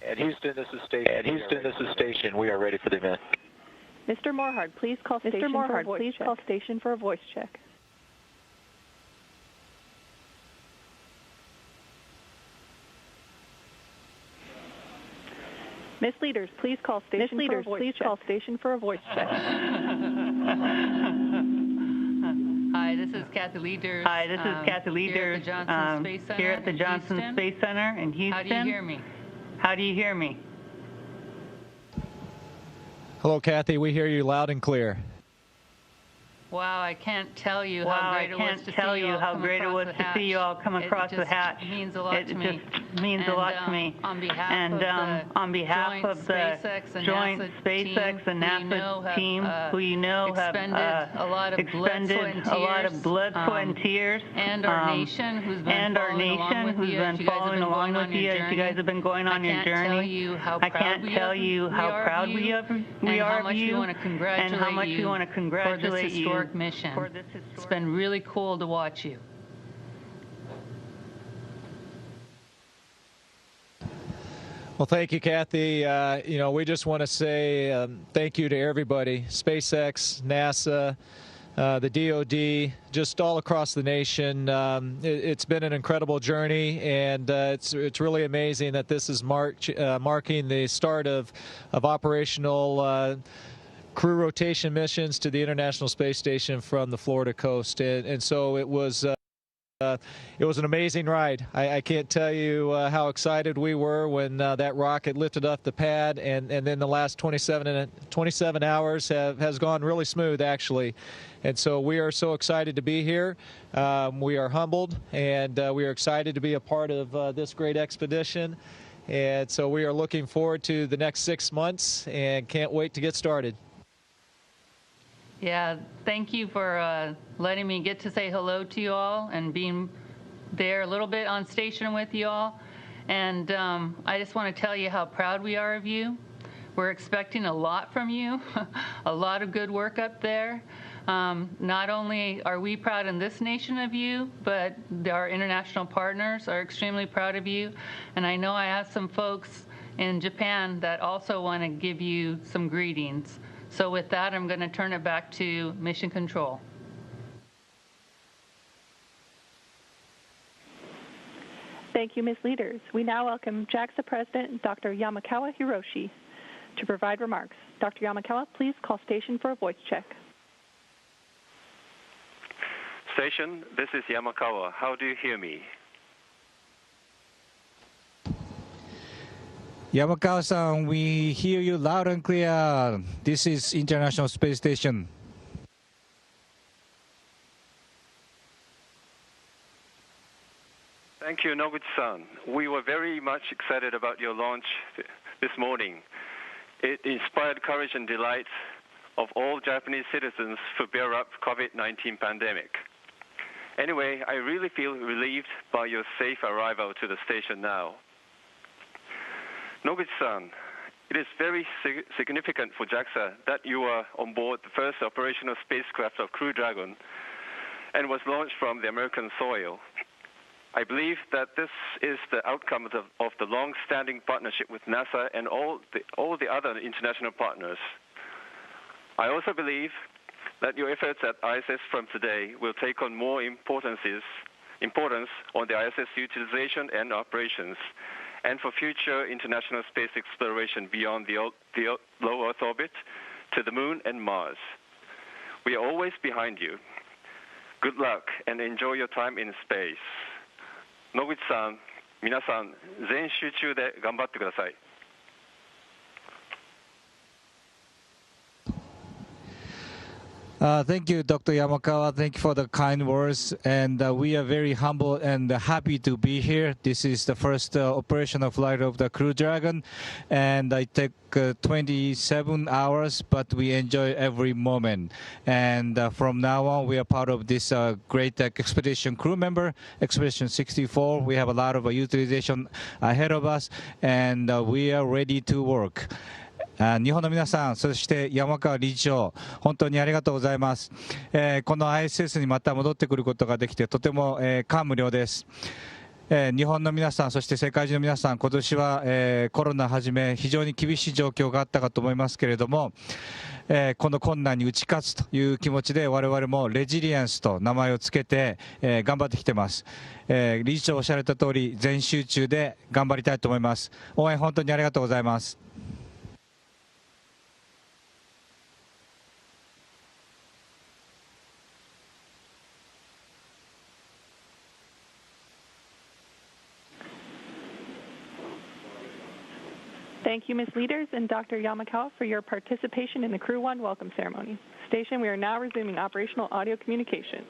At Houston, this is Station. At Houston, this is Station. We are ready for the event. Mr. Morhard, please call Station for a voice check. Miss Leaders, please call station for a voice check. Call station for a voice check. Hi, this is Kathy Leaders. Hi, this is Kathy Leaders here at the Johnson Space Center in Houston. How do you hear me? How do you hear me? Hello, Kathy. We hear you loud and clear. Wow, I can't tell you how great it was to see you all come across the hatch. It means a lot to me. It means a lot to me. On behalf of the joint SpaceX and NASA team, who you know have expended a lot of blood, sweat, and tears, and our nation, who's been following along with you as you guys have been going on your journey. I can't tell you how proud we are of you, and how much we want to congratulate you. Mission. It's been really cool to watch you. Well, thank you, Kathy. We just want to say thank you to everybody, SpaceX, NASA, the DoD, just all across the nation. It's been an incredible journey, and it's really amazing that this is marking the start of operational crew rotation missions to the International Space Station from the Florida coast, and so it was an amazing ride. I can't tell you how excited we were when that rocket lifted off the pad, and then the last 27 hours has gone really smooth, actually. And so we are so excited to be here. We are humbled, and we are excited to be a part of this great expedition. And so we are looking forward to the next 6 months and can't wait to get started. Yeah, thank you for letting me get to say hello to you all and being there a little bit on station with you all. And I just want to tell you how proud we are of you. We're expecting a lot from you, a lot of good work up there. Not only are we proud in this nation of you, but our international partners are extremely proud of you. And I know I have some folks in Japan that also want to give you some greetings. So with that, I'm going to turn it back to Mission Control. Thank you, Ms. Leaders. We now welcome JAXA President Dr. Yamakawa Hiroshi to provide remarks. Dr. Yamakawa, please call station for a voice check. Station, this is Yamakawa. How do you hear me? Yamakawa-san, we hear you loud and clear. This is International Space Station. Thank you, Noguchi-san. We were very much excited about your launch this morning. It inspired courage and delight of all Japanese citizens who bear up COVID-19 pandemic. Anyway, I really feel relieved by your safe arrival to the station now. Noguchi-san, it is very significant for JAXA that you are on board the first operational spacecraft of Crew Dragon and was launched from the American soil. I believe that this is the outcome of the long-standing partnership with NASA and all the other international partners. I also believe that your efforts at ISS from today will take on more importance on the ISS utilization and operations, and for future international space exploration beyond the low Earth orbit to the Moon and Mars. We are always behind you. Good luck and enjoy your time in space. 野口さん、皆さん、全集中で頑張ってください。Thank you, Dr. Yamakawa. Thank you for the kind words. And we are very humble and happy to be here. This is the first operational flight of the Crew Dragon. And I take 27 hours, but we enjoy every moment. And from now on, we are part of this great expedition crew member, Expedition 64. We have a lot of utilization ahead of us, and we are ready to work. 日本の皆さん、そして山川理事長、本当にありがとうございます。この ISS にまた戻ってくることができてとても感無量です。日本の皆さん、そして世界中の皆さん、今年はコロナはじめ非常に厳しい状況があったかと思いますけれども、この困難に打ち勝つという気持ちで我々もレジリエンスと名前をつけて頑張ってきてます。理事長おっしゃられた通り全集中で頑張りたいと思います。応援本当にありがとうございます。Thank you, Ms. Leaders and Dr. Yamakawa, for your participation in the Crew 1 welcome ceremony. Station, we are now resuming operational audio communication.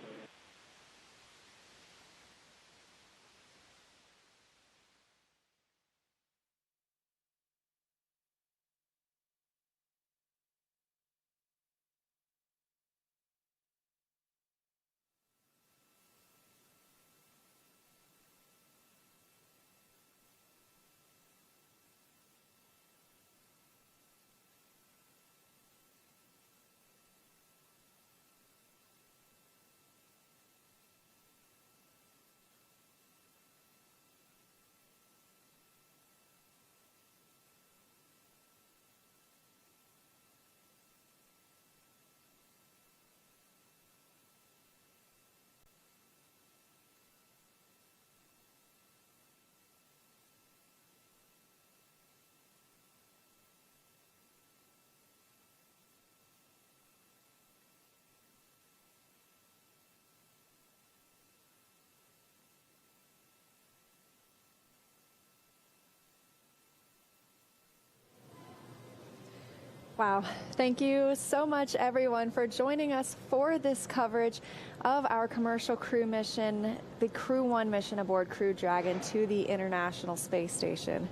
Wow. Thank you so much, everyone, for joining us for this coverage of our commercial crew mission, the Crew 1 mission aboard Crew Dragon to the International Space Station.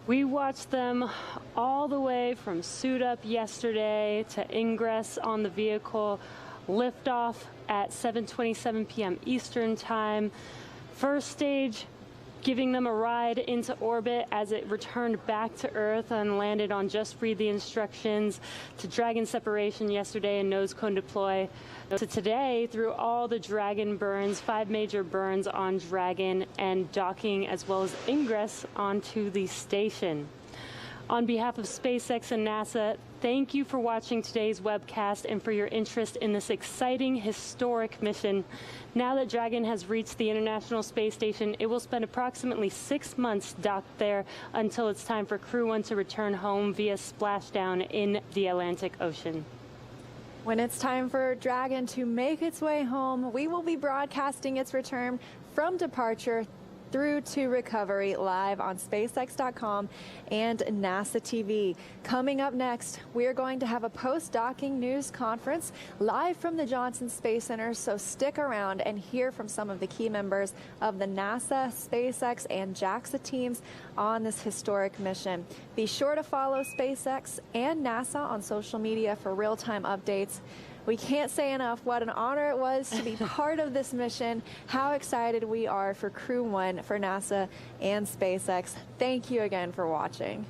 We watched them all the way from suit up yesterday to ingress on the vehicle, liftoff at 7:27 p.m. Eastern Time. First stage, giving them a ride into orbit as it returned back to Earth and landed on Just Read the Instructions, to Dragon separation yesterday and nose cone deploy, to today through all the Dragon burns, 5 major burns on Dragon, and docking as well as ingress onto the station. On behalf of SpaceX and NASA, thank you for watching today's webcast and for your interest in this exciting, historic mission. Now that Dragon has reached the International Space Station, it will spend approximately 6 months docked there until it's time for Crew 1 to return home via splashdown in the Atlantic Ocean. When it's time for Dragon to make its way home, we will be broadcasting its return from departure through to recovery live on SpaceX.com and NASA TV. Coming up next, we are going to have a post-docking news conference live from the Johnson Space Center, so stick around and hear from some of the key members of the NASA, SpaceX, and JAXA teams on this historic mission. Be sure to follow SpaceX and NASA on social media for real-time updates. We can't say enough what an honor it was to be part of this mission, how excited we are for Crew 1, for NASA and SpaceX. Thank you again for watching.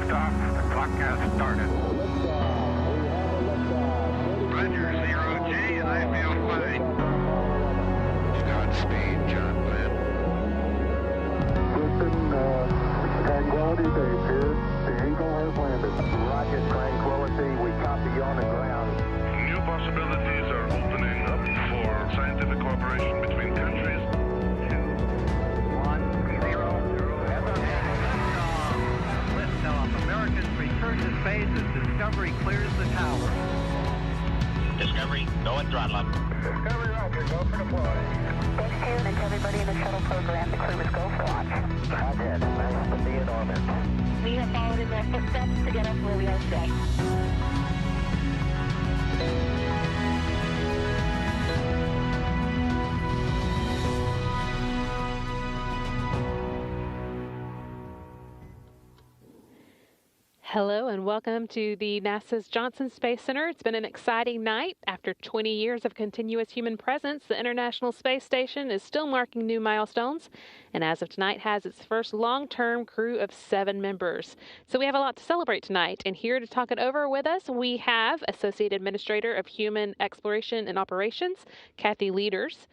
liftoff. The clock has started. Roger, 0G, and I feel fine. Godspeed, John Glenn. Tranquility Base here. The Eagle has landed. Roger, Tranquility. We copy you on the ground. New possibilities are opening up for scientific cooperation between countries. 1-0. Liftoff. Americans return to space as Discovery clears the tower. Discovery, go and throttle up. Discovery, Roger. Go for deploy. Thanks to everybody in the shuttle program. The crew is go for launch. Roger. Nice to be in orbit. We have followed in their footsteps to get us where we are today. Hello and welcome to the NASA's Johnson Space Center. It's been an exciting night. After 20 years of continuous human presence, the International Space Station is still marking new milestones, and as of tonight has its first long-term crew of 7 members. So we have a lot to celebrate tonight, and here to talk it over with us, we have Associate Administrator of Human Exploration and Operations, Kathy Leaders,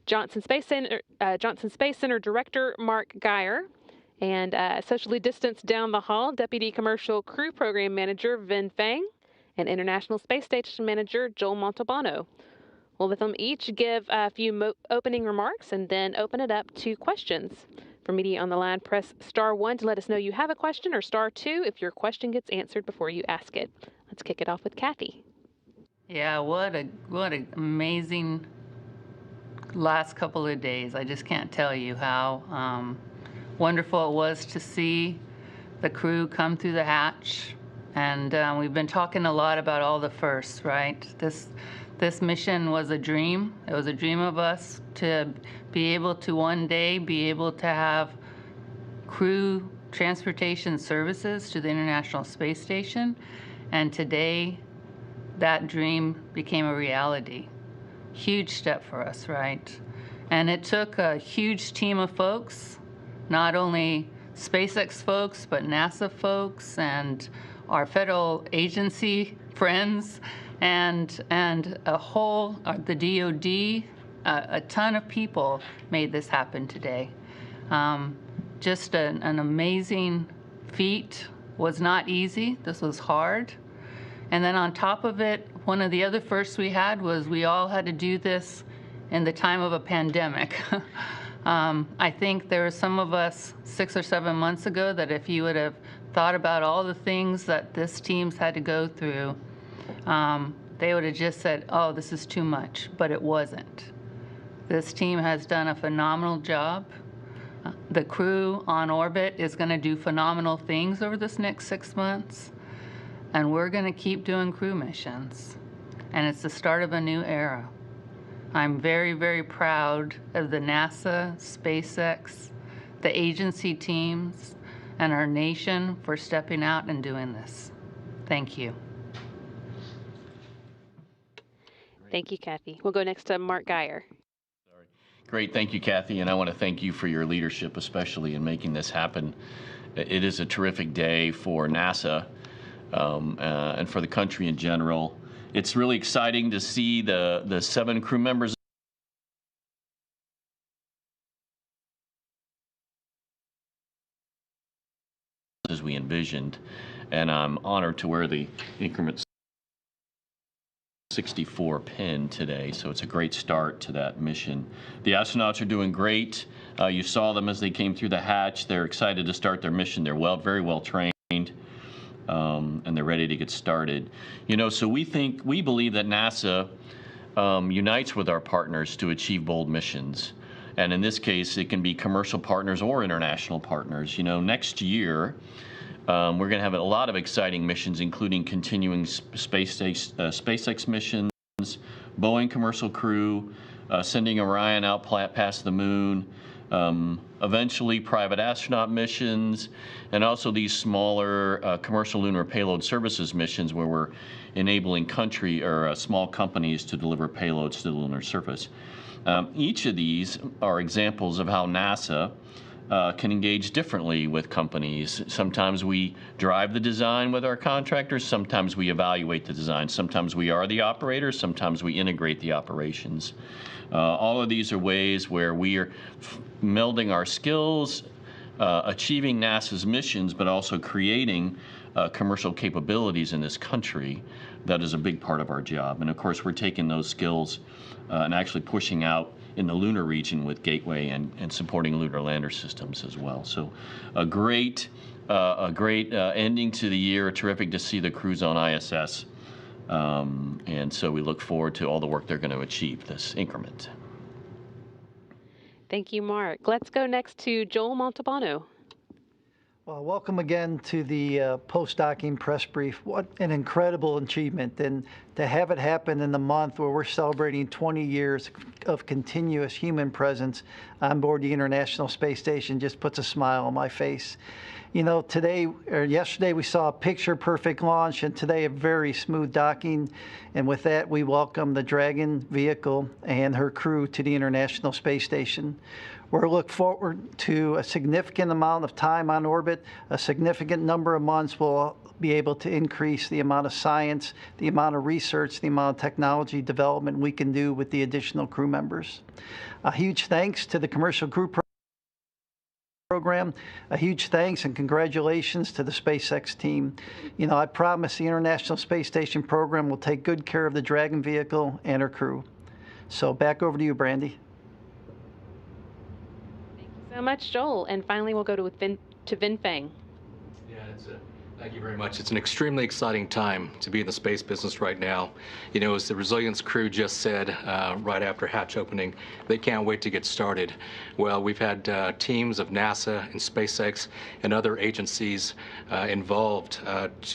Johnson Space Center Director Mark Geyer, and socially distanced down the hall, Deputy Commercial Crew Program Manager Vin Fang, and International Space Station Manager Joel Montalbano. We'll let them each give a few opening remarks and then open it up to questions. For media on the line, press *1 to let us know you have a question, or *2 if your question gets answered before you ask it. Let's kick it off with Kathy. Yeah, what a amazing last couple of days. I just can't tell you how wonderful it was to see the crew come through the hatch. And we've been talking a lot about all the firsts, right? This mission was a dream. It was a dream of us to be able to one day be able to have crew transportation services to the International Space Station. And today, that dream became a reality. Huge step for us, right? And it took a huge team of folks, not only SpaceX folks, but NASA folks and our federal agency friends and a whole, the DOD, a ton of people made this happen today. Just an amazing feat. Was not easy. This was hard. And then on top of it, one of the other firsts we had was we all had to do this in the time of a pandemic. I think there were some of us 6 or 7 months ago that if you would have thought about all the things that this team's had to go through, they would have just said, oh, this is too much, but it wasn't. This team has done a phenomenal job. The crew on orbit is going to do phenomenal things over this next 6 months, and we're going to keep doing crew missions, and it's the start of a new era. I'm very, very proud of the NASA, SpaceX, the agency teams, and our nation for stepping out and doing this. Thank you. Thank you, Kathy. We'll go next to Mark Geyer. Great. Thank you, Kathy. And I want to thank you for your leadership, especially in making this happen. It is a terrific day for NASA and for the country in general. It's really exciting to see the 7 crew members as we envisioned, and I'm honored to wear the increment 64 pin today, so it's a great start to that mission. The astronauts are doing great. You saw them as they came through the hatch. They're excited to start their mission. They're very well trained. And they're ready to get started. You know, so we believe that NASA unites with our partners to achieve bold missions. And in this case, it can be commercial partners or international partners. You know, next year, we're going to have a lot of exciting missions, including continuing SpaceX missions, Boeing commercial crew, sending Orion out past the moon, eventually private astronaut missions, and also these smaller commercial lunar payload services missions where we're enabling small companies to deliver payloads to the lunar surface. Each of these are examples of how NASA can engage differently with companies. Sometimes we drive the design with our contractors, sometimes we evaluate the design, sometimes we are the operators, sometimes we integrate the operations. All of these are ways where we are melding our skills, achieving NASA's missions, but also creating commercial capabilities in this country. That is a big part of our job. And of course, we're taking those skills and actually pushing out in the lunar region with Gateway and supporting lunar lander systems as well. So a great ending to the year. Terrific to see the crews on ISS. And so we look forward to all the work they're going to achieve this increment. Thank you, Mark. Let's go next to Joel Montalbano. Well, welcome again to the post-docking press brief. What an incredible achievement. And to have it happen in the month where we're celebrating 20 years of continuous human presence on board the International Space Station just puts a smile on my face. You know, yesterday we saw a picture-perfect launch, and today a very smooth docking. And with that, we welcome the Dragon vehicle and her crew to the International Space Station. We're looking forward to a significant amount of time on orbit. A significant number of months will be able to increase the amount of science, the amount of research, the amount of technology development we can do with the additional crew members. A huge thanks to the Commercial Crew Program. A huge thanks and congratulations to the SpaceX team. You know, I promise the International Space Station program will take good care of the Dragon vehicle and her crew. So back over to you, Brandy. So much, Joel. And finally, we'll go to Vin Fang. Yeah, thank you very much. It's an extremely exciting time to be in the space business right now. You know, as the Resilience crew just said right after hatch opening, they can't wait to get started. Well, we've had teams of NASA and SpaceX and other agencies involved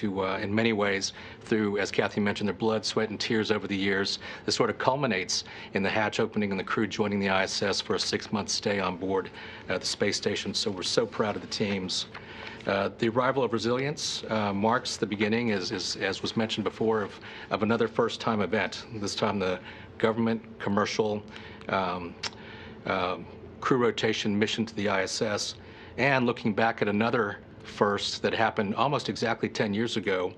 in many ways through, as Kathy mentioned, their blood, sweat, and tears over the years. This sort of culminates in the hatch opening and the crew joining the ISS for a 6-month stay on board the space station. So we're so proud of the teams. The arrival of Resilience marks the beginning, as was mentioned before, of another first-time event. This time the government commercial crew rotation mission to the ISS, and looking back at another first that happened almost exactly 10 years ago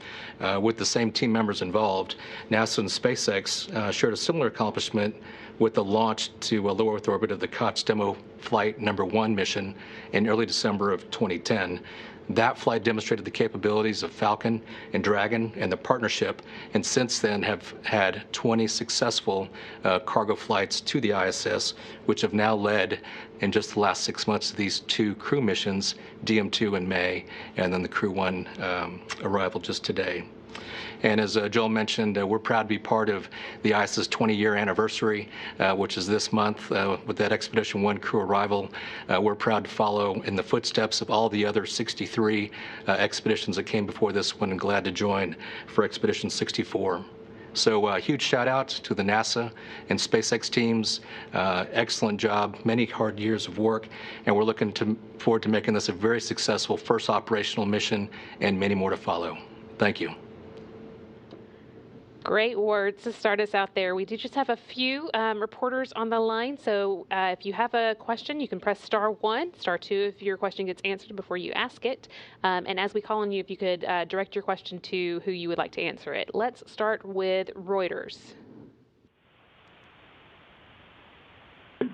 with the same team members involved. NASA and SpaceX shared a similar accomplishment with the launch to a low Earth orbit of the COTS Demo Flight No. 1 mission in early December of 2010. That flight demonstrated the capabilities of Falcon and Dragon and the partnership, and since then have had 20 successful cargo flights to the ISS, which have now led in just the last 6 months to these 2 crew missions, DM2 in May, and then the Crew 1 arrival just today. And as Joel mentioned, we're proud to be part of the ISS 20-year anniversary, which is this month with that Expedition 1 crew arrival. We're proud to follow in the footsteps of all the other 63 expeditions that came before this one, and glad to join for Expedition 64. So a huge shout out to the NASA and SpaceX teams. Excellent job, many hard years of work, and we're looking forward to making this a very successful first operational mission and many more to follow. Thank you. Great words to start us out there. We do just have a few reporters on the line, so if you have a question, you can press *1, *2 if your question gets answered before you ask it. And as we call on you, if you could direct your question to who you would like to answer it. Let's start with Reuters.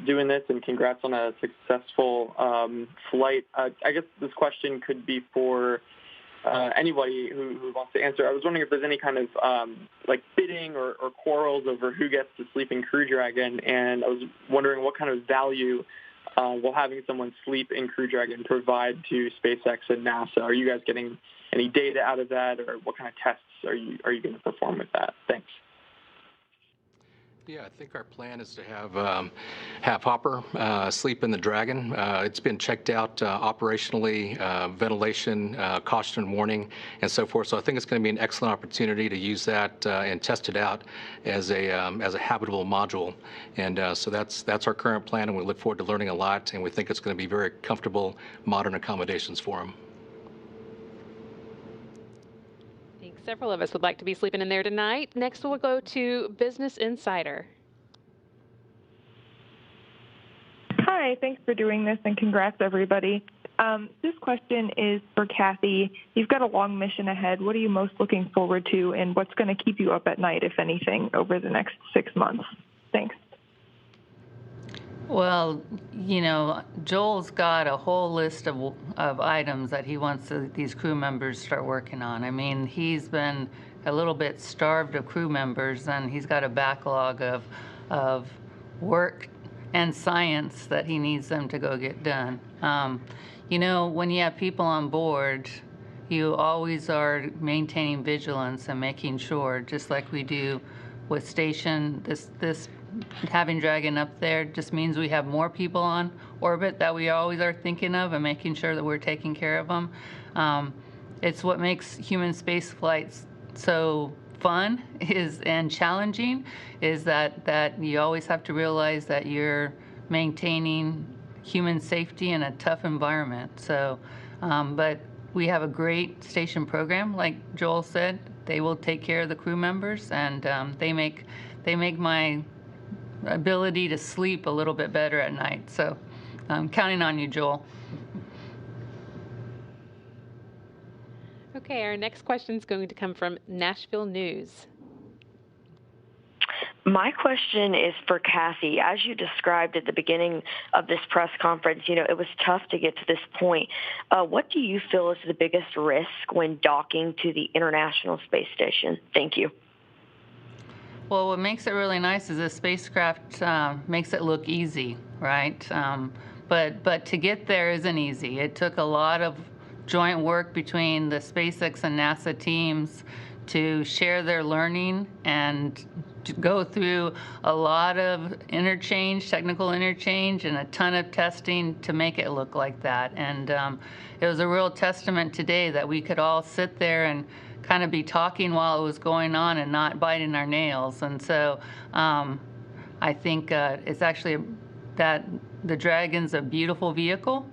Doing this, and congrats on a successful flight. I guess this question could be for anybody who wants to answer. I was wondering if there's any kind of bidding or quarrels over who gets to sleep in Crew Dragon, and I was wondering what kind of value will having someone sleep in Crew Dragon provide to SpaceX and NASA. Are you guys getting any data out of that, or what kind of tests are you going to perform with that? Thanks. Yeah, I think our plan is to have Hopper sleep in the Dragon. It's been checked out operationally, ventilation, caution and warning, and so forth. So I think it's going to be an excellent opportunity to use that and test it out as a habitable module. And so that's our current plan, and we look forward to learning a lot. And we think it's going to be very comfortable, modern accommodations for them. Several of us would like to be sleeping in there tonight. Next, we'll go to Business Insider. Hi, Hi, thanks for doing this, and congrats, everybody. This question is for Kathy. You've got a long mission ahead. What are you most looking forward to, and what's going to keep you up at night, if anything, over the next 6 months? Thanks. Well, you know, Joel's got a whole list of items that he wants these crew members to start working on. I mean, he's been a little bit starved of crew members, and he's got a backlog of work and science that he needs them to go get done. You know, when you have people on board, you always are maintaining vigilance and making sure, just like we do with station, this having Dragon up there just means we have more people on orbit that we always are thinking of and making sure that we're taking care of them. It's what makes human space flights so fun and challenging is that you always have to realize that you're maintaining human safety in a tough environment. So, but we have a great station program, like Joel said. They will take care of the crew members, and they make my ability to sleep a little bit better at night. So I'm counting on you, Joel. Okay, our next question is going to come from Nashville News. My question is for Kathy. As you described at the beginning of this press conference, you know, it was tough to get to this point. What do you feel is the biggest risk when docking to the International Space Station? Thank you. Well, what makes it really nice is the spacecraft makes it look easy, right? But to get there isn't easy. It took a lot of joint work between the SpaceX and NASA teams to share their learning and to go through a lot of interchange, technical interchange, and a ton of testing to make it look like that. And it was a real testament today that we could all sit there and kind of be talking while it was going on and not biting our nails. And so I think it's actually that the Dragon's a beautiful vehicle,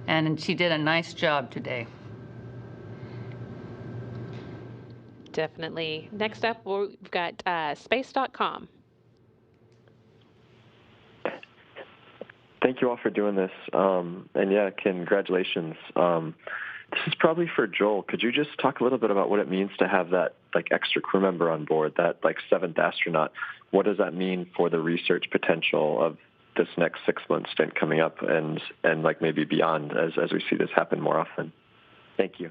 and she did a nice job today. Definitely. Next up, we've got space.com. Thank you all for doing this. And yeah, congratulations. This is probably for Joel. Could you just talk a little bit about what it means to have that extra crew member on board, that seventh astronaut? What does that mean for the research potential of this next 6-month stint coming up and maybe beyond as we see this happen more often? Thank you.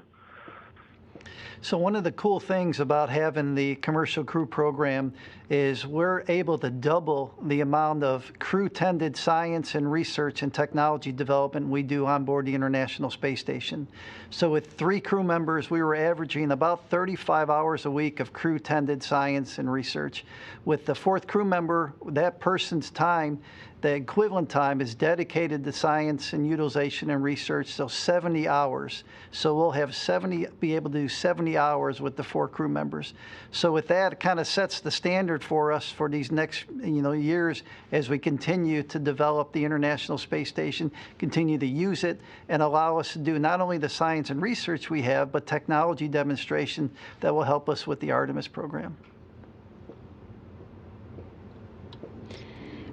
So one of the cool things about having the commercial crew program is we're able to double the amount of crew-tended science and research and technology development we do on board the International Space Station. So with 3 crew members, we were averaging about 35 hours a week of crew-tended science and research. With the 4th crew member, that person's time, the equivalent time, is dedicated to science and utilization and research, so 70 hours. So we'll have be able to do 70 hours with the 4 crew members. So with that, it kind of sets the standard for us for these next years as we continue to develop the International Space Station, continue to use it, and allow us to do not only the science and research we have, but technology demonstration that will help us with the Artemis program.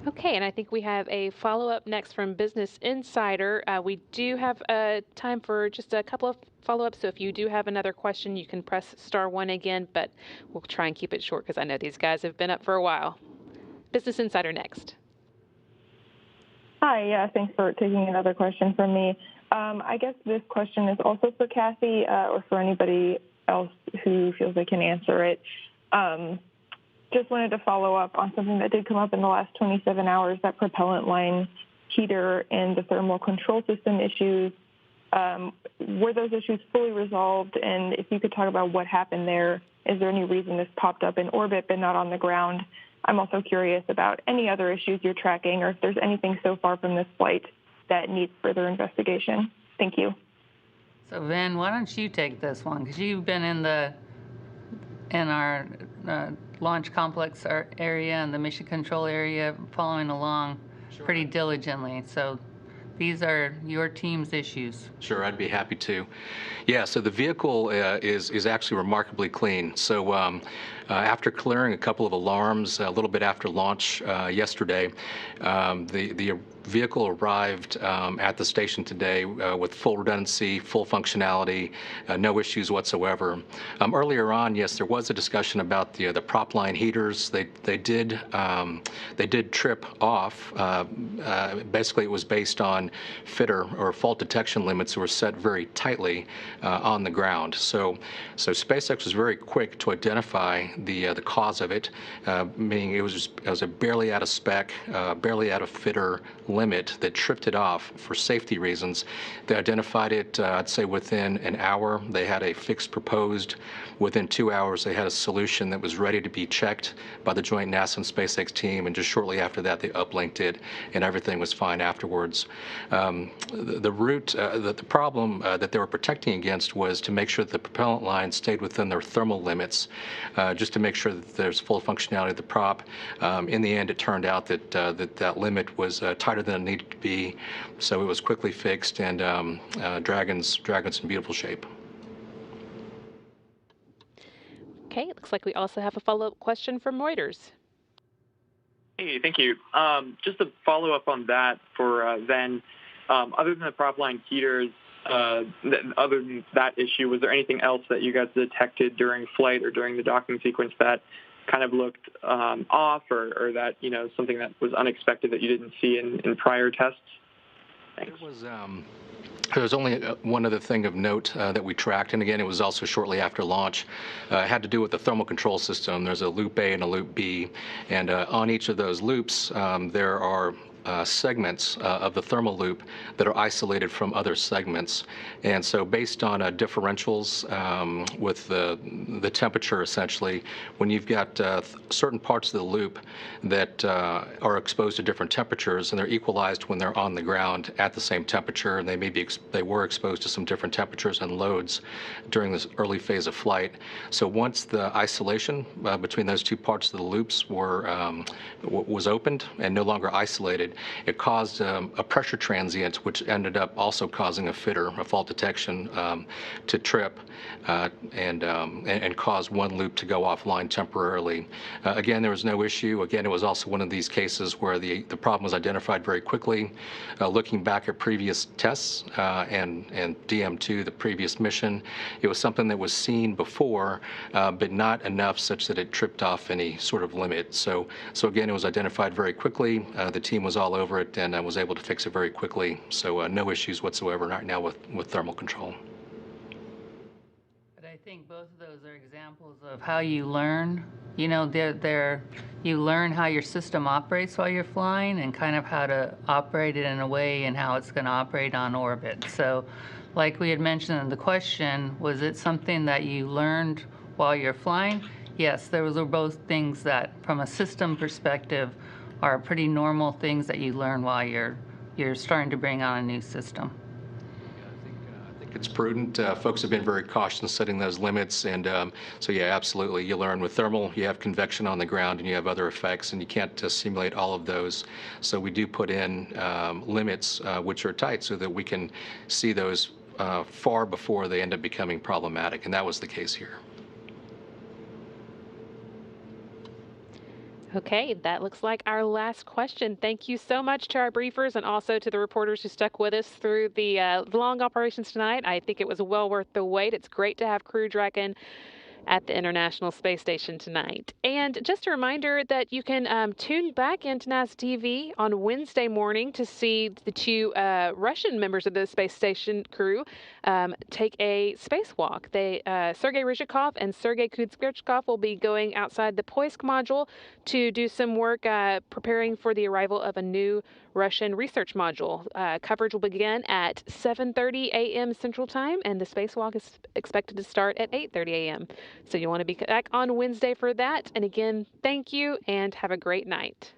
Okay, and I think we have a follow-up next from Business Insider. We do have time for just a couple of follow-ups, so if you do have another question, you can press *1 again, but we'll try and keep it short because I know these guys have been up for a while. Business Insider next. Hi, yeah, thanks for taking another question from me. I guess this question is also for Kathy or for anybody else who feels they can answer it. Just wanted to follow up on something that did come up in the last 27 hours, that propellant line heater and the thermal control system issues. Were those issues fully resolved? And if you could talk about what happened there, is there any reason this popped up in orbit but not on the ground? I'm also curious about any other issues you're tracking or if there's anything so far from this flight that needs further investigation. Thank you. So, Vin, why don't you take this one? Because you've been in our launch complex area and the mission control area following along pretty diligently. So these are your team's issues. Sure, I'd be happy to. Yeah, so the vehicle is actually remarkably clean. So After clearing a couple of alarms a little bit after launch yesterday, the vehicle arrived at the station today with full redundancy, full functionality, no issues whatsoever. Earlier on, yes, there was a discussion about the prop line heaters. They did trip off. Basically, it was based on fitter or fault detection limits that were set very tightly on the ground. So SpaceX was very quick to identify the cause of it, meaning it was a barely out of spec, barely out of fitter limit that tripped it off for safety reasons. They identified it, I'd say, within an hour. They had a fix proposed. Within 2 hours, they had a solution that was ready to be checked by the joint NASA and SpaceX team, and just shortly after that, they uplinked it, and everything was fine afterwards. The problem that they were protecting against was to make sure that the propellant line stayed within their thermal limits, just to make sure that there's full functionality of the prop. In the end, it turned out that that limit was tighter than it needed to be, so it was quickly fixed, and Dragon's in beautiful shape. Okay, it looks like we also have a follow-up question from Reuters. Hey, thank you. Just to follow up on that for then, other than the prop line heaters, other than that issue, was there anything else that you guys detected during flight or during the docking sequence that kind of looked off, or that, something that was unexpected that you didn't see in prior tests? Thanks. There was only one other thing of note that we tracked, and again, it was also shortly after launch. It had to do with the thermal control system. There's a loop A and a loop B, and on each of those loops, there are segments of the thermal loop that are isolated from other segments. And so based on differentials with the temperature, essentially, when you've got certain parts of the loop that are exposed to different temperatures, and they're equalized when they're on the ground at the same temperature, and they were exposed to some different temperatures and loads during this early phase of flight. So once the isolation between those two parts of the loops was opened and no longer isolated, it caused a pressure transient, which ended up also causing a fault detection, to trip and cause one loop to go offline temporarily. Again, there was no issue. Again, it was also one of these cases where the problem was identified very quickly. Looking back at previous tests and DM2, the previous mission, it was something that was seen before, but not enough such that it tripped off any sort of limit. So again, it was identified very quickly. The team was all over it and was able to fix it very quickly. So no issues whatsoever right now with thermal control. But I think both of those are examples of how you learn. You learn how your system operates while you're flying, and kind of how to operate it in a way and how it's going to operate on orbit. So like we had mentioned in the question, was it something that you learned while you're flying? Yes, those are both things that, from a system perspective, are pretty normal things that you learn while you're starting to bring on a new system. I think it's prudent. Folks have been very cautious in setting those limits, and so yeah, absolutely. You learn with thermal, you have convection on the ground, and you have other effects, and you can't simulate all of those. So we do put in limits which are tight so that we can see those far before they end up becoming problematic, and that was the case here. Okay, that looks like our last question. Thank you so much to our briefers and also to the reporters who stuck with us through the long operations tonight. I think it was well worth the wait. It's great to have Crew Dragon at the International Space Station tonight. And just a reminder that you can tune back into NASA TV on Wednesday morning to see the two Russian members of the space station crew take a spacewalk. Sergei Ryzhikov and Sergei Kuznetsov will be going outside the Poisk module to do some work preparing for the arrival of a new Russian research module. Coverage will begin at 7:30 a.m. Central Time, and the spacewalk is expected to start at 8:30 a.m. So you want to be back on Wednesday for that. And again, thank you and have a great night.